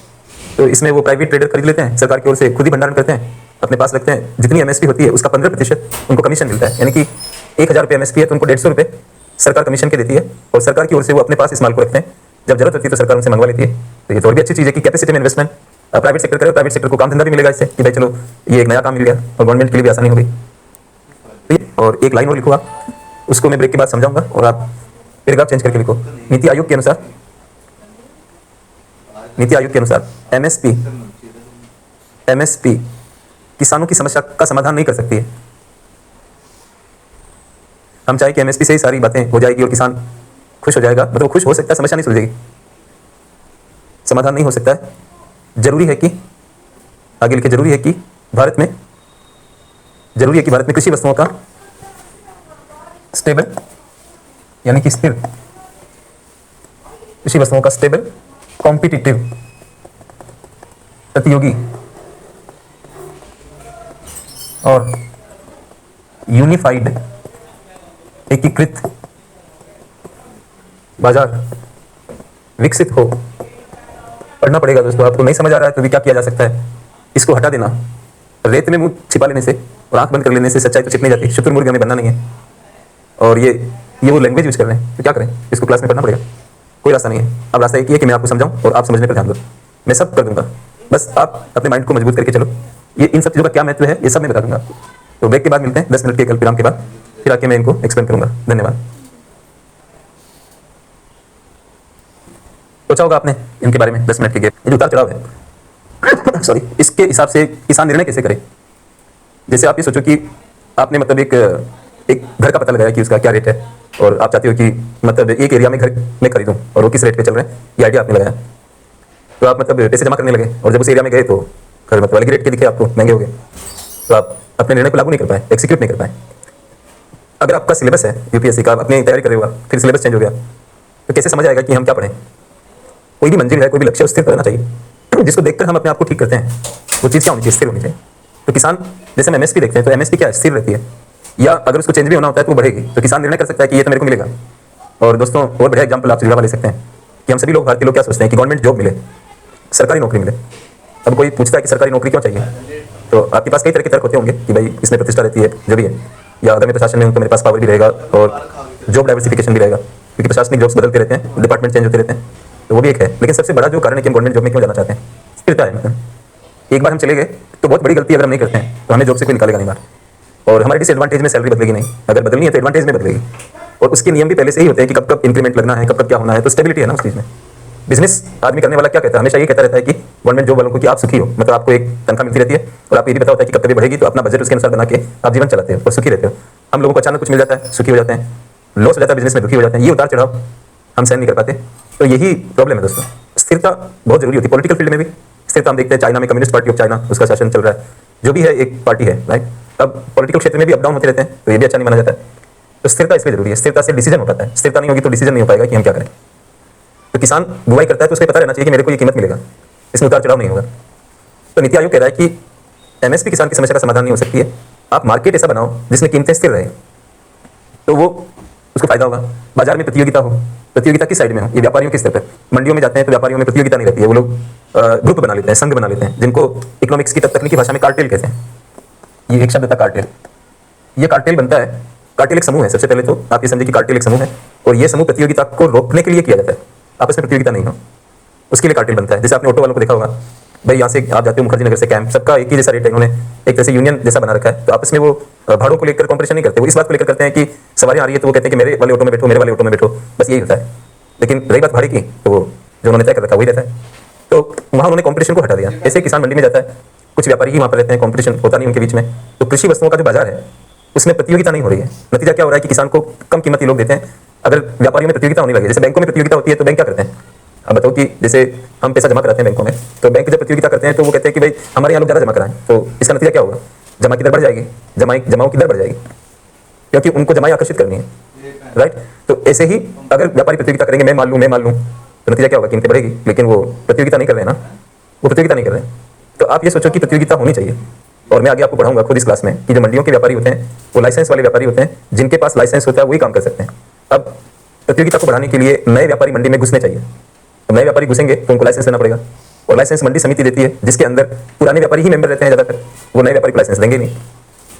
तो इसमें वो प्राइवेट ट्रेडर खरीद लेते हैं, सरकार की ओर से खुद ही भंडारण करते हैं, अपने पास रखते हैं, जितनी एमएसपी होती है उसका 15% उनको कमीशन मिलता है। यानी कि 1000 रुपये एमएसपी है तो उनको 150 रुपये सरकार कमीशन के देती है और सरकार की ओर से वो अपने पास इस माल को रखते हैं, जब जरूरत होती है तो सरकार उनसे मंगवा लेती है। तो ये तो और भी अच्छी चीज़ है कि कैपेसिटी में इन्वेस्टमेंट प्राइवेट सेक्टर करे, प्राइवेट सेक्टर को काम धंधा भी मिलेगा इससे कि भाई चलो ये एक नया काम मिल गया और गवर्नमेंट के लिए भी आसानी हो गई। और एक लाइन और लिखो आप, उसको मैं ब्रेक के बाद समझाऊंगा और आप पैराग्राफ चेंज करके लिखो। नीति आयोग के अनुसार एमएसपी किसानों की समस्या का समाधान नहीं कर सकती है। हम चाहे कि एमएसपी से ही सारी बातें हो जाएगी और किसान खुश हो जाएगा, मतलब खुश हो सकता है, समस्या नहीं सुलझेगी, समाधान नहीं हो सकता है। जरूरी है कि आगे लिखे, जरूरी है कि भारत में कृषि वस्तुओं का स्टेबल यानी कि स्थिर, कृषि वस्तुओं का स्टेबल, कॉम्पिटिटिव, प्रतियोगी और यूनिफाइड, एकीकृत बाजार विकसित हो। पढ़ना पड़ेगा दोस्तों, आपको नहीं समझ आ रहा है तो भी क्या किया जा सकता है, इसको हटा देना। रेत में मुंह छिपा लेने से और आंख बंद कर लेने से सच्चाई तो छिप नहीं जाती। शुतुरमुर्ग हमें बनना नहीं है। और ये ये वो लैंग्वेज यूज कर रहे हैं, तो क्या करें? इसको क्लास में पढ़ना पड़ेगा, कोई रास्ता नहीं है। अब रास्ता एक ही है कि मैं आपको समझाऊं और आप समझने पर ध्यान दो। मैं सब कर दूंगा, बस आप अपने माइंड को मजबूत करके चलो। ये इन सब चीज़ों का क्या महत्व है ये सब मैं बता दूंगा आपको। तो ब्रेक के बाद मिलते हैं, 10 मिनट के कल विराम के बाद, फिर आके मैं इनको एक्सप्लेन करूंगा। धन्यवाद। सोचा होगा आपने इनके बारे में 10 मिनट के गैप, ये जो उतार चढ़ाव है सॉरी, इसके हिसाब से किसान निर्णय कैसे करे? जैसे आप ये सोचो कि आपने मतलब एक घर का पता लगाया कि उसका क्या रेट है, और आप चाहते हो कि मतलब एक एरिया में घर में खरीदूं और वो किस रेट पे चल रहे हैं, ये आइडिया आपने लगाया। तो आप मतलब पैसे जमा करने लगे, और जब उस एरिया में गए तो घर मतलब अलग रेट के दिखे आपको, महंगे हो गए, तो आप अपने निर्णय को लागू नहीं कर पाए, एक्सिक्यूट नहीं कर पाए। अगर आपका सिलेबस है यूपीएससी का, अपनी तैयारी कर रहे हो, फिर सिलेबस चेंज हो गया, तो कैसे समझ आएगा कि हम क्या पढ़ें? कोई भी मंजिल है, कोई भी लक्ष्य स्थिर रहना चाहिए, जिसको देखकर हम अपने आप को ठीक करते हैं। वो चीज़ क्या होनी चाहिए? स्थिर होनी चाहिए। तो किसान, जैसे हम एमएसपी देखते हैं, तो एमएसपी क्या है? स्थिर रहती है, या अगर उसको चेंज भी होना होता है तो वो बढ़ेगी। तो किसान निर्णय कर सकता है कि ये तो मेरे को मिलेगा। और दोस्तों, और बढ़िया एग्जाम्पल आप जुड़ावा ले सकते हैं कि हम सभी लोग, भारतीय लोग क्या सोचते हैं कि गवर्नमेंट जॉब मिले, सरकारी नौकरी मिले। अब कोई पूछता है कि सरकारी नौकरी क्यों चाहिए, तो आपके पास कई तरह के तर्क होते होंगे कि भाई इसमें प्रतिष्ठा रहती है, जो भी है, या अगर मैं प्रशासन में हूँ तो मेरे पास पावर भी रहेगा और जॉब डाइवर्सिफिकेशन भी रहेगा, क्योंकि प्रशासनिक जॉब्स बदलते रहते हैं, डिपार्टमेंट चेंज होते रहते हैं, तो वो भी एक है। लेकिन सबसे बड़ा जो कारण है कि हम गवर्नमेंट जॉब में क्यों जाना चाहते हैं, स्थिरता है। मतलब एक बार हम चले गए तो बहुत बड़ी गलती अगर हम नहीं करते हैं तो हमें जॉब से कोई निकालेगा नहीं बाहर, और हमारे डिसएडवांटेज में सैलरी बदलेगी नहीं, अगर बदलनी है तो एडवांटेज में बदलेगी। और उसके नियम भी पहले से ही होते हैं कि कब कब इंक्रीमेंट लगना है, कब कब क्या होना है, तो स्टेबिलिटी है ना उस चीज़ में। बिजनेस आदमी करने वाला क्या कहता है? हमेशा ये कहता रहता है कि गवर्नमेंट जॉब वालों को कि आप सुखी हो, मतलब आपको एक तनख्वाह मिलती रहती है और आपको ये भी पता होता है कि कब कभी बढ़ेगी, तो अपना बजट उसके अनुसार बना के आप जीवन चलाते हो और सुखी रहते हो। हम लोगों को अचानक कुछ मिल जाता है, सुखी हो जाते हैं, लॉस हो जाता है बिजनेस में, दुखी हो जाते हैं। ये उतार चढ़ाव हम सहन नहीं कर पाते, तो यही प्रॉब्लम है दोस्तों। स्थिरता बहुत जरूरी होती है। पॉलिटिकल फील्ड में भी स्थिरता हम देखते हैं, चाइना में कम्युनिस्ट पार्टी ऑफ चाइना, उसका शासन चल रहा है, जो भी है एक पार्टी है, राइट। अब पॉलिटिकल क्षेत्र में भी अप डाउन होते रहते हैं, तो ये भी अच्छा नहीं माना जाता है। तो स्थिरता इसलिए जरूरी है, स्थिरता से डिसीजन हो पाता है। स्थिरता नहीं होगी तो डिसीजन नहीं हो पाएगा कि हम क्या करें। तो किसान बुवाई करता है तो उसको पता रहना चाहिए कि मेरे को ये कीमत मिलेगा, इसमें उतार चढ़ाव नहीं होगा। तो नीति आयोग कह रहा है कि एमएसपी किसान की समस्या का समाधान नहीं हो सकती है, आप मार्केट ऐसा बनाओ जिसमें कीमतें स्थिर रहे, तो वो उसको फायदा होगा। बाजार में प्रतियोगिता हो, प्रतियोगिता किस साइड में हो? ये व्यापारियों के स्तर पर। मंडियों में जाते हैं तो व्यापारियों में प्रतियोगिता नहीं रहती है, वो लोग ग्रुप बना लेते हैं, संघ बना लेते हैं, जिनको इकोनॉमिक्स की तकनीकी भाषा में कार्टेल कहते हैं। ये एक शब्द था कार्टेल। ये कार्टेल बनता है, कार्टेल एक समूह है। सबसे पहले तो आप ये समझे कि कार्टेल एक समूह है, और ये समूह प्रतियोगिता को रोकने के लिए किया जाता है, आपस में प्रतियोगिता नहीं हो, उसके लिए कार्टेल बनता है। जैसे आपने ऑटो वालों को देखा होगा, भाई यहाँ से आप जाते हो मुखर्जी नगर से कैंप, सबका एक ही जैसा रेट है, इन्होंने एक तरह से यूनियन जैसा बना रखा है, तो आपस में वो भाड़ों को लेकर कॉम्पिटिशन नहीं करते। वो इस बात को लेकर करते हैं कि सवारी आ रही है तो वो कहते हैं कि मेरे वाले ऑटो में बैठो, मेरे वाले ऑटो में बैठो, बस यही होता है। लेकिन रही बात भाड़े की, तो वो जो उन्होंने तय कर रखा वही रहता है, तो वहाँ उन्होंने कॉम्पिटिशन को हटा दिया। ऐसे किसान मंडी में जाता है, कुछ व्यापारी ही वहाँ पर रहते हैं, कॉम्पिटिशन होता नहीं उनके बीच में। तो कृषि वस्तुओं का जो बाजार है उसमें प्रतियोगिता नहीं हो रही है। नतीजा क्या हो रहा है कि किसान को कम कीमती लोग देते हैं। अगर व्यापारियों में प्रतियोगिता होने लगी, जैसे बैंकों में प्रतियोगिता होती है, तो बैंक क्या करते हैं? अब बताओ कि जैसे हम पैसा जमा कराते हैं बैंकों में, तो बैंक जब प्रतियोगिता करते हैं तो वो कहते हैं कि भाई हमारे यहाँ लोग ज़्यादा जमा कराएं, तो इसका नतीजा क्या होगा? जमा की दर बढ़ जाएगी, जमाओं की दर बढ़ जाएगी, क्योंकि उनको जमाई आकर्षित करनी है, राइट। तो ऐसे ही अगर व्यापारी प्रतियोगिता करेंगे, मैं मान लूँ, तो नतीजा क्या होगा? कीमतें बढ़ेगी। लेकिन वो प्रतियोगिता नहीं कर रहे हैं ना, वो प्रतियोगिता नहीं कर रहे हैं। तो आप ये सोचो कि प्रतियोगिता होनी चाहिए। और मैं आगे आपको पढ़ाऊंगा खुद इस क्लास में कि जो मंडियों के व्यापारी होते हैं वो लाइसेंस वाले व्यापारी होते हैं, जिनके पास लाइसेंस होता है वही काम कर सकते हैं। अब प्रतियोगिता को बढ़ाने के लिए नए व्यापारी मंडी में घुसने चाहिए। तो नए व्यापारी घुसेंगे तो उनको लाइसेंस लेना पड़ेगा, और लाइसेंस मंडी समिति देती है, जिसके अंदर पुराने व्यापारी ही मेंबर रहते हैं ज़्यादातर, वो नए व्यापारी को लाइसेंस देंगे नहीं।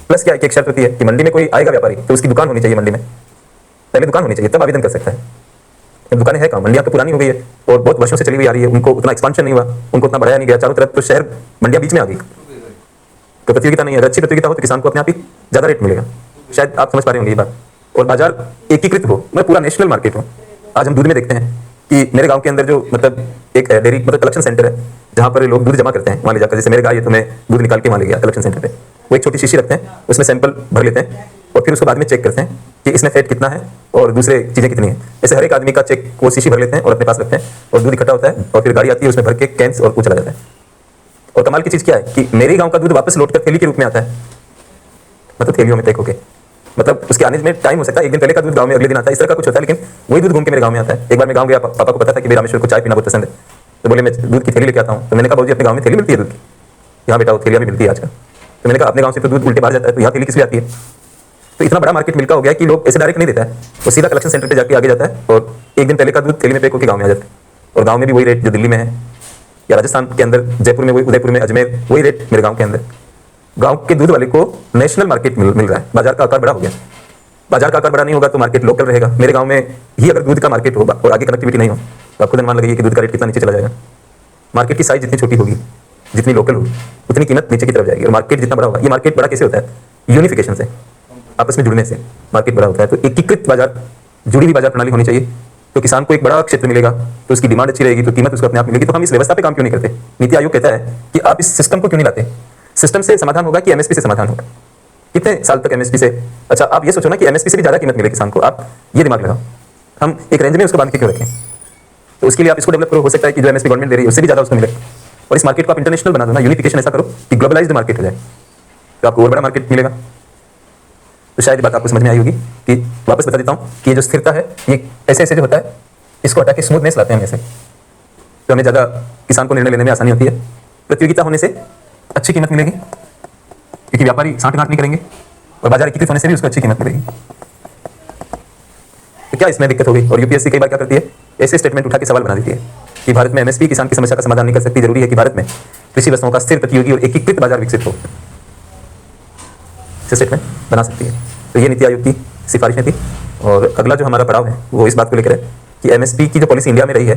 प्लस क्या एक शर्त होती है कि मंडी में कोई आएगा व्यापारी तो उसकी दुकान होनी चाहिए मंडी में, पहले दुकान होनी चाहिए, तब आवेदन कर सकता है। अब दुकानें हैं कहाँ? मंडियाँ तो पुरानी हो गई है और बहुत वर्षों से चली हुई आ रही है, उनको उतना एक्सपांशन नहीं हुआ, उनको उतना बढ़ाया नहीं गया, चारों तरफ तो शहर मंडियाँ बीच में आ गई, तो प्रतियोगिता नहीं है। अगर अच्छी प्रतियोगिता हो तो किसान को अपने आप ही ज़्यादा रेट मिलेगा। शायद आप समझ पा रहे होंगे ये बात। और बाजार एकीकृत हो, मतलब पूरा नेशनल मार्केट हो। आज हम दूध में देखते हैं कि मेरे गांव के अंदर जो मतलब एक डेयरी मतलब कलेक्शन सेंटर है, जहाँ पर लोग दूध जमा करते हैं, वहाँ ले जाकर, जैसे मेरे गाय है तो मैं दूध निकाल के वहाँ ले गया कलेक्शन सेंटर पे, वो एक छोटी शीशी रखते हैं, उसमें सैंपल भर लेते हैं और फिर उसको बाद में चेक करते हैं कि इसमें फैट कितना है और दूसरे चीज़ें कितनी है। ऐसे हर एक आदमी का चेक वो शीशी भर लेते हैं और अपने पास रखते हैं, और दूध इकट्ठा होता है और फिर गाड़ी आती है, उसमें भर के कैंस और वो चला जाता है। और कमाल की चीज़ क्या है कि मेरे गाँव का दूध वापस लौट कर थैली के रूप में आता है, मतलब थैलियों में पैक होके, मतलब उसके आने में टाइम हो सकता है, एक दिन पहले का दूध गांव में अगले दिन आता है, इस तरह का कुछ होता है, लेकिन वही दूध घूम के मेरे गांव में आता है। एक बार मैं गांव गया, पापा को पता था कि रामेश्वर को चाय पीना बहुत पसंद है, तो बोले मैं दूध की थैली लेके आता हूँ। तो मैंने कहा बाबूजी अपने गांव में थैली मिलती है दूध की? यहाँ बेटा वो थैलियाँ भी मिलती है आजकल। तो मैंने कहा अपने गाँव से तो दूध उल्टे बाहर जाता है, तो यहाँ थैली किस लिए आती है? तो इतना बड़ा मार्केट मिल का हो गया कि लोग ऐसे डायरेक्ट नहीं देता है, वो सीधा कलेक्शन सेंटर पर जाके आगे जाता है और एक दिन पहले का दूध थैली में पैक होकर गाँव में आ जाता है। और गाँव में भी वही रेट जो दिल्ली में है, या राजस्थान के अंदर जयपुर में वही, उदयपुर में, अजमेर वही रेट मेरे गाँव के अंदर। गाँव के दूध वाले को नेशनल मार्केट मिल रहा है, बाजार का आकार बड़ा हो गया। बाजार का आकार बड़ा नहीं होगा तो मार्केट लोकल रहेगा। मेरे गांव में ही अगर दूध का मार्केट हो और आगे कनेक्टिविटी नहीं हो तो आपको अनुमान लगाइए कि दूध का रेट कितना नीचे चला जाएगा। मार्केट की साइज जितनी छोटी होगी, जितनी लोकल होगी, उतनी कीमत नीचे की तरफ जाएगी। और मार्केट जितना बड़ा होगा, ये मार्केट बड़ा कैसे होता है? यूनिफिकेशन से, आपस में जुड़ने से मार्केट बड़ा होता है। तो एकीकृत बाजार, जुड़ी हुई बाजार प्रणाली होनी चाहिए। तो किसान को एक बड़ा क्षेत्र मिलेगा तो उसकी डिमांड अच्छी रहेगी, तो कीमत उसको अपने आप मिलेगी। तो हम इस व्यवस्था पे काम क्यों नहीं करते? नीति आयोग कहता है कि आप इस सिस्टम को क्यों नहीं लाते? सिस्टम से समाधान होगा कि एमएसपी से समाधान होगा? कितने साल तक एमएसपी से? अच्छा, आप ये सोचो ना कि एमएसपी से भी ज्यादा कीमत मिले किसान को। आप ये दिमाग लगाओ, हम एक रेंज में उसको बांध के क्यों रखें? तो उसके लिए आप इसको डेवलप करो। हो सकता है कि जो एमएसपी गवर्नमेंट दे रही है उससे भी ज्यादा उसको मिले। और इस मार्केट को आप इंटरनेशनल बना दो ना, यूनिफिकेशन ऐसा करो कि ग्लोबलाइज्ड मार्केट हो जाए, तो आपको और बड़ा मार्केट मिलेगा। तो शायद बात आपको समझ में आई होगी कि वापस बता देता हूँ कि ये जो स्थिरता है, ये ऐसे ऐसे जो होता है, इसको हटा के स्मूथनेस लाते हैं हम ऐसे, तो हमें ज़्यादा किसान को निर्णय लेने में आसानी होती है। प्रतियोगिता होने से अच्छी कीमत मिलेगी क्योंकि व्यापारी सांठ-गांठ नहीं करेंगे, और बाजार एकीकृत होने से भी उसको अच्छी कीमत मिलेगी। तो क्या इसमें दिक्कत होगी? और यूपीएससी कई बार क्या करती है, ऐसे स्टेटमेंट उठा के सवाल बना देती है कि भारत में एमएसपी किसान की समस्या का समाधान नहीं कर सकती, जरूरी है कि भारत में कृषि वस्तुओं का स्थिर, प्रतियोगी और एकीकृत बाजार विकसित हो। स्टेटमेंट बना सकती है। तो ये नीति आयोग की सिफारिशें थी। और अगला जो हमारा पड़ाव है वो इस बात को लेकर है कि एमएसपी की जो पॉलिसी इंडिया में रही है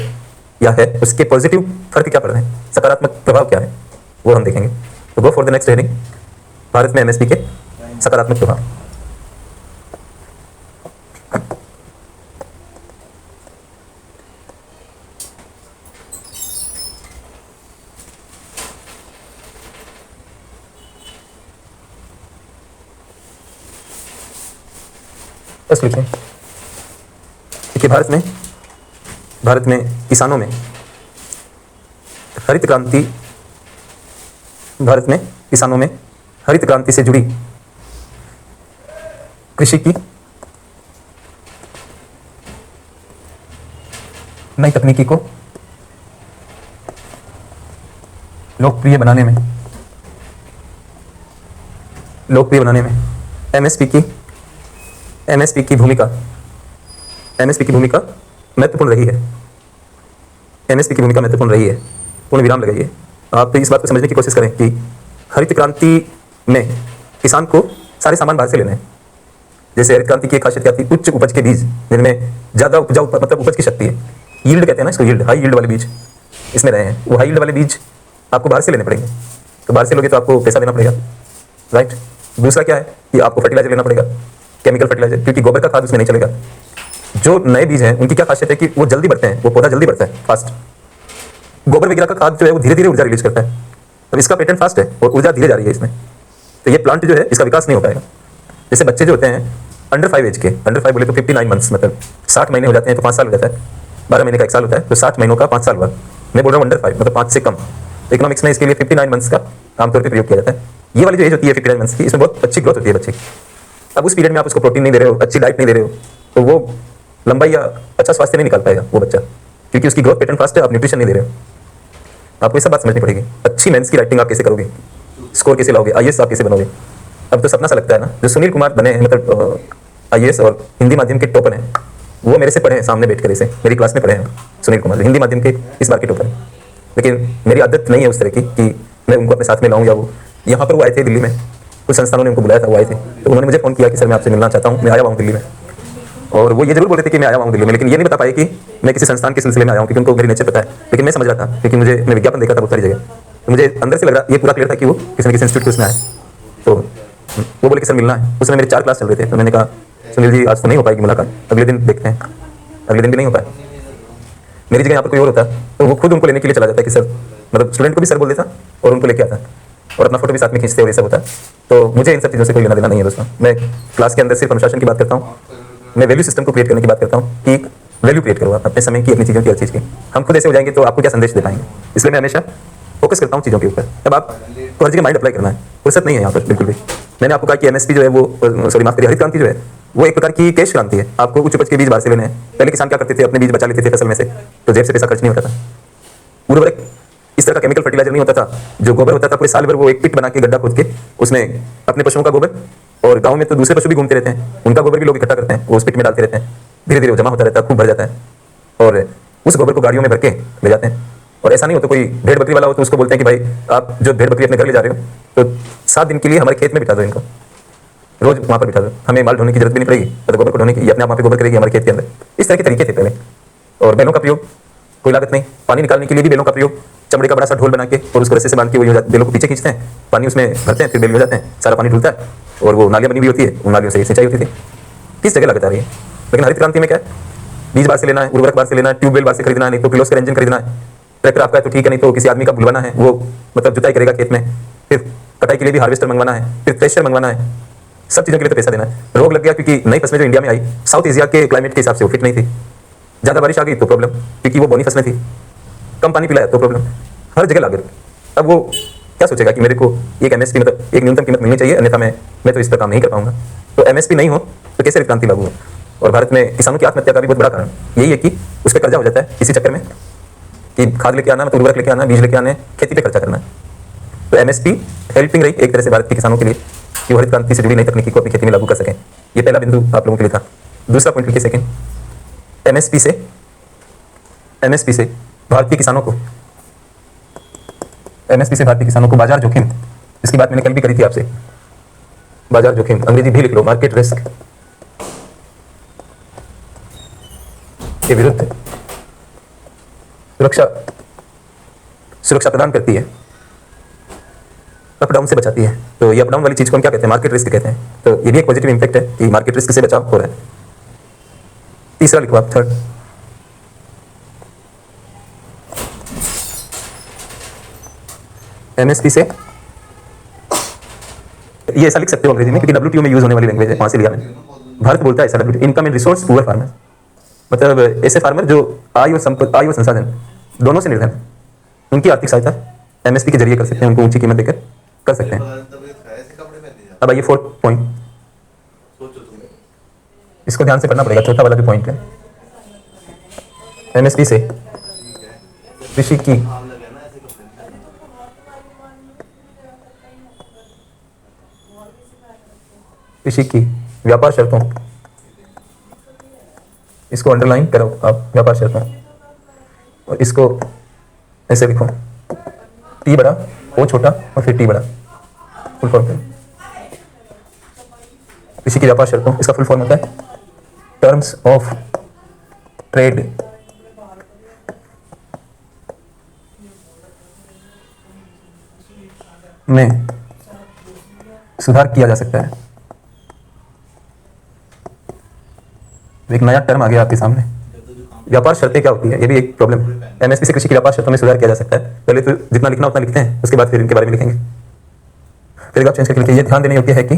या है, उसके पॉजिटिव फर्क क्या पड़ रहे हैं, सकारात्मक प्रभाव क्या है, वो हम देखेंगे। तो go for the next heading, Bharat में एमएसपी के सकारात्मक प्रभाव। बस लिखें। देखिए, भारत में किसानों में हरित क्रांति, भारत में किसानों में हरित क्रांति से जुड़ी कृषि की नई तकनीकी को लोकप्रिय बनाने में एमएसपी की भूमिका महत्वपूर्ण रही है। एमएसपी की भूमिका महत्वपूर्ण रही है। पूर्ण विराम लगाइए। आप इस बात को समझने की कोशिश करें कि हरित क्रांति में किसान को सारे सामान बाहर से लेने हैं। जैसे हरित क्रांति की एक खासियत क्या थी, उच्च उपज के बीज जिनमें ज्यादा उपजाऊ, मतलब उपज की शक्ति है, यील्ड कहते हैं ना इसको, यील्ड, हाई यील्ड वाले बीज इसमें रहे हैं। वो हाई यील्ड वाले बीज आपको बाहर से लेने पड़ेंगे। तो बाहर से लोगे तो आपको पैसा देना पड़ेगा, राइट। दूसरा क्या है कि आपको फर्टिलाइजर लेना पड़ेगा, केमिकल फर्टिलाइजर, क्योंकि गोबर का खाद उसमें नहीं चलेगा। जो नए बीज हैं उनकी क्या खासियत है कि वो जल्दी बढ़ते हैं, वो पौधा जल्दी बढ़ता है, फास्ट। गोबर वगैरह का खाद जो है वो धीरे धीरे ऊर्जा रिलीज करता है। तो इसका पेटेंट फास्ट है और ऊर्जा धीरे जा रही है इसमें। तो ये प्लांट जो है इसका विकास नहीं हो पाएगा। जैसे बच्चे जो होते हैं अंडर 5 एज के, अंडर 5 बोले तो 59 मंथ्स, मतलब 60 महीने हो जाते हैं तो 5 साल हो जाता है। 12 महीने का 1 साल होता है, तो 60 महीनों का 5 साल हुआ। मैं बोल रहा हूँ अंडर 5 मतलब 5 से कम। इकोनॉमिक्स में इसके लिए 59 मंथ्स का आमतौर पर प्रयोग किया जाता है। ये वाली जो एज होती है 59 मंथ्स की, इसमें बहुत अच्छी ग्रोथ होती है बच्चे की। अब उस पीरियड में आप उसको प्रोटीन नहीं दे रहे हो, अच्छी डाइट नहीं दे रहे हो, तो वो लंबाई या अच्छा स्वास्थ्य नहीं निकाल पाएगा वो बच्चा, क्योंकि उसकी ग्रोथ पैटर्न फास्ट है, आप न्यूट्रिशन नहीं दे रहे हो। आपको ये सब बात समझनी पड़ेगी। अच्छी मेंस की राइटिंग आप कैसे करोगे, स्कोर कैसे लाओगे, आईएएस आप कैसे बनोगे। अब तो सपना सा लगता है ना, जो सुनील कुमार बने हैं, मतलब आईएएस और हिंदी माध्यम के टॉपर हैं, वो मेरे से पढ़े हैं सामने बैठ कर, ऐसे मेरी क्लास में पढ़े हैं सुनील कुमार, हिंदी माध्यम के इस बार के टॉपर हैं। लेकिन मेरी आदत नहीं है उस तरह की कि मैं उनको अपने साथ में लाऊं, या वो यहाँ पर वो आए थे दिल्ली में, कुछ संस्थानों ने उनको बुलाया था, वो आए थे, तो उन्होंने मुझे फोन किया कि सर मैं आपसे मिलना चाहता हूँ, मैं आया हुआ हूँ दिल्ली में। और वो ये जरूर बोल रहे थे कि मैं आया हुआ हूँ दिल्ली में, लेकिन ये नहीं बता पाए कि मैं किसी संस्थान के सिलसिले में आया हूँ, क्योंकि उनको मेरी नेचर पता है। लेकिन मैं समझ रहा था, क्योंकि मैं विज्ञापन देखा था बहुत सारी जगह, तो मुझे अंदर से लग रहा, ये पूरा क्लियर था कि वो किसी न किसी इंस्टीट्यूट के उसमें आए। तो वो बोले कि सर मिलना है। उसमें मेरे 4 क्लास चल रहे थे, तो मैंने कहा सुनील जी आज तो नहीं हो पाएगी मुलाकात, अगले दिन देखते हैं। अगले दिन भी नहीं हो पाया। मेरी जगह यहाँ पर कोई और होता तो वो खुद उनको लेने के लिए चला जाता कि सर, मतलब स्टूडेंट को भी सर बोल देता और उनको लेके आता और अपना फोटो भी साथ में खींचते और ये सब होता। तो मुझे इन सब चीज़ों से कोई लेना देना नहीं है दोस्तों। मैं क्लास के अंदर सिर्फ अनुशासन की बात करता हूँ, मैं वैल्यू सिस्टम को क्रिएट करने की बात करता हूँ कि वैल्यू क्रिएट करो अपने समय की, अपनी चीज़ों की, हर चीज़ की। हम खुद ऐसे हो जाएंगे तो आपको क्या संदेश दे पाएंगे। इसलिए मैं हमेशा फोकस करता हूँ चीज़ों के ऊपर। अब आपको हर जगह माइंड अप्लाई करना है, फुर्सत नहीं है यहाँ पर बिल्कुल भी। मैंने आपको कहा कि एमएसपी जो है वो, सॉरी माफ करिए, हरित क्रांति जो है वो एक प्रकार की कैश क्रांति है। आपको उच्च उपज के बीज बाहर से लेने हैं। पहले किसान क्या करते थे, अपने बीज बचा लेते थे फसल में से, तो जेब से पैसा खर्च नहीं होता था। उर्वरक इस तरह का केमिकल फर्टिलाइजर नहीं होता था। जो गोबर होता था पूरे साल भर वो एक पिट बना के, गड्ढा खोद के, उसमें अपने पशुओं का गोबर, और गांव में तो दूसरे पशु भी घूमते रहते हैं, उनका गोबर भी लोग इकट्ठा करते हैं, वो उस पिट में डालते रहते हैं। धीरे धीरे वो जमा होता रहता है, खूब भर जाता है, और उस गोबर को गाड़ियों में भर के ले जाते हैं। और ऐसा नहीं होता, कोई भेड़ बकरी वाला हो तो उसको बोलते हैं कि भाई आप जो भेड़ बकरी अपने घर ले जा रहे हो तो 7 दिन के लिए हमारे खेत में बिठा दो इनको। रोज वहाँ पर बिठा दो, हमें माल ढोने की जरूरत भी नहीं पड़ेगी, तो गोबर को ढोने की अपने आप वहाँ पे गोबर करेगी हमारे खेत के अंदर। इस तरह के तरीके थे पहले। और बैलों का प्रयोग, कोई लागत नहीं। पानी निकालने के लिए भी बैलों का प्रयोग, चमड़े का बड़ा सा ढोल बना के और उसको रस्से से बांध के वो बैलों को पीछे खींचते हैं, पानी उसमें भरते हैं, फिर बैल हो जाते हैं, सारा पानी ढुलता है और वो नालियाँ बनी हुई होती है, उन नालियों से सिंचाई होती थी। किस जगह लागत आ रही है? लेकिन हरित क्रांति में क्या है, बीज बाहर से लेना है, उर्वरक बाहर से लेना है, ट्यूबवेल बाहर से खरीदना है, नहीं तो किर्लोस्कर इंजन खरीदना है। ट्रैक्टर आपका है तो ठीक है, नहीं तो किसी आदमी का बुलवाना है, वो मतलब जुताई करेगा खेत में, फिर कटाई के लिए भी हार्वेस्टर मंगवाना है, फिर थ्रेशर मंगवाना है, सब चीज़ों के लिए तो पैसा देना है। रोग लग गया क्योंकि नई फसलें जो इंडिया में आई साउथ एशिया के क्लाइमेट के हिसाब से वो फिट नहीं थी। ज़्यादा बारिश आ गई तो प्रॉब्लम, क्योंकि वो बोनी फसलें थी। कम पानी पिलाया तो प्रॉब्लम, हर जगह लागत। अब वो क्या सोचेगा कि मेरे को एक एमएसपी मतलब एक न्यूनतम कीमत मिलनी चाहिए, अन्यथा मैं तो इस पर काम नहीं कर पाऊंगा। तो एमएसपी नहीं हो तो कैसे क्रांति लागू हो? और भारत में किसानों की आत्महत्या का भी बहुत बड़ा कारण यही है कि उस पर कर्जा हो जाता है इसी चक्कर में कि खाद लेके आना, मतलब उर्वरक लेके आना, बीज लेके आने, खेती पे खर्चा करना है। तो एमएसपी हेल्पिंग रही एक तरह से भारत के किसानों के लिए कि हरित क्रांति से जुड़ी नई तकनीकी को अपनी खेती में लागू कर सकें। ये पहला बिंदु आप लोगों के लिए था। दूसरा पॉइंट लिखिए सेकंड, एमएसपी से भारतीय किसानों को बाजार जोखिम, इसकी बात मैंने कल भी करी थी आपसे। बाजार जोखिम अंग्रेजी भी लिख लो, मार्केट रिस्क के विरुद्ध सुरक्षा प्रदान करती है, अप डाउन से बचाती है। तो ये अप डाउन वाली चीज को हम क्या कहते हैं? मार्केट रिस्क कहते हैं। तो ये भी एक पॉजिटिव इंपैक्ट है कि मार्केट रिस्क से बचाव हो रहा है। तीसरा लिखो आप, थर्ड, एमएसपी से, ये ऐसा लिख सकते हो अंग्रेजी में क्योंकि WTO में यूज होने वाली लैंग्वेज है, वहां से लिया मैंने। भारत बोलता है ऐसा WTO, income and resource poor farmer, मतलब ऐसे फार्मर जो आय और संसाधन दोनों से निर्धन है, उनकी आर्थिक सहायता एमएसपी के जरिए कर सकते हैं, उनको ऊंची कीमत देकर कर सकते हैं। अब आइए फोर्थ पॉइंट, इसको ध्यान से पढ़ना पड़ेगा, चौथा वाला जो पॉइंट है, एमएसपी से कृषि की व्यापार शर्तों, इसको अंडरलाइन करो आप, व्यापार शर्तों, और इसको ऐसे लिखो, टी बड़ा, ओ छोटा और फिर टी बड़ा, फुल फॉर्म। कृषि की व्यापार शर्तों, इसका फुल फॉर्म होता है टर्म्स ऑफ ट्रेड में सुधार किया जा सकता है। एक नया टर्म आ गया आपके सामने, व्यापार शर्तें क्या होती है, ये भी एक प्रॉब्लम है। एमएसपी से कृषि की व्यापार शर्तों में सुधार किया जा सकता है। पहले तो जितना लिखना उतना लिखते हैं, उसके बाद फिर इनके बारे में लिखेंगे। फिर आप चेंज करके लिखिए, ये ध्यान देने योग्य है कि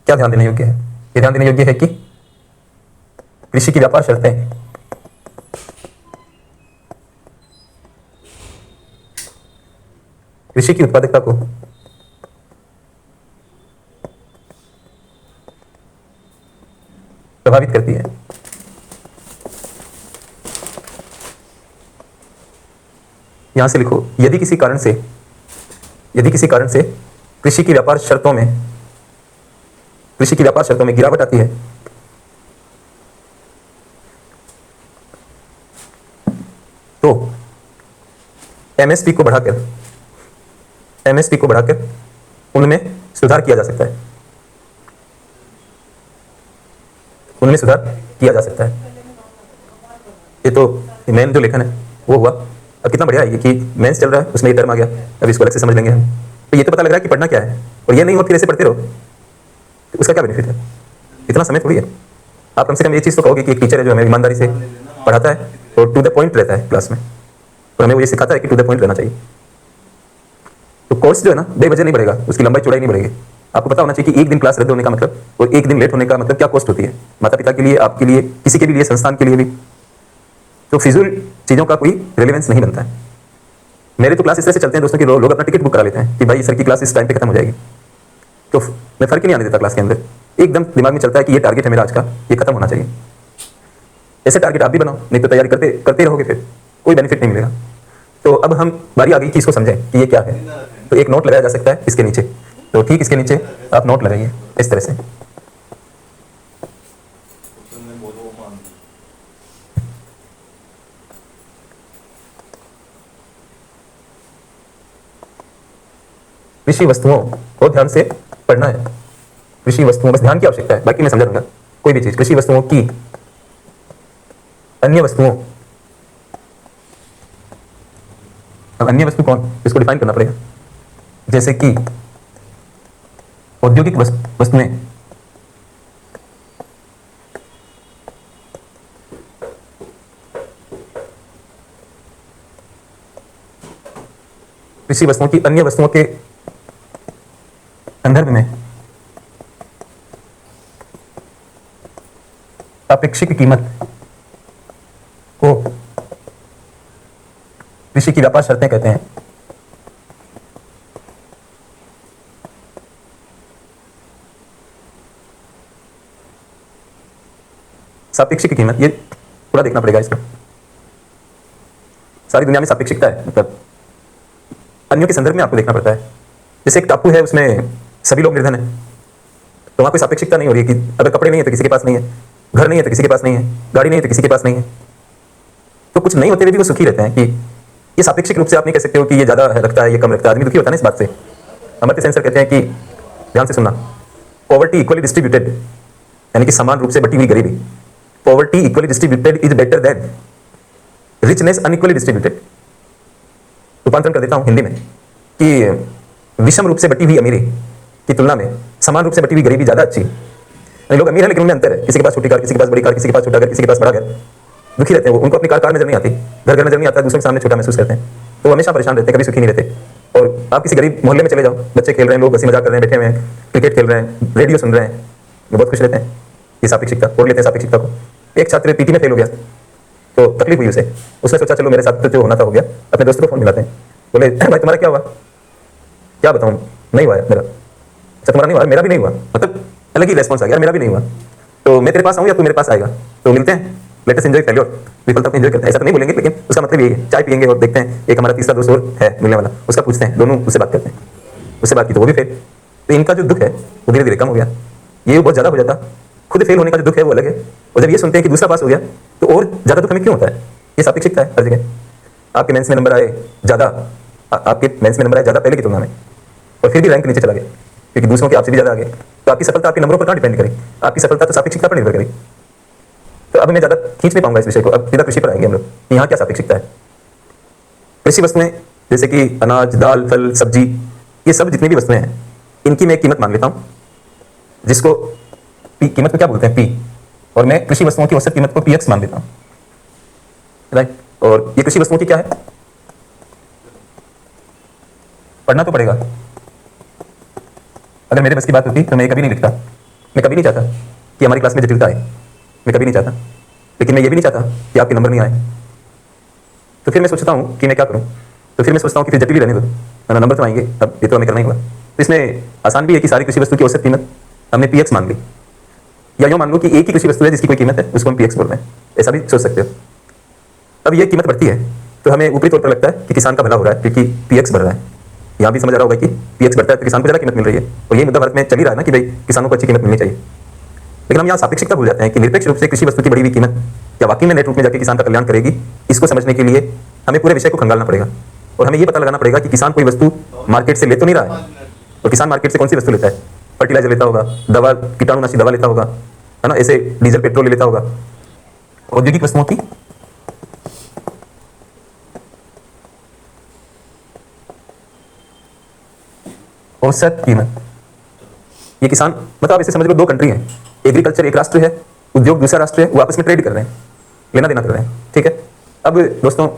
क्या ध्यान देने योग्य है? ये ध्यान देने योग्य है कि कृषि की व्यापार शर्तें कृषि की उत्पादकता को प्रभावित करती है। यहां से लिखो, यदि किसी कारण से कृषि की व्यापार शर्तों में गिरावट आती है तो एमएसपी को बढ़ाकर उनमें सुधार किया जा सकता है। ये तो मेन जो लेखन है वो हुआ। अब कितना बढ़िया है कि मेंस चल रहा है, उसमें ये टर्म आ गया, अब इसको अलग से समझ लेंगे हम। तो ये तो पता लग रहा है कि पढ़ना क्या है, और ये नहीं हो फिर ऐसे पढ़ते रहो, तो उसका क्या बेनिफिट है? इतना समय थोड़ी है। आप कम से कम ये चीज़ तो कहोगे कि एक टीचर है जो हमें ईमानदारी से पढ़ाता है और टू द पॉइंट रहता है क्लास में, तो हमें वो ये सिखाता है कि टू द पॉइंट रहना चाहिए। तो कोर्स जो है ना बेवजह नहीं बढ़ेगा, उसकी लंबाई चौड़ाई नहीं बढ़ेगी। आपको पता होना चाहिए कि एक दिन क्लास रद्द होने का मतलब और एक दिन लेट होने का मतलब क्या कॉस्ट होती है, माता पिता के लिए, आपके लिए, किसी के भी लिए, संस्थान के लिए भी। तो फिजूल चीज़ों का कोई रेलेवेंस नहीं बनता है। मेरे तो क्लास इस तरह से चलते हैं दोस्तों कि लोग अपना टिकट बुक करा लेते हैं कि भाई सर की क्लास इस टाइम पे खत्म हो जाएगी, तो मैं फर्क ही नहीं आने देता क्लास के अंदर। एकदम दिमाग में चलता है कि ये टारगेट है मेरा आज का, ये खत्म होना चाहिए। ऐसे टारगेट आप भी बनाओ, नहीं तो तैयारी करते रहोगे फिर कोई बेनिफिट नहीं मिलेगा। तो अब हम बारी आ गई कि इसको समझें कि ये क्या है। तो एक नोट लगाया जा सकता है इसके नीचे, तो ठीक इसके नीचे आप नोट लगाइए इस तरह से। कृषि वस्तुओं को ध्यान से पढ़ना है। कृषि वस्तुओं, बस ध्यान की आवश्यकता है, बाकी मैं समझा दूंगा। कोई भी चीज, कृषि वस्तुओं की अन्य वस्तुओं। अब अन्य वस्तु कौन, इसको डिफाइन करना पड़ेगा। जैसे कि औद्योगिक वस्तुएं, कृषि वस्तुओं की अन्य वस्तुओं के संदर्भ में सापेक्षिक कीमत को कृषि की व्यापार शर्तें कहते हैं। सापेक्षिक कीमत, ये पूरा देखना पड़ेगा इसको। सारी दुनिया में सापेक्षिकता है, मतलब अन्यों के संदर्भ में आपको देखना पड़ता है। जैसे एक टापू है, उसमें सभी लोग निर्धन है, तो वहां कोई सापेक्षिकता नहीं हो रही है कि अगर कपड़े नहीं है तो किसी के पास नहीं है, घर नहीं है तो किसी के पास नहीं है, गाड़ी नहीं है तो किसी के पास नहीं है। तो कुछ नहीं होते हुए भी वो सुखी रहते हैं। कि ये सापेक्षिक रूप से आप नहीं कह सकते हो कि ये ज्यादा रखता है, ये कम रखता है। आदमी दुखी होता है ना इस बात से। अमर्त्य सेन सर कहते हैं कि, ध्यान से सुनना, पॉवर्टी इक्वली डिस्ट्रीब्यूटेड, यानी कि समान रूप से बटी हुई गरीबी, poverty equally distributed is better than richness unequally distributed. रूपांतरण कर देता हूं हिंदी में कि विषम रूप से बटी हुई अमीरी की तुलना में समान रूप से बटी हुई गरीबी ज्यादा अच्छी। लोग अमीर है लेकिन उनमें अंतर है, किसी के पास छोटी कार, किसी के पास बड़ी कार, किसी के पास छोटा घर, किसी के पास बड़ा घर। दुखी रहते हैं वो, उनको अपनी कार नजर नहीं आती, घर नजर नहीं आता, दूसरों के सामने छोटा महसूस करते हैं, तो वो हमेशा परेशान रहते हैं, कभी सुखी नहीं रहते। और आप किसी गरीब मोहल्ले में चले जाओ, बच्चे खेल रहे हैं, लोग हंसी मजाक कर रहे हैं, बैठे हुए हैं, क्रिकेट खेल रहे हैं, रेडियो सुन रहे हैं, वो बहुत खुश रहते हैं। ये सापेक्षिकता ओढ़ लेते हैं सापेक्षिकता को। एक छात्र पीटी में फेल हो गया तो तकलीफ हुई उसे, उसने सोचा चलो मेरे साथ जो होना था हो गया, अपने दोस्तों को फोन मिलाते हैं, बोले भाई तुम्हारा क्या हुआ? क्या बताऊं, नहीं हुआ मेरा। अच्छा तुम्हारा नहीं हुआ, मेरा भी नहीं हुआ। मतलब अलग ही रेस्पॉन्स आ गया, मेरा भी नहीं हुआ, तो मैं तेरे पास आऊँ या तू मेरे पास आएगा, तो मिलते हैं, लेट अस एंजॉय फेल्योर, विफलता को एंजॉय करते हैं। ऐसा तो नहीं बोलेंगे, लेकिन उसका मतलब यही है। चाय पियेंगे और देखते हैं एक हमारा तीसरा दोस्त और है मिलने वाला, उसका पूछते हैं, दोनों उससे बात करते हैं, उससे बात की तो वो भी फेल। तो इनका जो दुख है वो धीरे धीरे कम हो गया, ये बहुत ज्यादा हो जाता। खुद फेल होने का जो दुख है वो अलग है, और जब ये सुनते हैं कि दूसरा पास हो गया तो और ज्यादा दुख हमें क्यों होता है? ये सापेक्षिकता है हर जगह। आपके मेंस में नंबर आए ज्यादा, आपके मेंस में नंबर आए ज्यादा पहले की तुलना में, और फिर भी रैंक नीचे चला गया क्योंकि दूसरों के आपसे भी ज्यादा आगे, तो आपकी सफलता आपके नंबरों पर कहाँ डिपेंड करेगी? आपकी सफलता तो सापेक्षिकता पर निर्भर करेगी। तो अब मैं ज्यादा खींच नहीं पाऊंगा इस विषय को, अब सीधा कृषि पर आएंगे हम लोग, यहाँ क्या सापेक्षिकता है। कृषि वस्तुएं जैसे कि अनाज, दाल, फल, सब्जी, ये सब जितनी भी वस्तुएं हैं, इनकी मैं एक कीमत मान लेता हूँ, जिसको कीमत को क्या बोलते हैं, पी, और मैं कृषि वस्तुओं की औसत कीमत को पीएक्स मान लेता हूँ, राइट। और ये कृषि वस्तुओं की क्या है, पढ़ना तो पड़ेगा। अगर मेरे बस की बात होती तो मैं कभी नहीं लिखता, मैं कभी नहीं चाहता कि हमारी क्लास में जटिलता आए, मैं कभी नहीं चाहता, लेकिन मैं ये भी नहीं चाहता कि आपके नंबर नहीं आए। तो फिर मैं सोचता हूँ कि मैं क्या करूँ, तो फिर मैं सोचता हूँ कि फिर जटिल ही रहने दो, है ना, नंबर तो आएंगे, अब ये तो हमें करना ही होगा। तो इसमें आसान भी है कि सारी कृषि वस्तु की औसत कीमत हमने पीएक्स मान ली, या यूँ मान लो कि एक ही कृषि वस्तु है जिसकी कोई कीमत है, उसको हम पीएक्स बोल रहे हैं, ऐसा भी सोच सकते हो। अब ये कीमत बढ़ती है तो हमें ऊपरी तौर पर लगता है कि किसान का भला हो रहा है क्योंकि पीएक्स बढ़ रहा है। यहाँ भी समझ आ रहा होगा कि पीएक्स बढ़ता है तो किसान को ज़्यादा कीमत मिल रही है, और ये मुद्दा भारत में चल ही रहा है ना कि भाई किसानों को अच्छी कीमत मिलनी चाहिए। लेकिन हम यहाँ सापेक्षिकता भूल जाते हैं कि निरपेक्ष रूप से कृषि वस्तु की बढ़ी हुई कीमत क्या वाकई में नेट रूप में जाकर किसान का कल्याण करेगी। इसको समझने के लिए हमें पूरे विषय को खंगालना पड़ेगा, और हमें ये पता लगाना पड़ेगा कि किसान कोई वस्तु मार्केट से ले तो नहीं रहा है, और किसान मार्केट से कौन सी वस्तु लेता है, फर्टिलाइजर लेता होगा, दवा, कीटाणुनाशी दवा लेता होगा, है ना, ऐसे डीजल पेट्रोल ले लेता होगा। औद्योगिक वस्तुओं की औसत कीमत, ये किसान, मतलब आप इसे समझ लो दो कंट्री हैं, एग्रीकल्चर एक राष्ट्र है, उद्योग दूसरा राष्ट्र है, वो आपस में ट्रेड कर रहे हैं, लेना देना कर रहे हैं, ठीक है। अब दोस्तों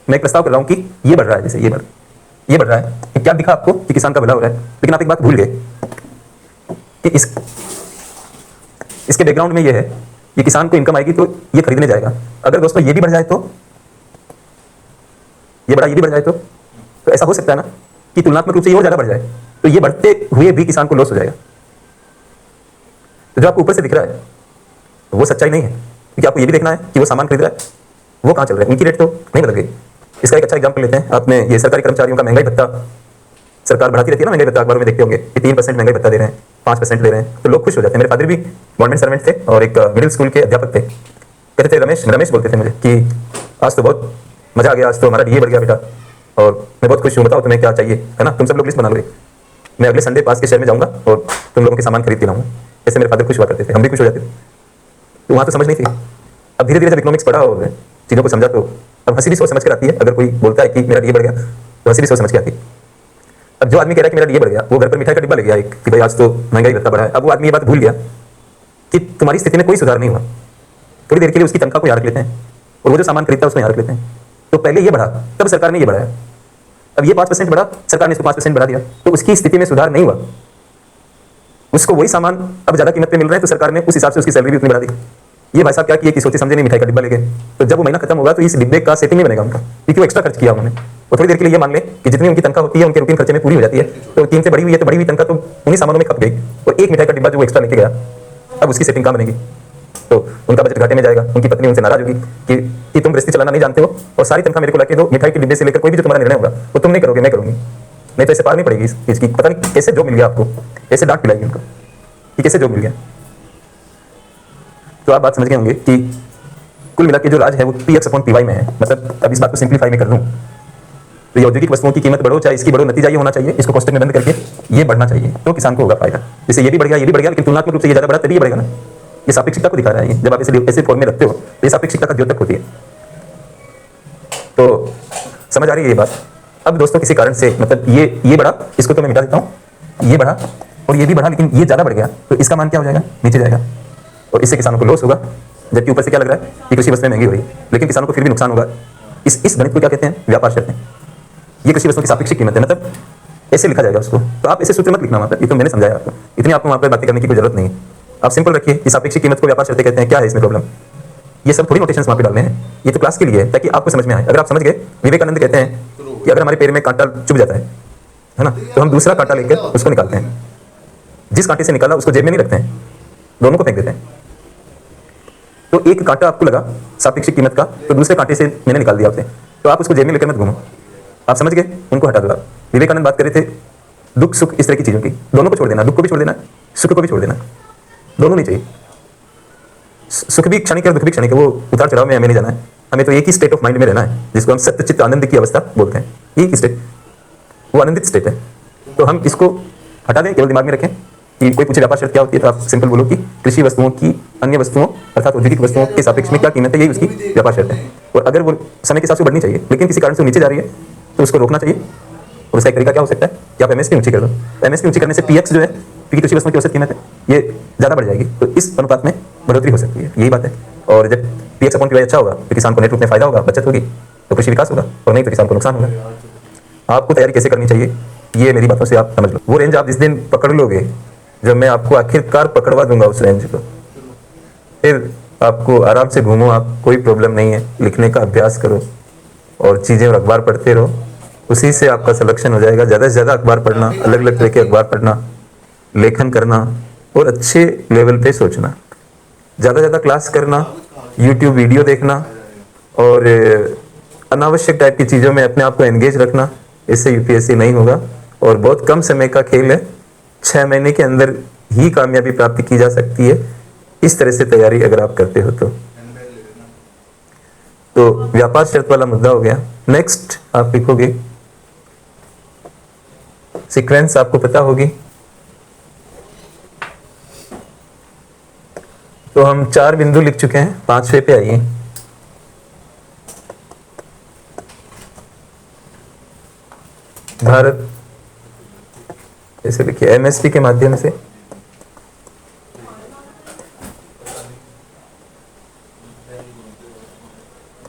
मैं एक प्रस्ताव कर रहा हूं कि ये बढ़ रहा है, जैसे ये बढ़ रहा है कि क्या दिखा आपको कि किसान का भला हो रहा है, लेकिन आप एक बात भूल गए कि इसके बैकग्राउंड में ये है कि किसान को इनकम आएगी तो ये खरीदने जाएगा। अगर दोस्तों ये भी बढ़ जाए तो ये भी बढ़ जाए तो ऐसा हो सकता है ना कि तुलनात्मक रूप से ये और ज्यादा बढ़ जाए, तो ये बढ़ते हुए भी किसान को लॉस हो जाएगा। तो जो आपको ऊपर से दिख रहा है वो सच्चाई नहीं है, क्योंकि आपको ये भी देखना है कि वो सामान खरीद रहा है वो कहाँ चल रहा है, उनकी रेट तो नहीं बदल गई। इसका एक अच्छा एग्जाम्पल लेते हैं, आपने ये सरकारी कर्मचारियों का महंगाई भत्ता, सरकार बढ़ाती रहती है ना महंगाई भत्ता, अखबारों में देखते होंगे कि 3% महंगाई भत्ता दे रहे हैं, 5% दे रहे हैं, तो लोग खुश हो जाते हैं। मेरे फादर भी गवर्नमेंट सर्वेंट थे और एक मिडिल स्कूल के अध्यापक थे, कहते थे, रमेश बोलते थे मुझे कि आज तो बहुत मजा आ गया, आज तो हमारा डीए बढ़ गया बेटा, और मैं बहुत खुश हूँ, बताओ तुम्हें क्या चाहिए, है ना, तुम सब लोग लिस्ट बना लो। मैं अगले संडे पास के शहर में जाऊंगा और तुम लोगों के सामान खरीद के लाऊंगा। ऐसे मेरे फादर खुश हुआ करते थे, हम भी खुश हो जाते थे। तो वहाँ तो समझ नहीं थी। अब धीरे धीरे जब इकोनॉमिक्स पढ़ा और चीज़ों को समझा तो अब हंसी भी सोच समझ कर आती है। अगर कोई बोलता है कि मेरा डीए बढ़ गया तो हंसी भी सोच समझ के आती है। अब जो आदमी कह रहा है कि मेरा डीए बढ़ गया, वो घर पर मिठाई का डिब्बा ले गया एक कि भाई आज तो महंगाई भत्ता बढ़ा है। अब वो आदमी ये बात भूल गया कि तुम्हारी स्थिति में कोई सुधार नहीं हुआ। थोड़ी देर के लिए उसकी तनख्वाह को यहाँ रख लेते हैं और वो जो सामान खरीदता है उसको यहाँ रख लेते हैं। तो पहले ये बढ़ा, तब सरकार ने ये बढ़ाया। अब ये 5% बढ़ा, सरकार ने इसको 5% बढ़ा दिया, तो उसकी स्थिति में सुधार नहीं हुआ। उसको वही सामान अब ज्यादा कीमत पे मिल रहा है तो सरकार ने उस हिसाब से उसकी सैलरी भी उतनी बढ़ा दी। ये भाई साहब क्या किए कि सोचे समझे नहीं मिठाई का डिब्बा ले गए। तो जब वो महीना खत्म होगा तो इस डिब्बे का सेटिंग नहीं बनेगा उनका, क्योंकि वो एक्स्ट्रा खर्च किया उन्होंने। और थोड़ी देर के लिए ये मान ले कि जितनी उनकी तनख्वाह होती है उनके रूटीन खर्चे में पूरी हो जाती है। तो 3 से बढ़ी हुई है तो बढ़ी हुई तनख्वाह तो उन्हीं सामानों में खप गई और एक मिठाई का डिब्बा जो एक्स्ट्रा लेके गया, अब उसकी सेटिंग कहाँ बनेगी? तो उनका बजट घाटे में जाएगा। उनकी पत्नी उनसे नाराज होगी कि तुम गृहस्थी चलाना नहीं जानते हो और सारी तनख्वाह मेरे को लाके दो। मिठाई के डिब्बे से लेकर कोई भी जो तुम्हारा निर्णय होगा वो तुम नहीं करोगे, मैं करूंगी। नहीं तो ऐसे पार नहीं पड़ेगी इस चीज की। पता नहीं कैसे जॉब मिल गया आपको, कैसे डांट पिलाएगी उनको कि कैसे जॉब मिल गया। तो आप बात समझ गए होंगे कि कुल मिला के जो राज है वो PX/PY में है। मतलब अब इस बात को सिंप्लीफाई में कर दूं तो ये औद्योगिक वस्तुओं की कीमत बढ़ो चाहे इसकी बढ़ो, नतीजा ये होना चाहिए इसको कोष्टक में बंद करके ये बढ़ना चाहिए तो किसान को होगा फायदा। जैसे ये भी बढ़ गया, ये भी बढ़ गया, लेकिन तुलनात्मक रूप से ये ज्यादा बढ़ा तभी ये बढ़ेगा ना। ये सापेक्षिकता को दिखा रहा है। जब आप इसे ऐसे फॉर्म में रखते हो तो ये सापेक्षिकता का द्योतक होती है। तो समझ आ रही है ये बात? अब दोस्तों किसी कारण से मतलब ये बढ़ा, इसको तो मैं मिटा देता हूँ, ये बढ़ा और ये भी बढ़ा, लेकिन ये ज्यादा बढ़ गया तो इसका मान क्या हो जाएगा? नीचे जाएगा और इससे किसानों को लॉस होगा। जबकि ऊपर से क्या लग रहा है कि कृषि वस्तुएं महंगी हो रही है, लेकिन किसानों को फिर भी नुकसान होगा। इस गणित को क्या कहते हैं? व्यापार शर्तें। ये कृषि वस्तुओं की सापेक्षिक कीमत है, मतलब ऐसे लिखा जाएगा उसको। तो आप ऐसे सूत्र मत लिखना वहाँ पर, ये तो मैंने समझाया आपको। इतनी आपको वहाँ पर बातें करने की कोई जरूरत नहीं है। आप सिंपल रखिए कि सापेक्षिक कीमत को व्यापार शर्तें कहते हैं। क्या है इसमें प्रॉब्लम? ये सब थोड़ी नोटेशंस वहाँ पे डालने हैं, ये तो क्लास के लिए है ताकि आपको समझ में आए। अगर आप समझ गए, विवेकानंद कहते हैं कि अगर हमारे पैर में कांटा चुभ जाता है ना, तो हम दूसरा कांटा लेकर उसको निकालते हैं। जिस कांटे से निकाला उसको जेब में नहीं रखते हैं, दोनों को फेंक देते हैं। तो एक कांटा आपको लगा सापेक्षिक कीमत का, तो दूसरे कांटे से मैंने निकाल दिया आपसे, तो आप उसको जेब में लेकर मत घूमो। आप समझ गए? उनको हटा दो। विवेकानंद बात कर रहे थे दुख सुख इस तरह की चीजों की, दोनों को छोड़ देना। दुख को भी छोड़ देना, सुख को भी छोड़ देना, दोनों नहीं चाहिए। सुख भी क्षणिक है, दुख भी क्षणिक है, वो उतार चढ़ाव में हमें नहीं जाना है। हमें तो एक ही स्टेट ऑफ माइंड में रहना है जिसको हम सत्य चित्त आनंद की अवस्था बोलते हैं। एक ही स्टेट, वो आनंदित स्टेट है। तो हम इसको हटा दें, केवल दिमाग में रखें कि कोई पूछे व्यापार शर्त क्या होती है तो आप सिंपल बोलो कि कृषि वस्तुओं की अन्य वस्तुओं अर्थात औद्योगिक वस्तुओं के सापेक्ष में क्या कीमत है, यही उसकी व्यापार शर्त है। और अगर वो समय के साथ बढ़नी चाहिए लेकिन किसी कारण से नीचे जा रही है तो उसको रोकना चाहिए। और उसका एक तरीका क्या हो सकता है कि आप MSP ऊंची कर दो। MSP ऊंची करने से PX जो है, क्योंकि कृषि वस्तुओं की औसत कीमत है, ये ज़्यादा बढ़ जाएगी, तो इस अनुपात में बढ़ोतरी हो सकती है। यही बात है। और जब PX/PY अच्छा होगा तो किसान को नेट रूप में फायदा होगा, बचत होगी, तो कृषि विकास होगा, और नहीं तो किसान को नुकसान होगा। आपको तैयारी कैसे करनी चाहिए ये मेरी बातों से आप समझ लो। वो रेंज आप जिस दिन पकड़ लोगे, जब मैं आपको आखिरकार पकड़वा दूंगा उस रेंज को, फिर आपको आराम से घूमो, आप कोई प्रॉब्लम नहीं है। लिखने का अभ्यास करो और चीज़ें और अखबार पढ़ते रहो, उसी से आपका सिलेक्शन हो जाएगा। ज़्यादा से ज़्यादा अखबार पढ़ना, अलग अलग तरह के अखबार पढ़ना, लेखन करना और अच्छे लेवल पे सोचना, ज़्यादा ज़्यादा क्लास करना, यूट्यूब वीडियो देखना और अनावश्यक टाइप की चीज़ों में अपने आप को एंगेज रखना। इससे UPSC नहीं होगा और बहुत कम समय का खेल है। 6 महीने के अंदर ही कामयाबी प्राप्त की जा सकती है इस तरह से तैयारी अगर आप करते हो तो व्यापार शर्त वाला मुद्दा हो गया। नेक्स्ट आप लिखोगे सीक्वेंस, आपको पता होगी। तो हम 4 बिंदु लिख चुके हैं, 5वें पे आइए। भारत ऐसे लिखिए MSP के माध्यम से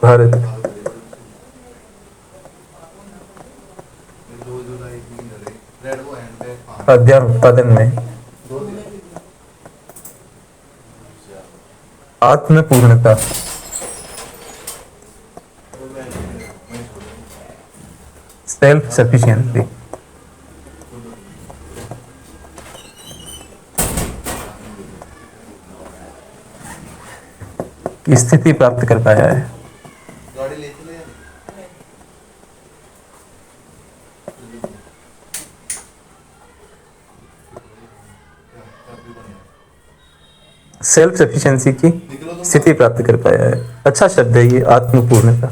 भारत खाद्यान्न उत्पादन में आत्मपूर्णता सेल्फ सफिशिएंसी की स्थिति प्राप्त कर पाया है। सेल्फ सफिशिएंसी की स्थिति प्राप्त कर पाया है। अच्छा शब्द है ये, आत्मपूर्णता।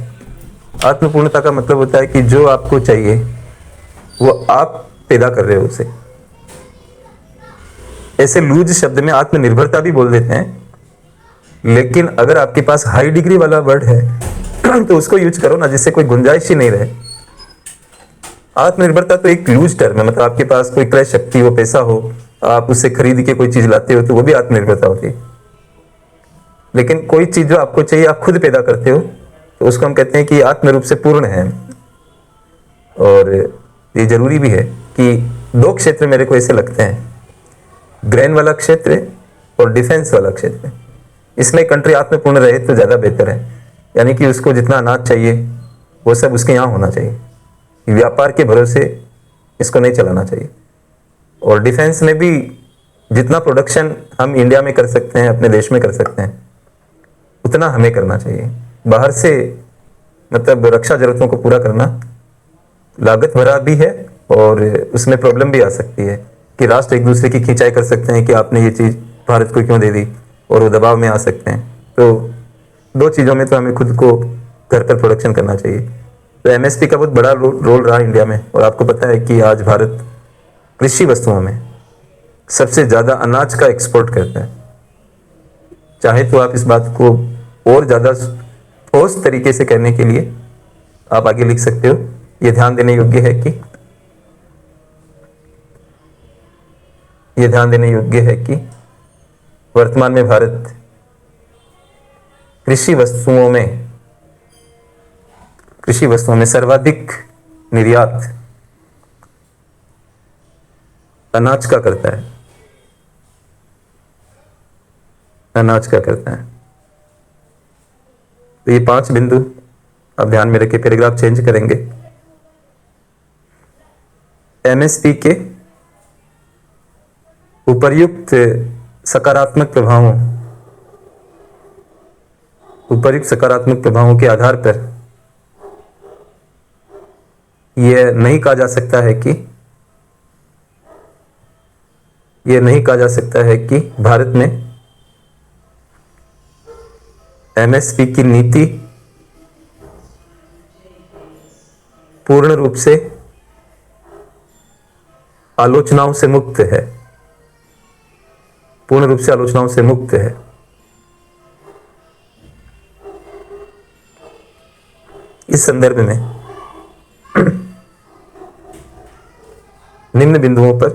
आत्मपूर्णता का मतलब होता है कि जो आपको चाहिए वो आप पैदा कर रहे हो उसे। ऐसे लूज शब्द में आत्मनिर्भरता भी बोल देते हैं, लेकिन अगर आपके पास हाई डिग्री वाला वर्ड है तो उसको यूज करो ना, जिससे कोई गुंजाइश ही नहीं रहे। आत्मनिर्भरता तो एक लूज टर्म है, मतलब आपके पास कोई क्रय शक्ति हो, पैसा हो, आप उससे खरीद के कोई चीज लाते हो तो वो भी आत्मनिर्भरता होती है। लेकिन कोई चीज जो आपको चाहिए आप खुद पैदा करते हो तो उसको हम कहते हैं कि आत्म रूप से पूर्ण है। और ये जरूरी भी है कि दो क्षेत्र मेरे को ऐसे लगते हैं, ग्रेन वाला क्षेत्र और डिफेंस वाला क्षेत्र। इसमें कंट्री आत्मपूर्ण रहे तो ज़्यादा बेहतर है, यानी कि उसको जितना अनाज चाहिए वो सब उसके यहाँ होना चाहिए। व्यापार के भरोसे इसको नहीं चलाना चाहिए। और डिफेंस में भी जितना प्रोडक्शन हम इंडिया में कर सकते हैं, अपने देश में कर सकते हैं, उतना हमें करना चाहिए। बाहर से मतलब रक्षा जरूरतों को पूरा करना लागत भरा भी है और उसमें प्रॉब्लम भी आ सकती है कि राष्ट्र एक दूसरे की खिंचाई कर सकते हैं कि आपने ये चीज़ भारत को क्यों दे दी, और वो दबाव में आ सकते हैं। तो दो चीज़ों में तो हमें खुद को घर पर प्रोडक्शन करना चाहिए। तो एमएसपी का बहुत बड़ा रोल रहा इंडिया में, और आपको पता है कि आज भारत कृषि वस्तुओं में सबसे ज़्यादा अनाज का एक्सपोर्ट करता है। चाहे तो आप इस बात को और ज़्यादा ठोस तरीके से कहने के लिए आप आगे लिख सकते हो। ये ध्यान देने योग्य है कि वर्तमान में भारत कृषि वस्तुओं में सर्वाधिक निर्यात अनाज का करता है। तो ये 5 बिंदु आप ध्यान में रखिए। पैराग्राफ चेंज करेंगे। एमएसपी के उपर्युक्त सकारात्मक प्रभावों के आधार पर यह नहीं कहा जा सकता है कि भारत में एमएसपी की नीति पूर्ण रूप से आलोचनाओं से मुक्त है। इस संदर्भ में निम्न बिंदुओं पर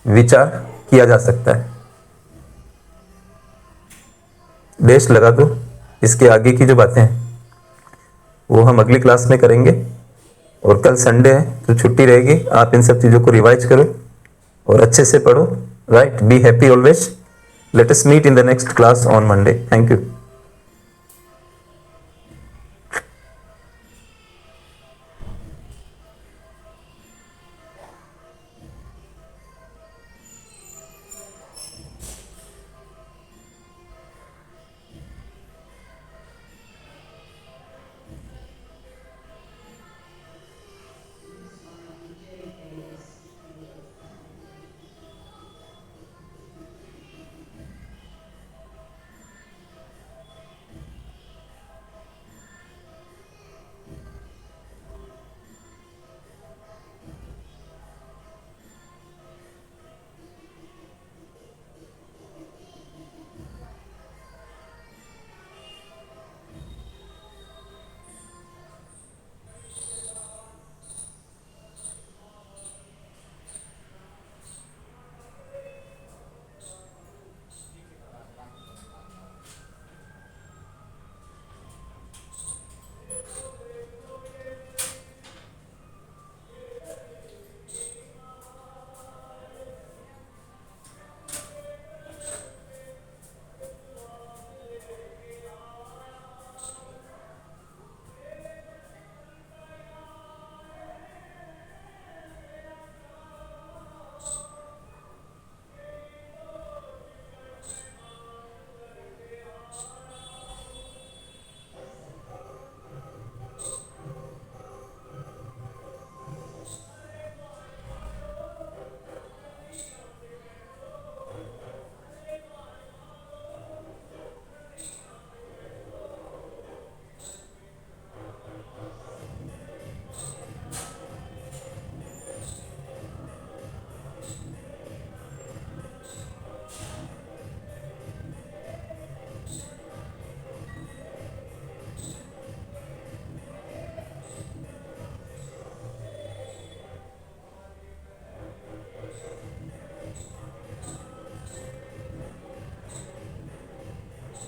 विचार किया जा सकता है। डेश लगा दो। इसके आगे की जो बातें हैं वो हम अगली क्लास में करेंगे, और कल संडे है तो छुट्टी रहेगी। आप इन सब चीज़ों को रिवाइज करो और अच्छे से पढ़ो। Right, be happy always. Let us meet in the next class on Monday. Thank you.